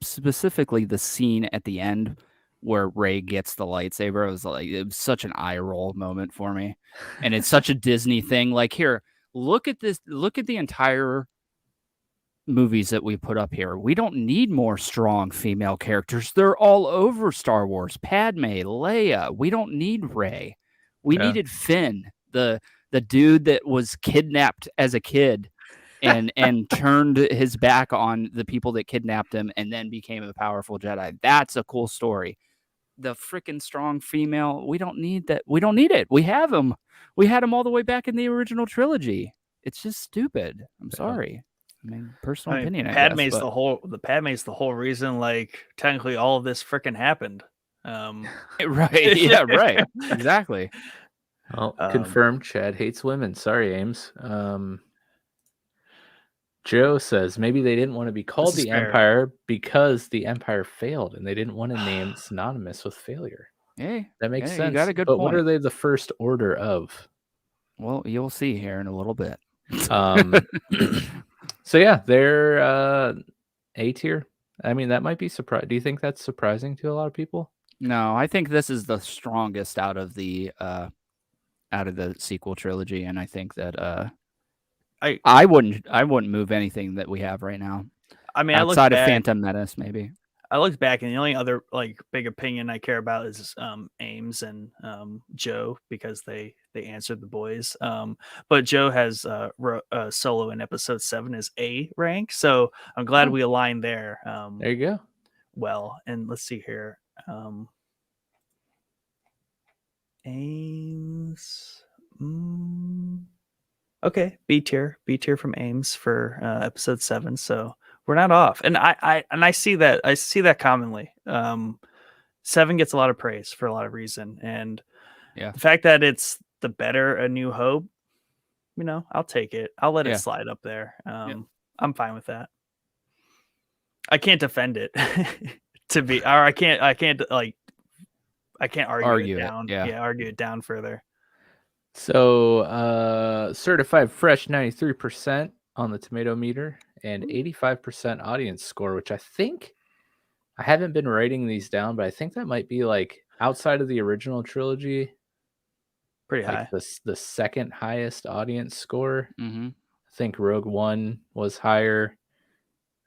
specifically the scene at the end where Rey gets the lightsaber. It was such an eye roll moment for me. And it's such a Disney thing. Like, here, look at this. Look at the entire movies that we put up here. We don't need more strong female characters. They're all over Star Wars. Padme, Leia. We don't need Rey. We needed Finn, the dude that was kidnapped as a kid and turned his back on the people that kidnapped him and then became a powerful Jedi. That's a cool story. The freaking strong female, we don't need that. We don't need it. We have them. We had them all the way back in the original trilogy. It's just stupid. I'm sorry. I mean, personal opinion. Padme's the whole reason. Like, technically, all of this freaking happened. Right? Yeah, right. Exactly. Well, confirmed. Chad hates women. Sorry, Ames. Joe says maybe they didn't want to be called the Empire because the Empire failed, and they didn't want a name synonymous with failure. Hey, that makes sense. You got a good but point. What are they the first order of? Well, you'll see here in a little bit. So yeah, they're A tier. I mean, that might be surprising. Do you think that's surprising to a lot of people? No, I think this is the strongest out of the sequel trilogy, and I think that I wouldn't move anything that we have right now. I mean, outside of Phantom Menace, maybe. I looked back, and the only other big opinion I care about is Ames and Joe, because they answered the boys. But Joe has Solo in episode 7 as A rank, so I'm glad we aligned there. There you go. Well, and let's see here. Ames. Okay, B tier from Ames for episode 7. So we're not off, and I see that. I see that commonly. 7 gets a lot of praise for a lot of reason, and the fact that it's the better A New Hope, I'll take it. I'll let it slide up there. I'm fine with that. I can't defend it I can't argue it down. Argue it down further. So certified fresh 93% on the tomato meter and 85% audience score, which I think I haven't been writing these down, but I think that might be like outside of the original trilogy, pretty high. The second highest audience score. Mm-hmm. I think Rogue One was higher,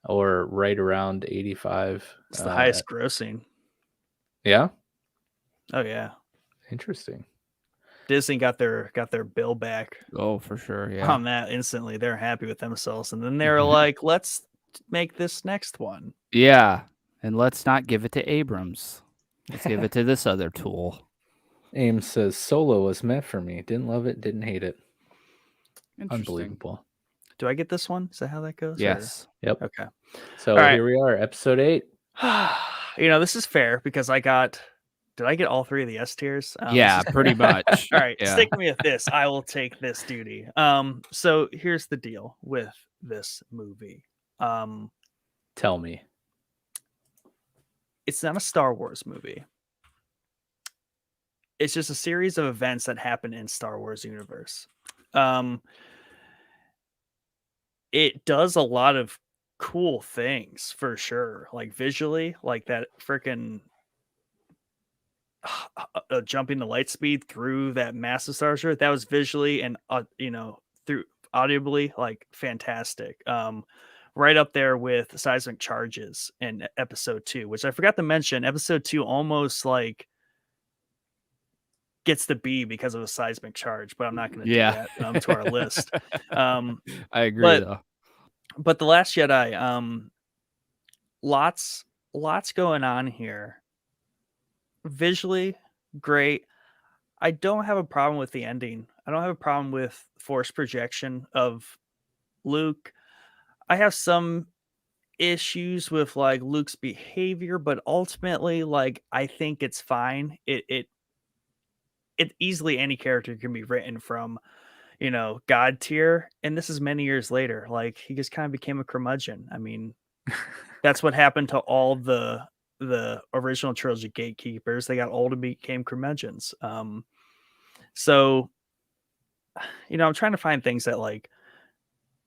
or right around 85. It's the highest grossing. Yeah. Oh yeah. Interesting. Disney got their bill back. Oh, for sure. Yeah. On that instantly, they're happy with themselves, and then they're like, "Let's make this next one." Yeah, and let's not give it to Abrams. Let's give it to this other tool. Ames says Solo was meant for me. Didn't love it. Didn't hate it. Unbelievable. Do I get this one? Is that how that goes? Yes. Or? Yep. Okay. So here we are, episode 8. This is fair because did I get all 3 of the S tiers? Yeah, pretty much. All right, stick me with this. I will take this duty. So here's the deal with this movie. Tell me. It's not a Star Wars movie. It's just a series of events that happen in Star Wars universe. It does a lot of cool things for sure, like visually, like that freaking jumping the light speed through that massive starship. That was visually and through audibly like fantastic. Right up there with seismic charges in episode 2, which I forgot to mention. Episode 2 almost like gets the B because of a seismic charge, but I'm not going to do that to our list. I agree though. But The Last Jedi, lots going on here. Visually great. I don't have a problem with the ending. I don't have a problem with force projection of Luke. I have some issues with like Luke's behavior, but ultimately, like, I think it's fine. It easily any character can be written from, God tier, and this is many years later. Like, he just kind of became a curmudgeon. I mean, that's what happened to all the original trilogy gatekeepers. They got old and became curmudgeons. So, I'm trying to find things that like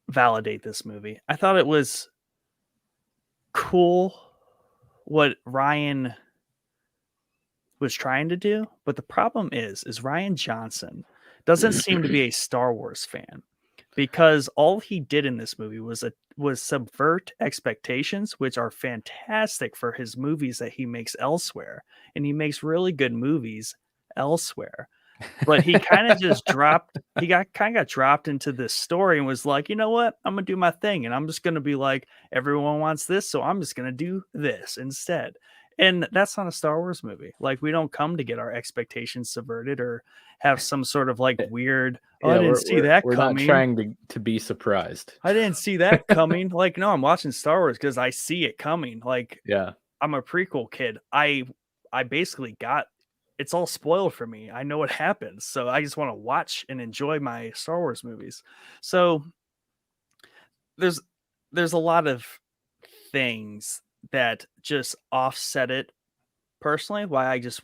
validate this movie. I thought it was cool what Ryan was trying to do. But the problem is Rian Johnson doesn't seem to be a Star Wars fan, because all he did in this movie was subvert expectations, which are fantastic for his movies that he makes elsewhere, and he makes really good movies elsewhere. But he kind of just dropped. He got dropped into this story and was like, you know what? I'm gonna do my thing, and I'm just gonna be like, everyone wants this, so I'm just gonna do this instead. And that's not a Star Wars movie. Like, we don't come to get our expectations subverted or have some sort of like weird. Oh, I didn't see that coming. We're not trying to be surprised. I didn't see that coming. Like, no, I'm watching Star Wars because I see it coming. Like, yeah, I'm a prequel kid. I basically got. It's all spoiled for me. I know what happens. So I just want to watch and enjoy my Star Wars movies. So there's a lot of things that just offset it personally, why I just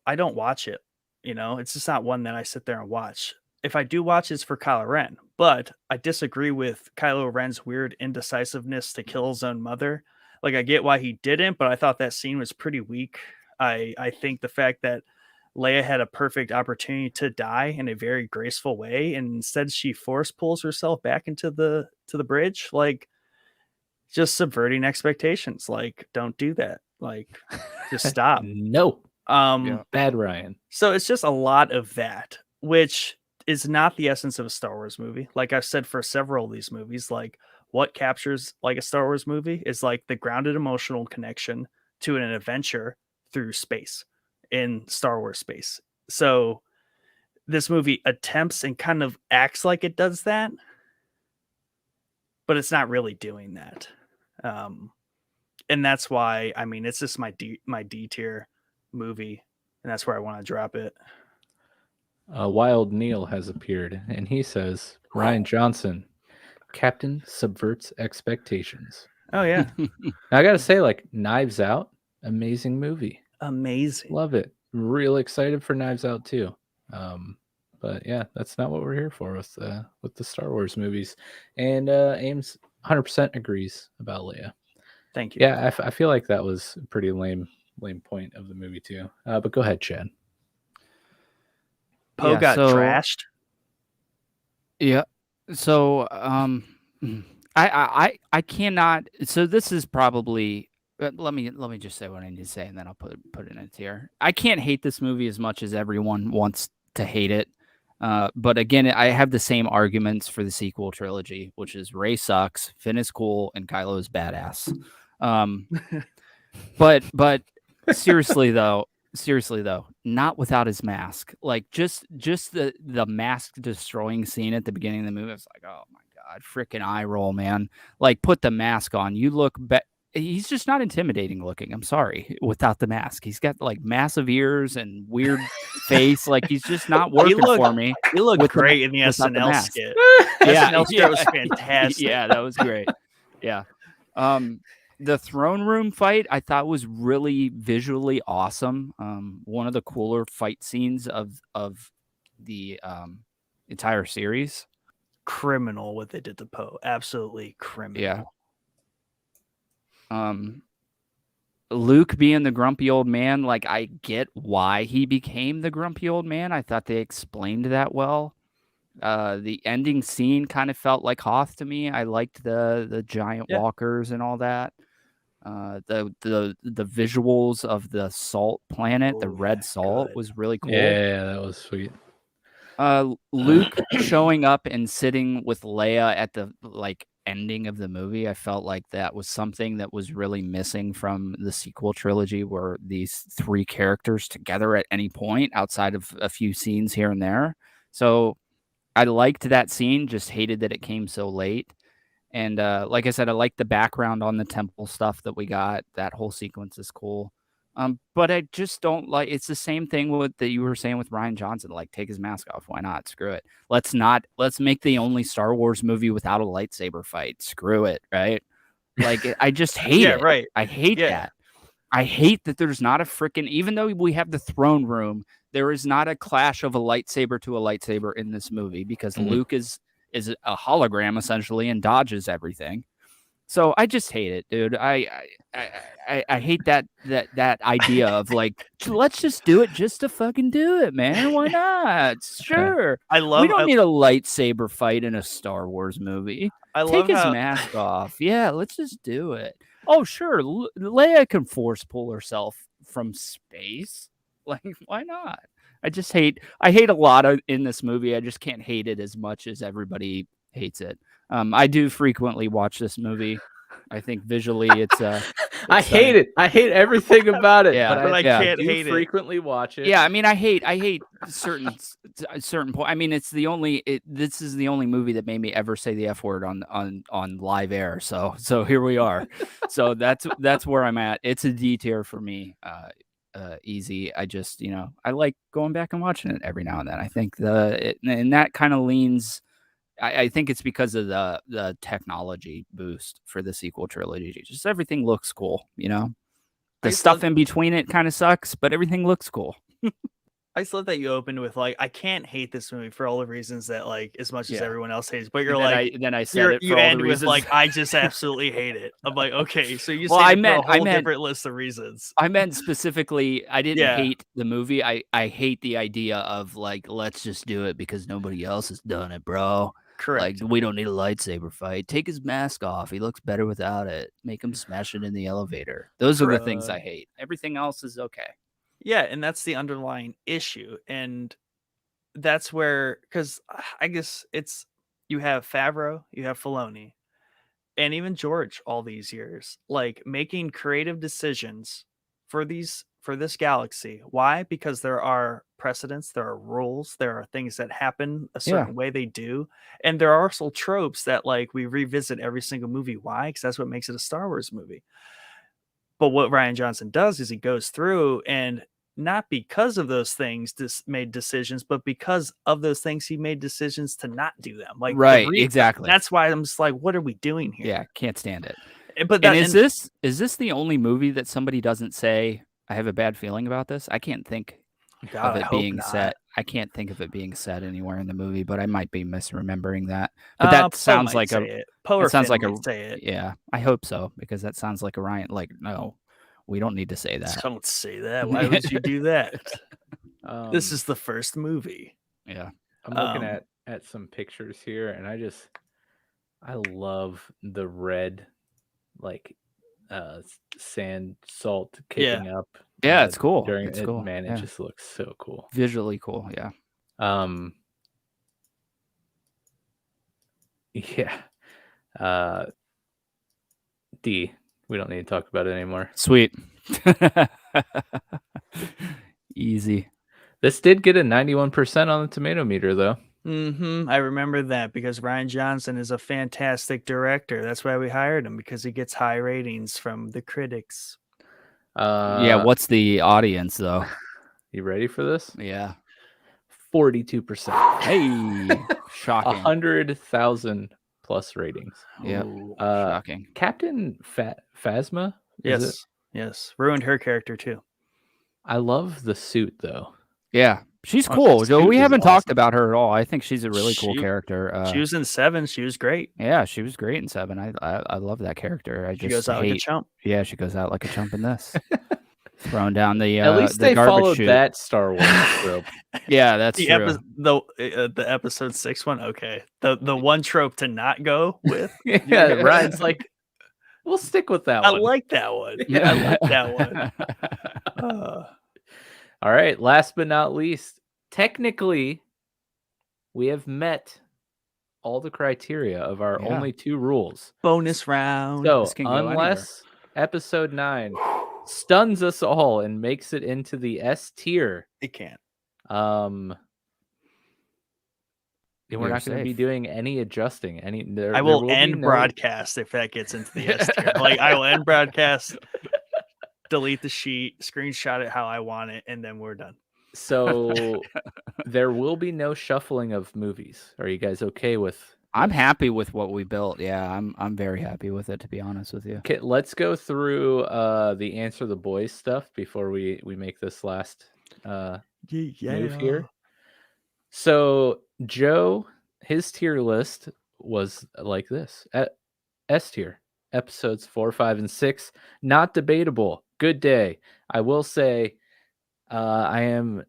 I don't watch it. It's just not one that I sit there and watch. If I do watch, it's for Kylo Ren, but I disagree with Kylo Ren's weird indecisiveness to kill his own mother. Like, I get why he didn't, but I thought that scene was pretty weak. I think the fact that Leia had a perfect opportunity to die in a very graceful way, and instead she force pulls herself back into the bridge, like, just subverting expectations. Like, don't do that. Like, just stop. No. Bad Ryan. So it's just a lot of that, which is not the essence of a Star Wars movie. Like I've said for several of these movies, like, what captures like a Star Wars movie is like the grounded emotional connection to an adventure through space, in Star Wars space. So this movie attempts and kind of acts like it does that, but it's not really doing that. And that's why, I mean, it's just my D tier movie, and that's where I want to drop it. Wild Neil has appeared, and he says, Rian Johnson, Captain subverts expectations. Oh yeah. I gotta say, like, Knives Out, amazing movie. Amazing. Love it. Real excited for Knives Out too. But yeah, that's not what we're here for with the Star Wars movies. And Ames 100% agrees about Leia. Thank you. Yeah, I feel like that was a pretty lame point of the movie too. But go ahead, Chad. Poe got trashed. Yeah. So I cannot. So this is probably. Let me just say what I need to say, and then I'll put it in a tier. I can't hate this movie as much as everyone wants to hate it. But again, I have the same arguments for the sequel trilogy, which is Rey sucks, Finn is cool, and Kylo is badass. But seriously though, not without his mask. Like, just the mask destroying scene at the beginning of the movie. It's like, oh my god, freaking eye roll, man! Like, put the mask on. You look he's just not intimidating looking. I'm sorry, without the mask. He's got like massive ears and weird face. Like, he's just not working for me. He looked great in the SNL skit. SNL skit was fantastic. Yeah, that was great. Yeah. The throne room fight I thought was really visually awesome. One of the cooler fight scenes of the entire series. Criminal what they did to Poe. Absolutely criminal. Yeah. Luke being the grumpy old man, like, I get why he became the grumpy old man. I thought they explained that well. The ending scene kind of felt like Hoth to me. I liked the giant walkers and all that. The visuals of the salt planet, the red salt, was really cool. Yeah, that was sweet. Luke showing up and sitting with Leia at the ending of the movie, I felt like that was something that was really missing from the sequel trilogy, were these three characters together at any point outside of a few scenes here and there. So I liked that scene, just hated that it came so late. And like I said, I like the background on the temple stuff that we got. That whole sequence is cool. But I just don't like, it's the same thing that you were saying with Rian Johnson, like, take his mask off. Why not? Screw it. Let's make the only Star Wars movie without a lightsaber fight. Screw it. Right. Like, I just hate it. Right. I hate that. I hate that there's not a freaking, even though we have the throne room, there is not a clash of a lightsaber to a lightsaber in this movie, because Luke is a hologram essentially and dodges everything. So I just hate it, dude. I hate that idea of like, let's just do it just to fucking do it, man. Why not? Sure. We don't need a lightsaber fight in a Star Wars movie. Take his mask off. Yeah, let's just do it. Oh, sure. Leia can force pull herself from space. Like, why not? I hate a lot in this movie. I just can't hate it as much as everybody hates it. I do frequently watch this movie. I think visually it's I hate it. I hate everything about it. Yeah, but I can't do hate it. frequently watch it. Yeah, I mean, I hate certain point. I mean, this is the only movie that made me ever say the F word on live air. So here we are. So that's where I'm at. It's a D tier for me. Easy. I just, I like going back and watching it every now and then. I think and that kind of leans. I think it's because of the technology boost for the sequel trilogy. Just everything looks cool, The stuff in between it kind of sucks, but everything looks cool. I just love that you opened with like, I can't hate this movie for all the reasons that like as much as everyone else hates, but then I said it for all the reasons. With like, I just absolutely hate it. I'm like, okay, so you I meant a whole different list of reasons. I meant specifically, I didn't hate the movie. I hate the idea of like, let's just do it because nobody else has done it, bro. Correct. Like, we don't need a lightsaber fight. Take his mask off. He looks better without it. Make him smash it in the elevator. Those are the things I hate. Everything else is okay. Yeah, and that's the underlying issue. And that's where, because I guess it's, you have Favreau, you have Filoni, and even George all these years, like making creative decisions for this galaxy. Why? Because there are precedents, there are rules, there are things that happen a certain way they do. And there are also tropes that like we revisit every single movie. Why? Because that's what makes it a Star Wars movie. But what Rian Johnson does is he goes through and not because of those things made decisions, but because of those things he made decisions to not do them. Like exactly. That's why I'm just like, what are we doing here? Yeah, can't stand it. But is this the only movie that somebody doesn't say I have a bad feeling about this? I can't think of it being said. I can't think of it being said anywhere in the movie, but I might be misremembering that. But that sounds like it sounds like say it. Yeah, I hope so, because that sounds like a Ryan. Like, no, we don't need to say that. Don't say that. Why would you do that? This is the first movie. Yeah, I'm looking at some pictures here, and I love the red, like sand salt kicking up. Yeah, it's cool. It's cool. Man, it just looks so cool. Visually cool, yeah. Yeah. D. We don't need to talk about it anymore. Sweet. Easy. This did get a 91% on the tomato meter, though. I remember that because Rian Johnson is a fantastic director. That's why we hired him, because he gets high ratings from the critics. Yeah, what's the audience, though? You ready for this? Yeah. 42%. Hey, shocking. 100,000 plus ratings. Yeah, shocking. Captain Phasma? Yes. Ruined her character, too. I love the suit, though. Yeah, she's cool. We haven't talked about her at all. I think she's a really cool character. She was in 7. She was great. Yeah, she was great in 7. I love that character. She goes out like a chump. Yeah, she goes out like a chump in this. Throwing down the at least they followed that Star Wars trope. Yeah, that's true. The episode 6 one. Okay, the one trope to not go with. Yeah, Ryan's like, we'll stick with that one. I like that one. Yeah, I like that one. All right, last but not least, technically, we have met all the criteria of our only 2 rules. Bonus round. So, unless episode 9 stuns us all and makes it into the S tier, it can't. We're not going to be doing any adjusting. I will end broadcast if that gets into the S tier. Like, I will end broadcast, delete the sheet, screenshot it how I want it, and then we're done. So there will be no shuffling of movies. Are you guys okay with? I'm happy with what we built. Yeah, I'm very happy with it, to be honest with you. Okay, let's go through the Answer the Boys stuff before we make this last move here. So Joe, his tier list was like this: S tier. episodes 4, 5, and 6. Not debatable. Good day. I will say I am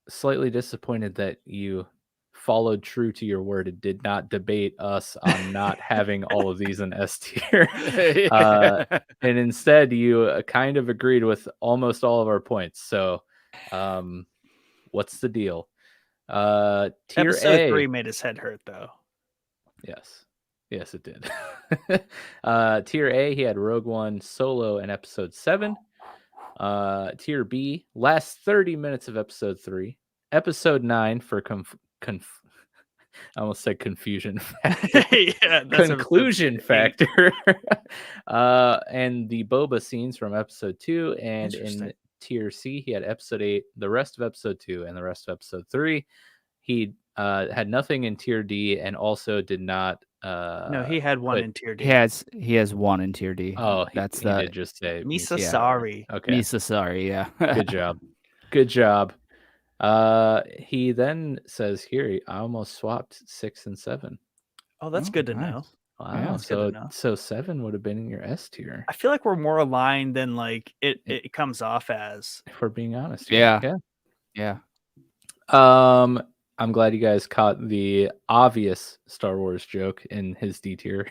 slightly disappointed that you followed true to your word and did not debate us on not having all of these in S tier. And instead you kind of agreed with almost all of our points. So what's the deal? Tier Episode A. 3 made his head hurt, though. Yes, it did. Tier A, he had Rogue One, Solo, and Episode 7. Tier B, last 30 minutes of Episode 3. Episode 9 for I almost said confusion factor. Yeah, Conclusion factor. And the Boba scenes from Episode 2. And in Tier C, he had Episode 8, the rest of Episode 2, and the rest of Episode 3. He had nothing in Tier D, and also did not. No, he had one in Tier D. He has one in Tier D. Oh, that's he did just say Misa Sari. Okay, Misa Sari. Yeah. Good job. He then says here, I almost swapped 6 and 7. Oh, that's good to know. Wow. Yeah, so 7 would have been in your S tier. I feel like we're more aligned than like it comes off as. If we're being honest. Yeah. I'm glad you guys caught the obvious Star Wars joke in his D tier.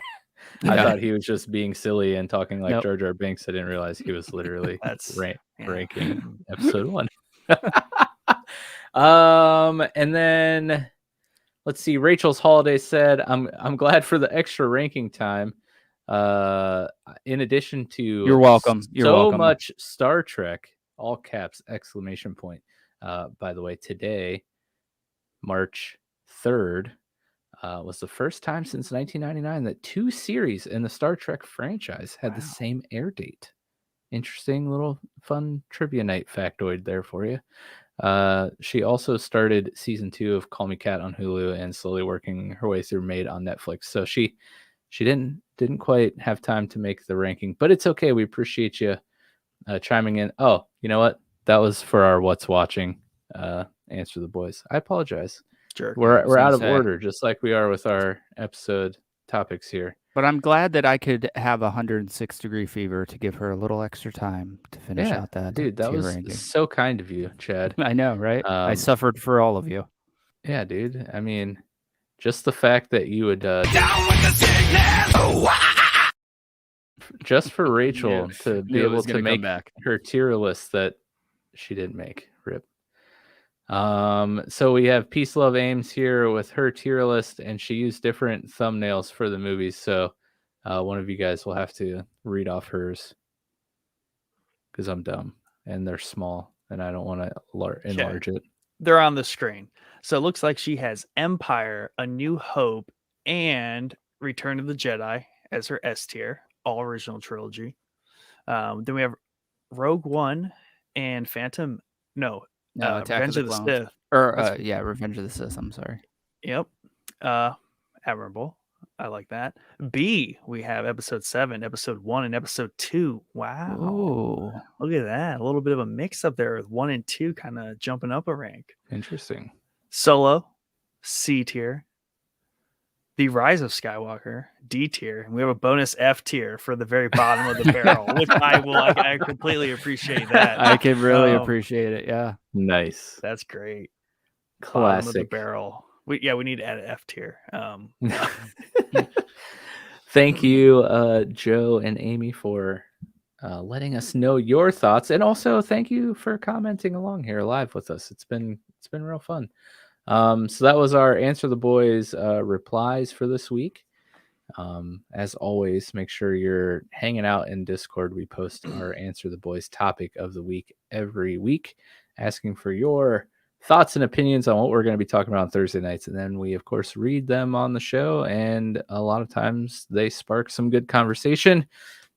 I thought he was just being silly and talking like Jar Jar Binks. I didn't realize he was literally ranking Episode 1. And then let's see. Rachel's Holiday said, "I'm glad for the extra ranking time. In addition to you're welcome. So much Star Trek, all caps exclamation point. By the way, today, March 3rd, was the first time since 1999 that 2 series in the Star Trek franchise had the same air date. Interesting little fun trivia night factoid there for you. She also started season 2 of Call Me Kat on Hulu and slowly working her way through Maid on Netflix. So she didn't quite have time to make the ranking, but it's okay. We appreciate you chiming in. Oh, you know what? That was for our What's Watching Answer the Boys. I apologize. Jerk. We're out of order, just like we are with our episode topics here. But I'm glad that I could have 106-degree fever to give her a little extra time to finish out that. Dude, that was ranking. so kind of you, Chad. I know, right? I suffered for all of you. Yeah, dude. I mean, just the fact that you would just for Rachel to be able to make her tier list that she didn't make. Rip. So we have Peace Love Ames here with her tier list, and she used different thumbnails for the movies. So one of you guys will have to read off hers because I'm dumb and they're small and I don't want to enlarge it. They're on the screen. So it looks like she has Empire, A New Hope, and Return of the Jedi as her S tier, all original trilogy. Then we have Rogue One and Revenge of the Sith. Revenge of the Sith. I'm sorry. Yep. Admirable. I like that. B, we have Episode 7, Episode 1, and Episode 2. Wow. Ooh. Look at that. A little bit of a mix up there with 1 and 2 kind of jumping up a rank. Interesting. Solo, C tier. The Rise of Skywalker, D tier. And we have a bonus F tier for the very bottom of the barrel, which I completely appreciate that. I can really appreciate it. Yeah. Nice. That's great. Classic. Bottom of the barrel. We need to add an F tier. Thank you, Joe and Amy, for letting us know your thoughts, and also thank you for commenting along here live with us. It's been real fun. So that was our Answer the Boys replies for this week. As always, make sure you're hanging out in Discord. We post our Answer the Boys topic of the week every week, asking for your thoughts and opinions on what we're going to be talking about on Thursday nights. And then we, of course, read them on the show. And a lot of times they spark some good conversation.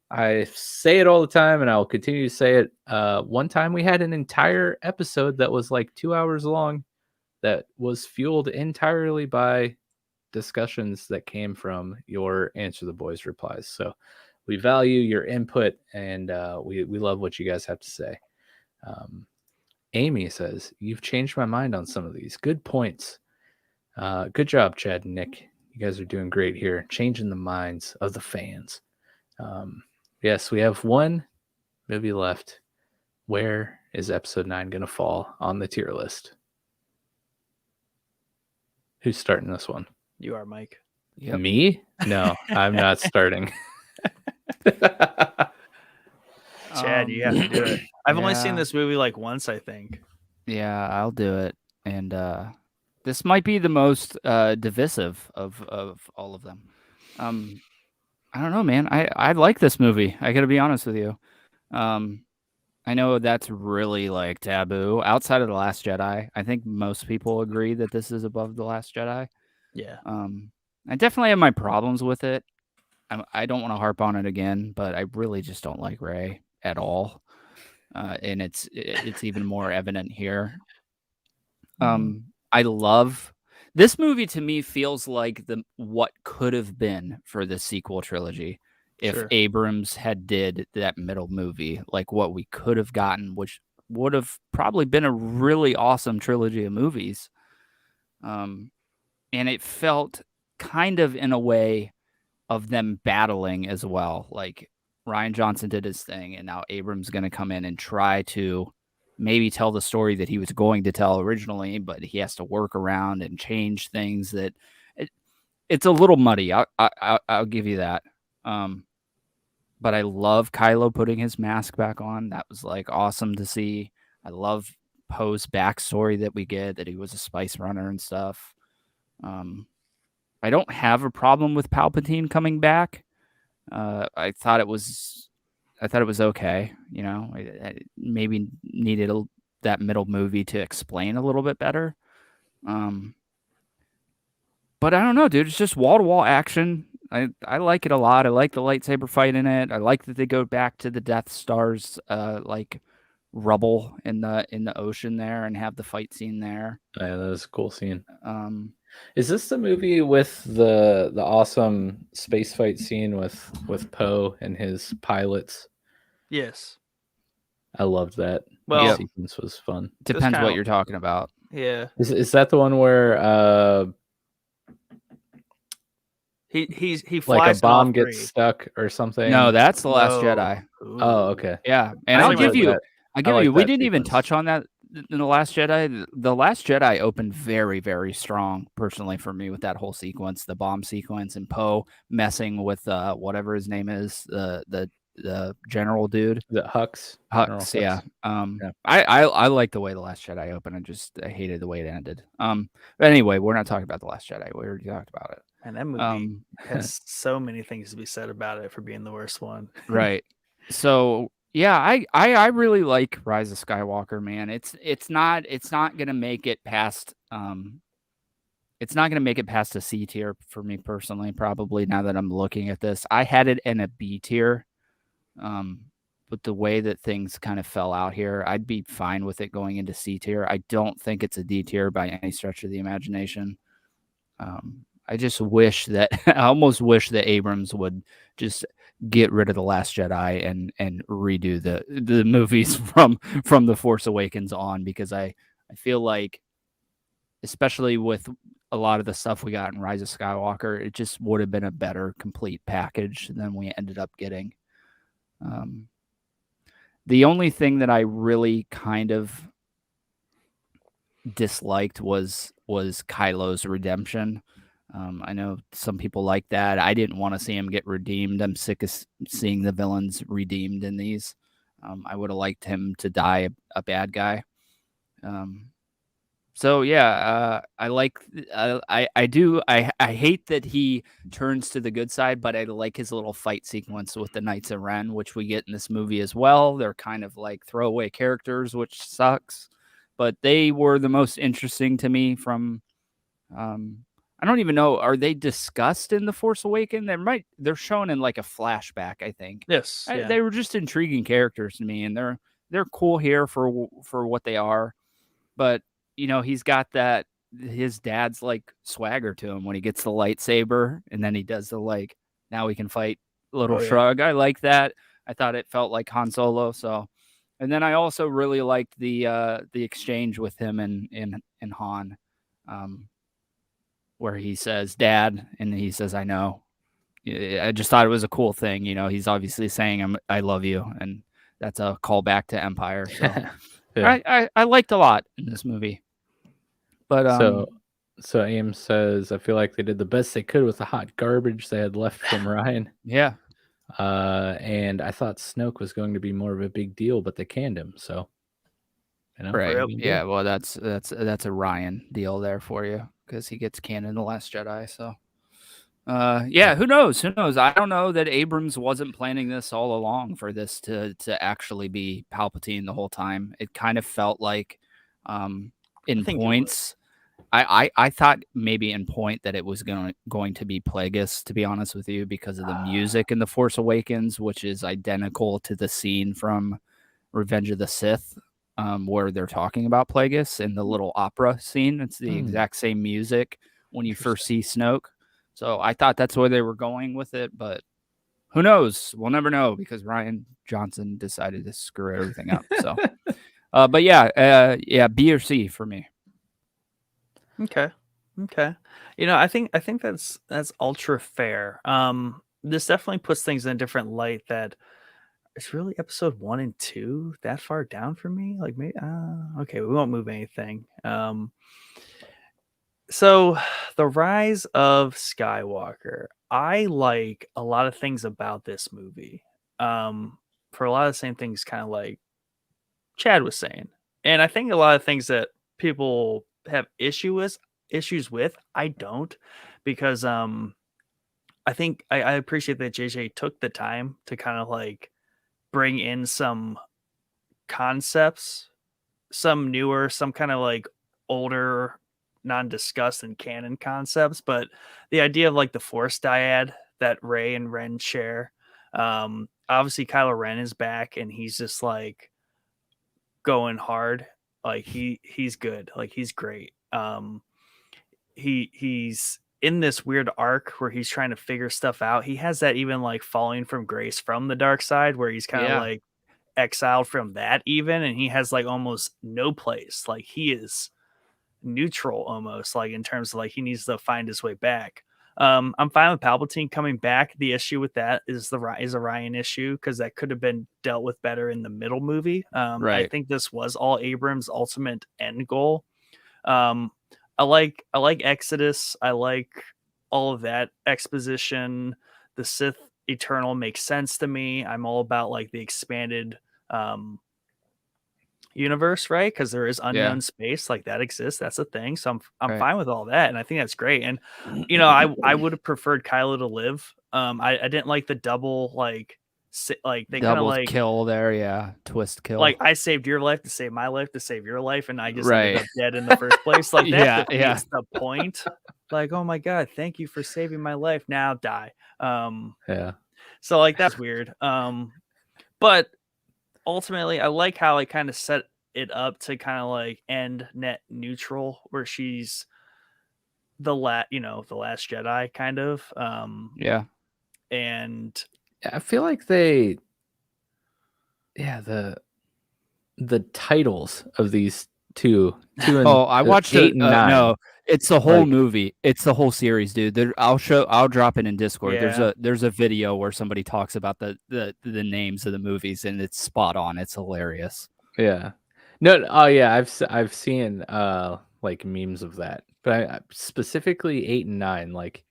I say it all the time, and I'll continue to say it. One time we had an entire episode that was like 2 hours long that was fueled entirely by discussions that came from your Answer the Boys replies. So we value your input, and we love what you guys have to say. Amy says, you've changed my mind on some of these. Good points. Good job, Chad and Nick. You guys are doing great here, changing the minds of the fans. Yes, we have one movie left. Where is episode 9 going to fall on the tier list? Who's starting this one? You are, Mike. Yep. Me? No, I'm not starting. Chad, you have to do it. I've only seen yeah. this movie like once, I think. Yeah, I'll do it. And this might be the most divisive of all of them. I don't know, man. I like this movie. I got to be honest with you. I know that's really like taboo. Outside of The Last Jedi, I think most people agree that this is above The Last Jedi. Yeah. I definitely have my problems with it. I don't want to harp on it again, but I really just don't like Rey at all. And it's even more evident here. I love this movie. To me, feels like what could have been for the sequel trilogy if Sure. Abrams had did that middle movie, like what we could have gotten, which would have probably been a really awesome trilogy of movies. And it felt kind of in a way of them battling as well. Like Rian Johnson did his thing, and now Abrams going to come in and try to maybe tell the story that he was going to tell originally, but he has to work around and change things. That it's a little muddy. I'll give you that. But I love Kylo putting his mask back on. That was like awesome to see. I love Poe's backstory that we get, that he was a spice runner and stuff. I don't have a problem with Palpatine coming back. I thought it was okay. You know, I maybe needed that middle movie to explain a little bit better. But I don't know, dude. It's just wall to wall action. I like it a lot. I like the lightsaber fight in it. I like that they go back to the Death Star's like rubble in the ocean there and have the fight scene there. Yeah, that was a cool scene. Is this the movie with the awesome space fight scene with Poe and his pilots? Yes. I loved that. Well, the sequence was fun. Depends kinda- what you're talking about. Yeah. Is that the one where He flies like a bomb off gets grade. stuck or something? No, that's The Last Whoa. Jedi. Ooh. Oh, okay. Yeah, and I I'll like give you. that. I give like you. We that didn't even sequence. touch on that in The Last Jedi. The Last Jedi opened very, very strong, personally for me, with that whole sequence, the bomb sequence, and Poe messing with whatever his name is, the general dude. Is it Hux? General Hux, yeah. Yeah. I like the way The Last Jedi opened. I hated the way it ended. But anyway, we're not talking about The Last Jedi. We already talked about it. And that movie has so many things to be said about it for being the worst one. Right. So yeah, I really like Rise of Skywalker, man. It's not gonna make it past it's not gonna make it past a C tier for me personally, probably, now that I'm looking at this. I had it in a B tier. But the way that things kind of fell out here, I'd be fine with it going into C tier. I don't think it's a D tier by any stretch of the imagination. I just wish that I almost wish that Abrams would just get rid of The Last Jedi and redo the movies from The Force Awakens on, because I feel like, especially with a lot of the stuff we got in Rise of Skywalker, it just would have been a better complete package than we ended up getting. The only thing that I really kind of disliked was Kylo's redemption. I know some people like that. I didn't want to see him get redeemed. I'm sick of seeing the villains redeemed in these. I would have liked him to die a bad guy. So yeah, I like. I do. I hate that he turns to the good side, but I like his little fight sequence with the Knights of Ren, which we get in this movie as well. They're kind of like throwaway characters, which sucks, but they were the most interesting to me. From I don't even know. Are they discussed in The Force Awakens? They're shown in like a flashback, I think. Yes. Yeah. They were just intriguing characters to me, and they're cool here for what they are. But you know, he's got that his dad's like swagger to him when he gets the lightsaber, and then he does the like, now we can fight little shrug. I like that. I thought it felt like Han Solo. So, and then I also really liked the exchange with him and Han. Where he says, "Dad," and he says, "I know." I just thought it was a cool thing. He's obviously saying I love you, and that's a callback to Empire. So Yeah. I liked a lot in this movie. But So Ames says, I feel like they did the best they could with the hot garbage they had left from Ryan. yeah. And I thought Snoke was going to be more of a big deal, but they canned him. So, Right. what do you do? Yeah. Well, that's a Ryan deal there for you because he gets canned in The Last Jedi. So, yeah. Who knows? Who knows? I don't know that Abrams wasn't planning this all along for this to actually be Palpatine the whole time. It kind of felt like, in points. I thought maybe in point that it was going to be Plagueis, to be honest with you, because of the music in The Force Awakens, which is identical to the scene from Revenge of the Sith, where they're talking about Plagueis in the little opera scene. It's the exact same music when you first see Snoke. So I thought that's where they were going with it, but who knows? We'll never know because Rian Johnson decided to screw everything up. So, but yeah, B or C for me. Okay. I think that's ultra fair. This definitely puts things in a different light that it's really episode 1 and 2 that far down for me. Like maybe okay, we won't move anything. So the Rise of Skywalker. I like a lot of things about this movie. For a lot of the same things kind of like Chad was saying. And I think a lot of things that people have issues with, I don't, because I think I appreciate that JJ took the time to kind of like bring in some concepts, some newer, some kind of like older, non-discussed and canon concepts, but the idea of like the Force dyad that Rey and Ren share. Obviously Kylo Ren is back and he's just like going hard. Like he's good. Like he's great. He's in this weird arc where he's trying to figure stuff out. He has that even like falling from grace from the dark side where he's kind of like exiled from that even, and he has like almost no place. Like he is neutral almost, like in terms of like he needs to find his way back. I'm fine with Palpatine coming back. The issue with that is a Ryan issue because that could have been dealt with better in the middle movie. Right. I think this was all Abrams' ultimate end goal. I like Exodus. I like all of that exposition. The Sith Eternal makes sense to me. I'm all about like the expanded universe, right? Because there is unknown space, like that exists. That's a thing. So I'm fine with all that, and I think that's great. And I would have preferred Kylo to live. I didn't like the double like they kind of like kill there, twist kill. Like I saved your life to save my life to save your life, and I just ended up dead in the first place. Like that defeats the point. Like, oh my god, thank you for saving my life. Now die. So like that's weird. But ultimately, I like how I kind of set it up to kind of like end net neutral, where she's the last Jedi kind of. And I feel like the titles of these two and I watched 8 and 9. No, it's the whole movie. It's the whole series, dude. I'll drop it in Discord. There's a video where somebody talks about the names of the movies, and it's spot on. It's hilarious. Yeah. No. Oh yeah. I've seen like memes of that, but I specifically 8 and 9. Like,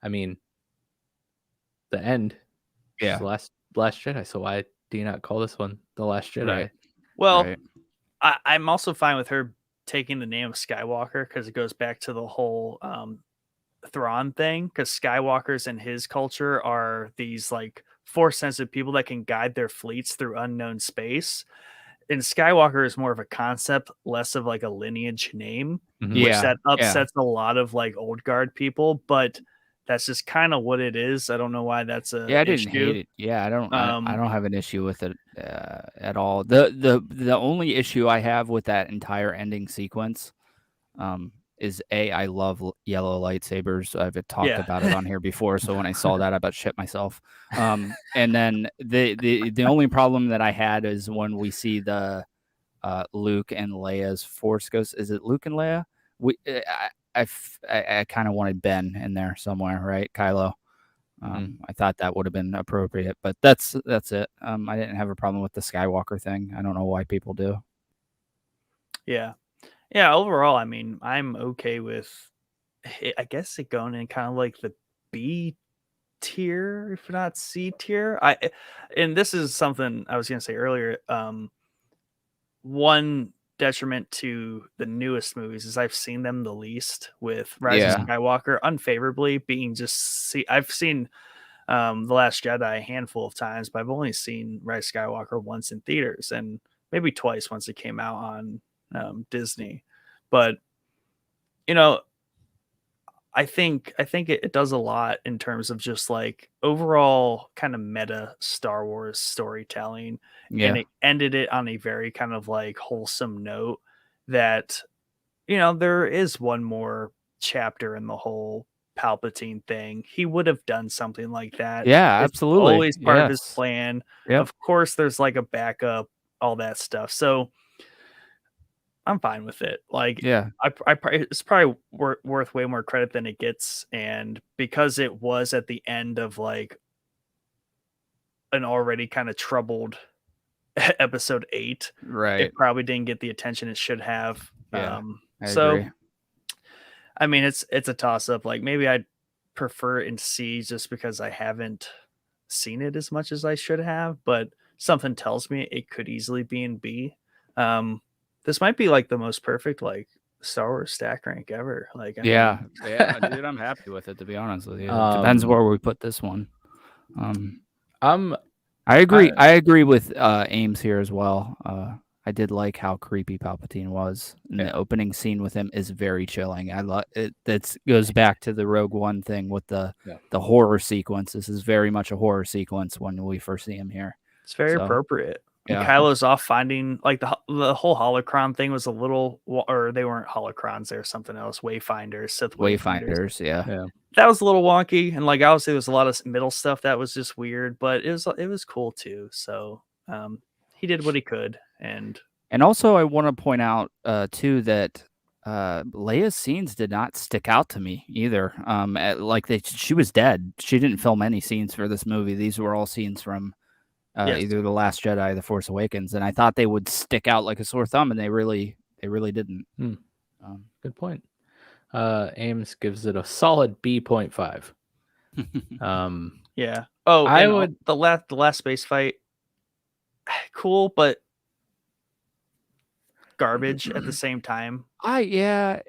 I mean, the end. Yeah. The last Jedi. So why do you not call this one The Last Jedi? Right. Well, I'm also fine with her taking the name of Skywalker because it goes back to the whole Thrawn thing. Because Skywalkers in his culture are these like Force-sensitive people that can guide their fleets through unknown space. And Skywalker is more of a concept, less of like a lineage name, which that upsets a lot of like old guard people. But that's just kind of what it is. I don't know why that's a I didn't hate it. Yeah, I don't have an issue with it at all. The only issue I have with that entire ending sequence is I love yellow lightsabers. I've talked about it on here before, so when I saw that, I about shit myself. And then the only problem that I had is when we see the Luke and Leia's Force Ghost. Is it Luke and Leia? I kind of wanted Ben in there somewhere, right? Kylo. I thought that would have been appropriate, but that's it. I didn't have a problem with the Skywalker thing. I don't know why people do. Yeah. Overall, I mean, I'm okay with it, I guess it going in kind of like the B tier, if not C tier. And this is something I was going to say earlier. One detriment to the newest movies is I've seen them the least, with Rise of Skywalker unfavorably being I've seen The Last Jedi a handful of times, but I've only seen Rise of Skywalker once in theaters and maybe twice once it came out on Disney. But I think it does a lot in terms of just like overall kind of meta Star Wars storytelling. And it ended it on a very kind of like wholesome note that, there is one more chapter in the whole Palpatine thing. He would have done something like that. Yeah, It's absolutely. always part of his plan. Yep. Of course, there's like a backup, all that stuff. So I'm fine with it. Like, it's probably worth way more credit than it gets. And because it was at the end of like an already kind of troubled episode 8, right? It probably didn't get the attention it should have. I agree. I mean, it's a toss up. Like, maybe I'd prefer it in C just because I haven't seen it as much as I should have, but something tells me it could easily be in B. This might be like the most perfect like Star Wars stack rank ever. Like, dude, I'm happy with it, to be honest with you. Depends where we put this one. I agree. I agree with Ames here as well. I did like how creepy Palpatine was. And the opening scene with him is very chilling. I love it. That goes back to the Rogue One thing with the horror sequence. This is very much a horror sequence when we first see him here. It's very appropriate. And Kylo's off finding like the whole holocron thing was a little, or they weren't holocrons, they were something else. Wayfinders, Sith Wayfinders. Yeah. That was a little wonky, and like obviously there's a lot of middle stuff that was just weird, but it was cool too. So he did what he could, and also I want to point out too that Leia's scenes did not stick out to me either. She was dead. She didn't film any scenes for this movie. These were all scenes from either The Last Jedi or The Force Awakens, and I thought they would stick out like a sore thumb, and they really didn't. Good point. Ames gives it a solid B.5. Yeah. Oh, I would the last space fight, cool, but garbage at the same time. I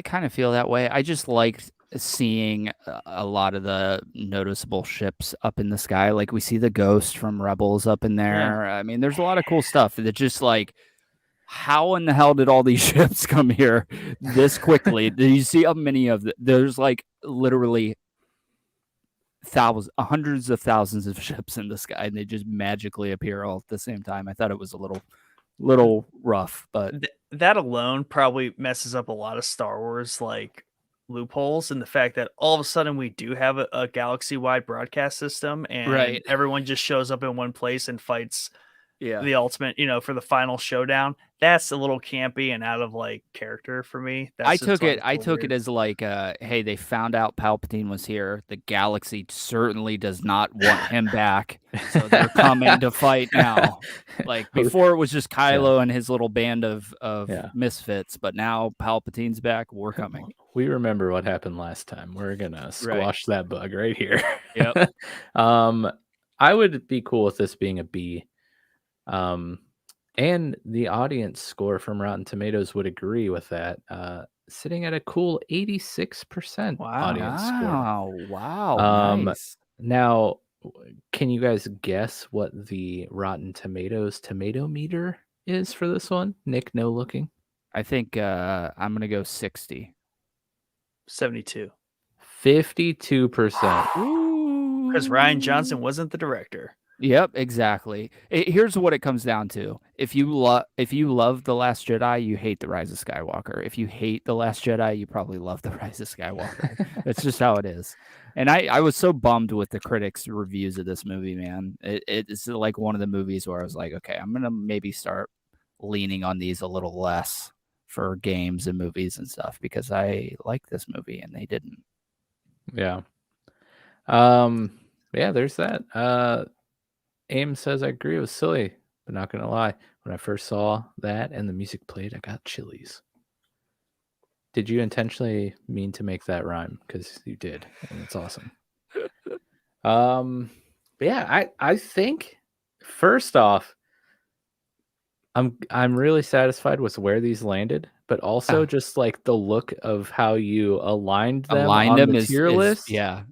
kind of feel that way. I just liked seeing a lot of the noticeable ships up in the sky. Like we see the Ghost from Rebels up in there. I mean, there's a lot of cool stuff that just like, how in the hell did all these ships come here this quickly? Do you see how many of them? There's like literally hundreds of thousands of ships in the sky, and they just magically appear all at the same time. I thought it was a little rough, but that alone probably messes up a lot of Star Wars like loopholes, and the fact that all of a sudden we do have a galaxy-wide broadcast system, and everyone just shows up in one place and fights the ultimate, for the final showdown. That's a little campy and out of like character for me. I took it as like, hey, they found out Palpatine was here. The galaxy certainly does not want him back, so they're coming to fight now. Like before, it was just Kylo and his little band of misfits, but now Palpatine's back. We're coming. We remember what happened last time. We're gonna squash that bug right here. Yep. I would be cool with this being a B. And the audience score from Rotten Tomatoes would agree with that. Sitting at a cool 86% audience score. Wow. Nice. Now, can you guys guess what the Rotten Tomatoes tomato meter is for this one? Nick, no looking. I think I'm gonna go 60. 72. 52%. Because Rian Johnson wasn't the director. Yep, exactly. Here's what it comes down to. If you love The Last Jedi, you hate The Rise of Skywalker. If you hate The Last Jedi, you probably love The Rise of Skywalker. That's just how it is. And I was so bummed with the critics' reviews of this movie, man. It's like one of the movies where I was like, okay, I'm going to maybe start leaning on these a little less for games and movies and stuff, because I like this movie and they didn't. Yeah. Yeah, there's that. Aim says I agree. It was silly, but not gonna lie. When I first saw that and the music played, I got chillies. Did you intentionally mean to make that rhyme? Because you did, and it's awesome. But yeah, I think first off, I'm really satisfied with where these landed, but also just like the look of how you aligned them Aligned on them the is tier list. yeah,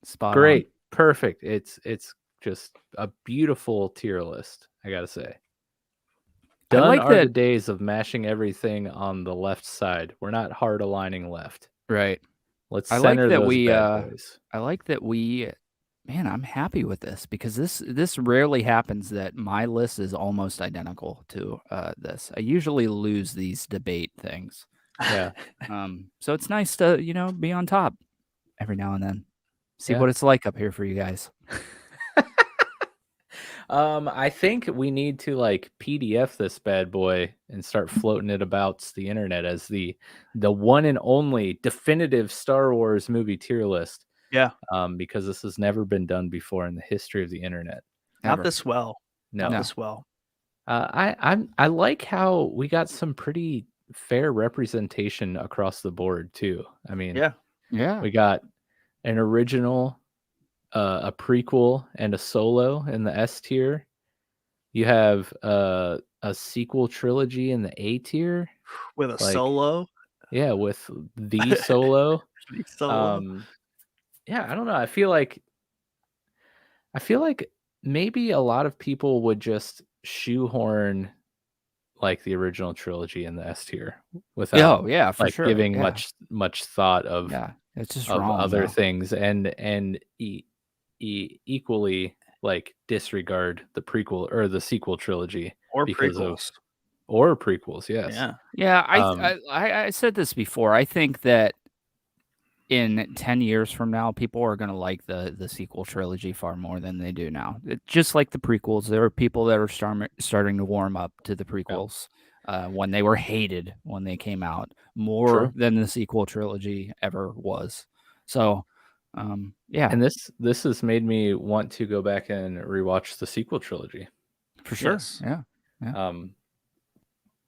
spot Great, perfect. It's just a beautiful tier list, I gotta say. I Done like are the that. days of mashing everything on the left side. We're not hard aligning left. Right. Let's I like center that those we. bad boys. I like that we. Man, I'm happy with this because this rarely happens that my list is almost identical to this. I usually lose these debate things. Yeah. So it's nice to be on top every now and then. See Yeah. what it's like up here for you guys. I think we need to like PDF this bad boy and start floating it about the internet as the one and only definitive Star Wars movie tier list. Yeah. Because this has never been done before in the history of the internet. Not Ever. this well. No. Not this well. I like how we got some pretty fair representation across the board too. I mean, Yeah. we got an original, a prequel, and a solo in the S tier. You have a sequel trilogy in the A tier With a like, solo. Yeah, with the solo. The solo. Yeah, I don't know. I feel like maybe a lot of people would just shoehorn like the original trilogy in the S tier without Oh yeah, for like sure. giving Yeah. much thought of Yeah, it's just of wrong. other though. things and equally like disregard the prequel or the sequel trilogy Or because prequels. or prequels. Yes. Yeah. Yeah, Um, I said this before. I think that in 10 years from now, people are going to like the sequel trilogy far more than they do now. Just like the prequels, there are people that are starting to warm up to the prequels when they were hated when they came out more True. than the sequel trilogy ever was. So, yeah, And this has made me want to go back and rewatch the sequel trilogy. for sure. Yes. Yeah.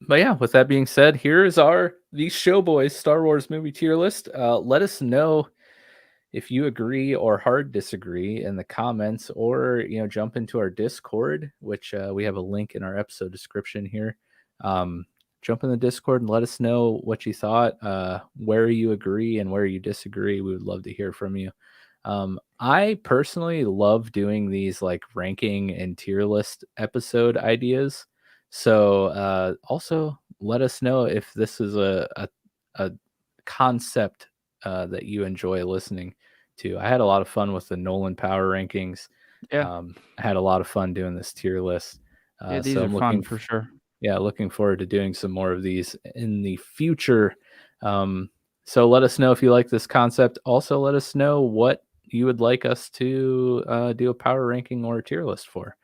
But yeah, with that being said, here is the Showboys Star Wars movie tier list. Let us know if you agree or hard disagree in the comments, or jump into our Discord, which we have a link in our episode description here. Jump in the Discord and let us know what you thought, where you agree and where you disagree. We would love to hear from you. I personally love doing these like ranking and tier list episode ideas. So also let us know if this is a concept that you enjoy listening to. I had a lot of fun with the Nolan Power rankings. Yeah. I had a lot of fun doing this tier list. Yeah, these so are I'm fun for sure. Yeah, looking forward to doing some more of these in the future. So let us know if you like this concept. Also, let us know what you would like us to do a power ranking or a tier list for.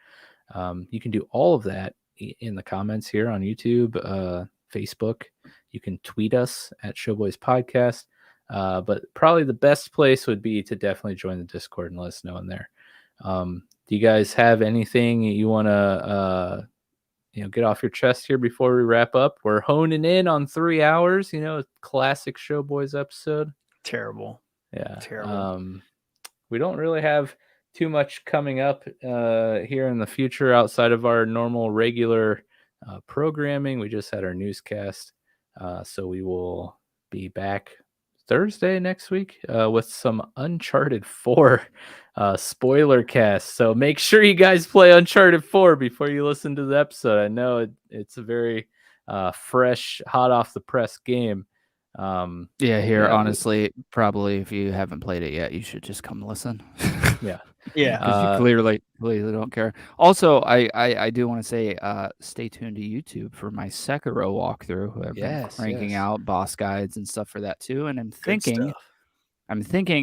You can do all of that in the comments here on YouTube, Facebook. You can tweet us at Showboys Podcast. But probably the best place would be to definitely join the Discord and let us know in there. Do you guys have anything you want to get off your chest here before we wrap up? We're honing in on 3 hours, classic Showboys episode. Terrible. Yeah. Terrible. We don't really have too much coming up here in the future outside of our normal regular programming. We just had our newscast. So we will be back Thursday next week with some Uncharted 4 spoiler cast. So make sure you guys play Uncharted 4 before you listen to the episode. I know it's a very fresh, hot off the press game. Honestly, probably if you haven't played it yet, you should just come listen. Yeah. Yeah. Because you clearly don't care. Also, I do want to say stay tuned to YouTube for my Sekiro walkthrough. I've been cranking out boss guides and stuff for that too. And I'm thinking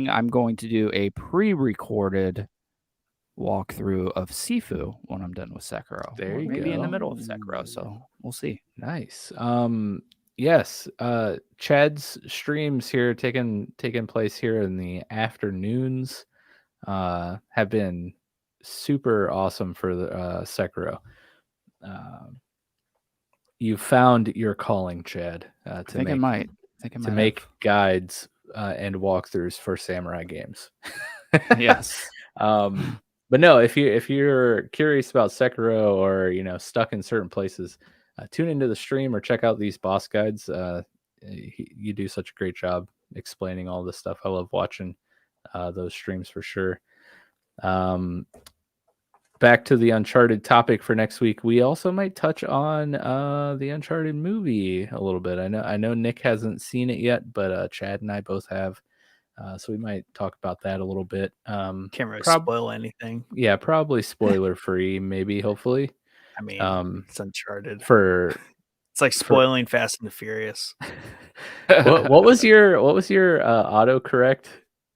I'm going to do a pre-recorded walkthrough of Sifu when I'm done with Sekiro. There you maybe go. in the middle of Sekiro, so we'll see. Nice. Yes, Chad's streams here taking place here in the afternoons. have been super awesome for the Sekiro. You found your calling, Chad, I think to make guides and walkthroughs for samurai games. Yes. But no, if you're curious about Sekiro or stuck in certain places, tune into the stream or check out these boss guides. You do such a great job explaining all this stuff. I love watching those streams for sure. Back to the Uncharted topic for next week. We also might touch on the Uncharted movie a little bit. I know Nick hasn't seen it yet, but Chad and I both have. So we might talk about that a little bit. Can't really spoil anything. Yeah, probably spoiler free, maybe, hopefully. I mean, it's Uncharted. It's like spoiling Fast and the Furious. what was your autocorrect?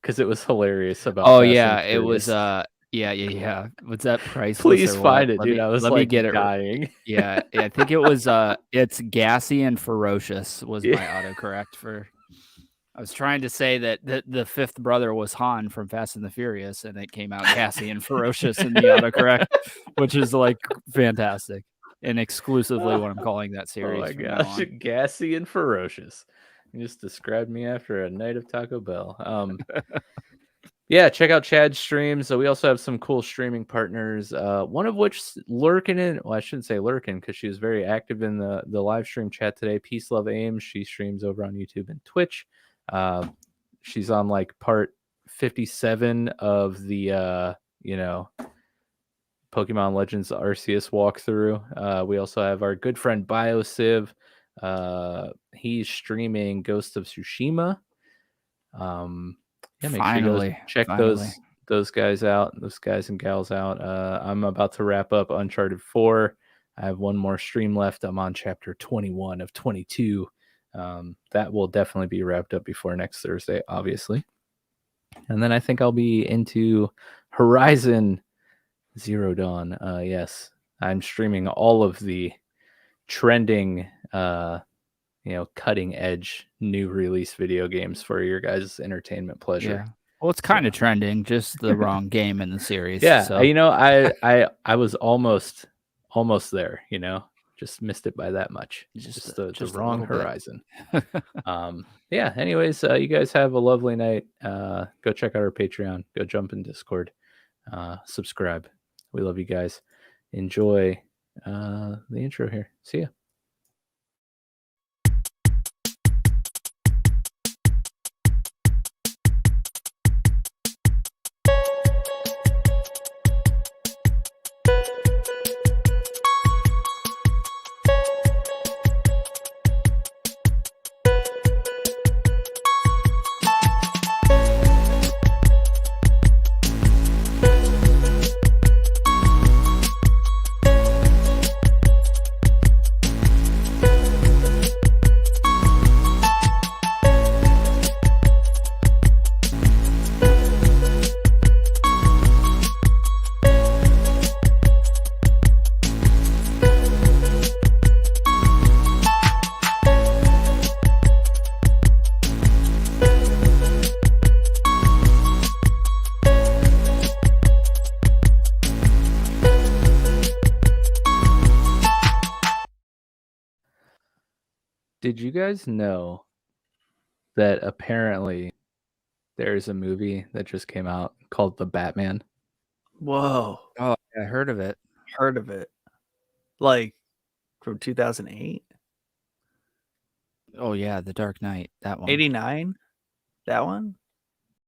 Because it was hilarious about. Oh yeah, it was. Yeah. Was that priceless? Please find it, dude. I was let me get it dying. Yeah, I think it was. It's gassy and ferocious was my autocorrect for. I was trying to say that the fifth brother was Han from Fast and the Furious, and it came out gassy and ferocious in the autocorrect, which is like fantastic and exclusively what I'm calling that series. Oh my gosh, gassy and ferocious. You just described me after a night of Taco Bell. Yeah, check out Chad's streams. So we also have some cool streaming partners, one of which lurking in. Well, I shouldn't say lurking because she was very active in the live stream chat today. Peace, Love, Aim. She streams over on YouTube and Twitch. She's on like part 57 of the Pokemon Legends Arceus walkthrough. We also have our good friend BioCiv. He's streaming Ghost of Tsushima. Make sure you check those guys out, those guys and gals out. I'm about to wrap up Uncharted 4. I have one more stream left. I'm on chapter 21 of 22. That will definitely be wrapped up before next Thursday, obviously. And then I think I'll be into Horizon Zero Dawn. Yes, I'm streaming all of the trending, cutting edge new release video games for your guys' entertainment pleasure. Yeah. Well, it's kind of trending, just the wrong game in the series. Yeah, so. I was almost there. Just missed it by that much. Just the wrong horizon. Yeah. Anyways, you guys have a lovely night. Go check out our Patreon. Go jump in Discord. Subscribe. We love you guys. Enjoy the intro here. See ya. Did you guys know that apparently there's a movie that just came out called The Batman? Whoa. Oh, I heard of it. Like from 2008? Oh, yeah, The Dark Knight. That one. 89? That one?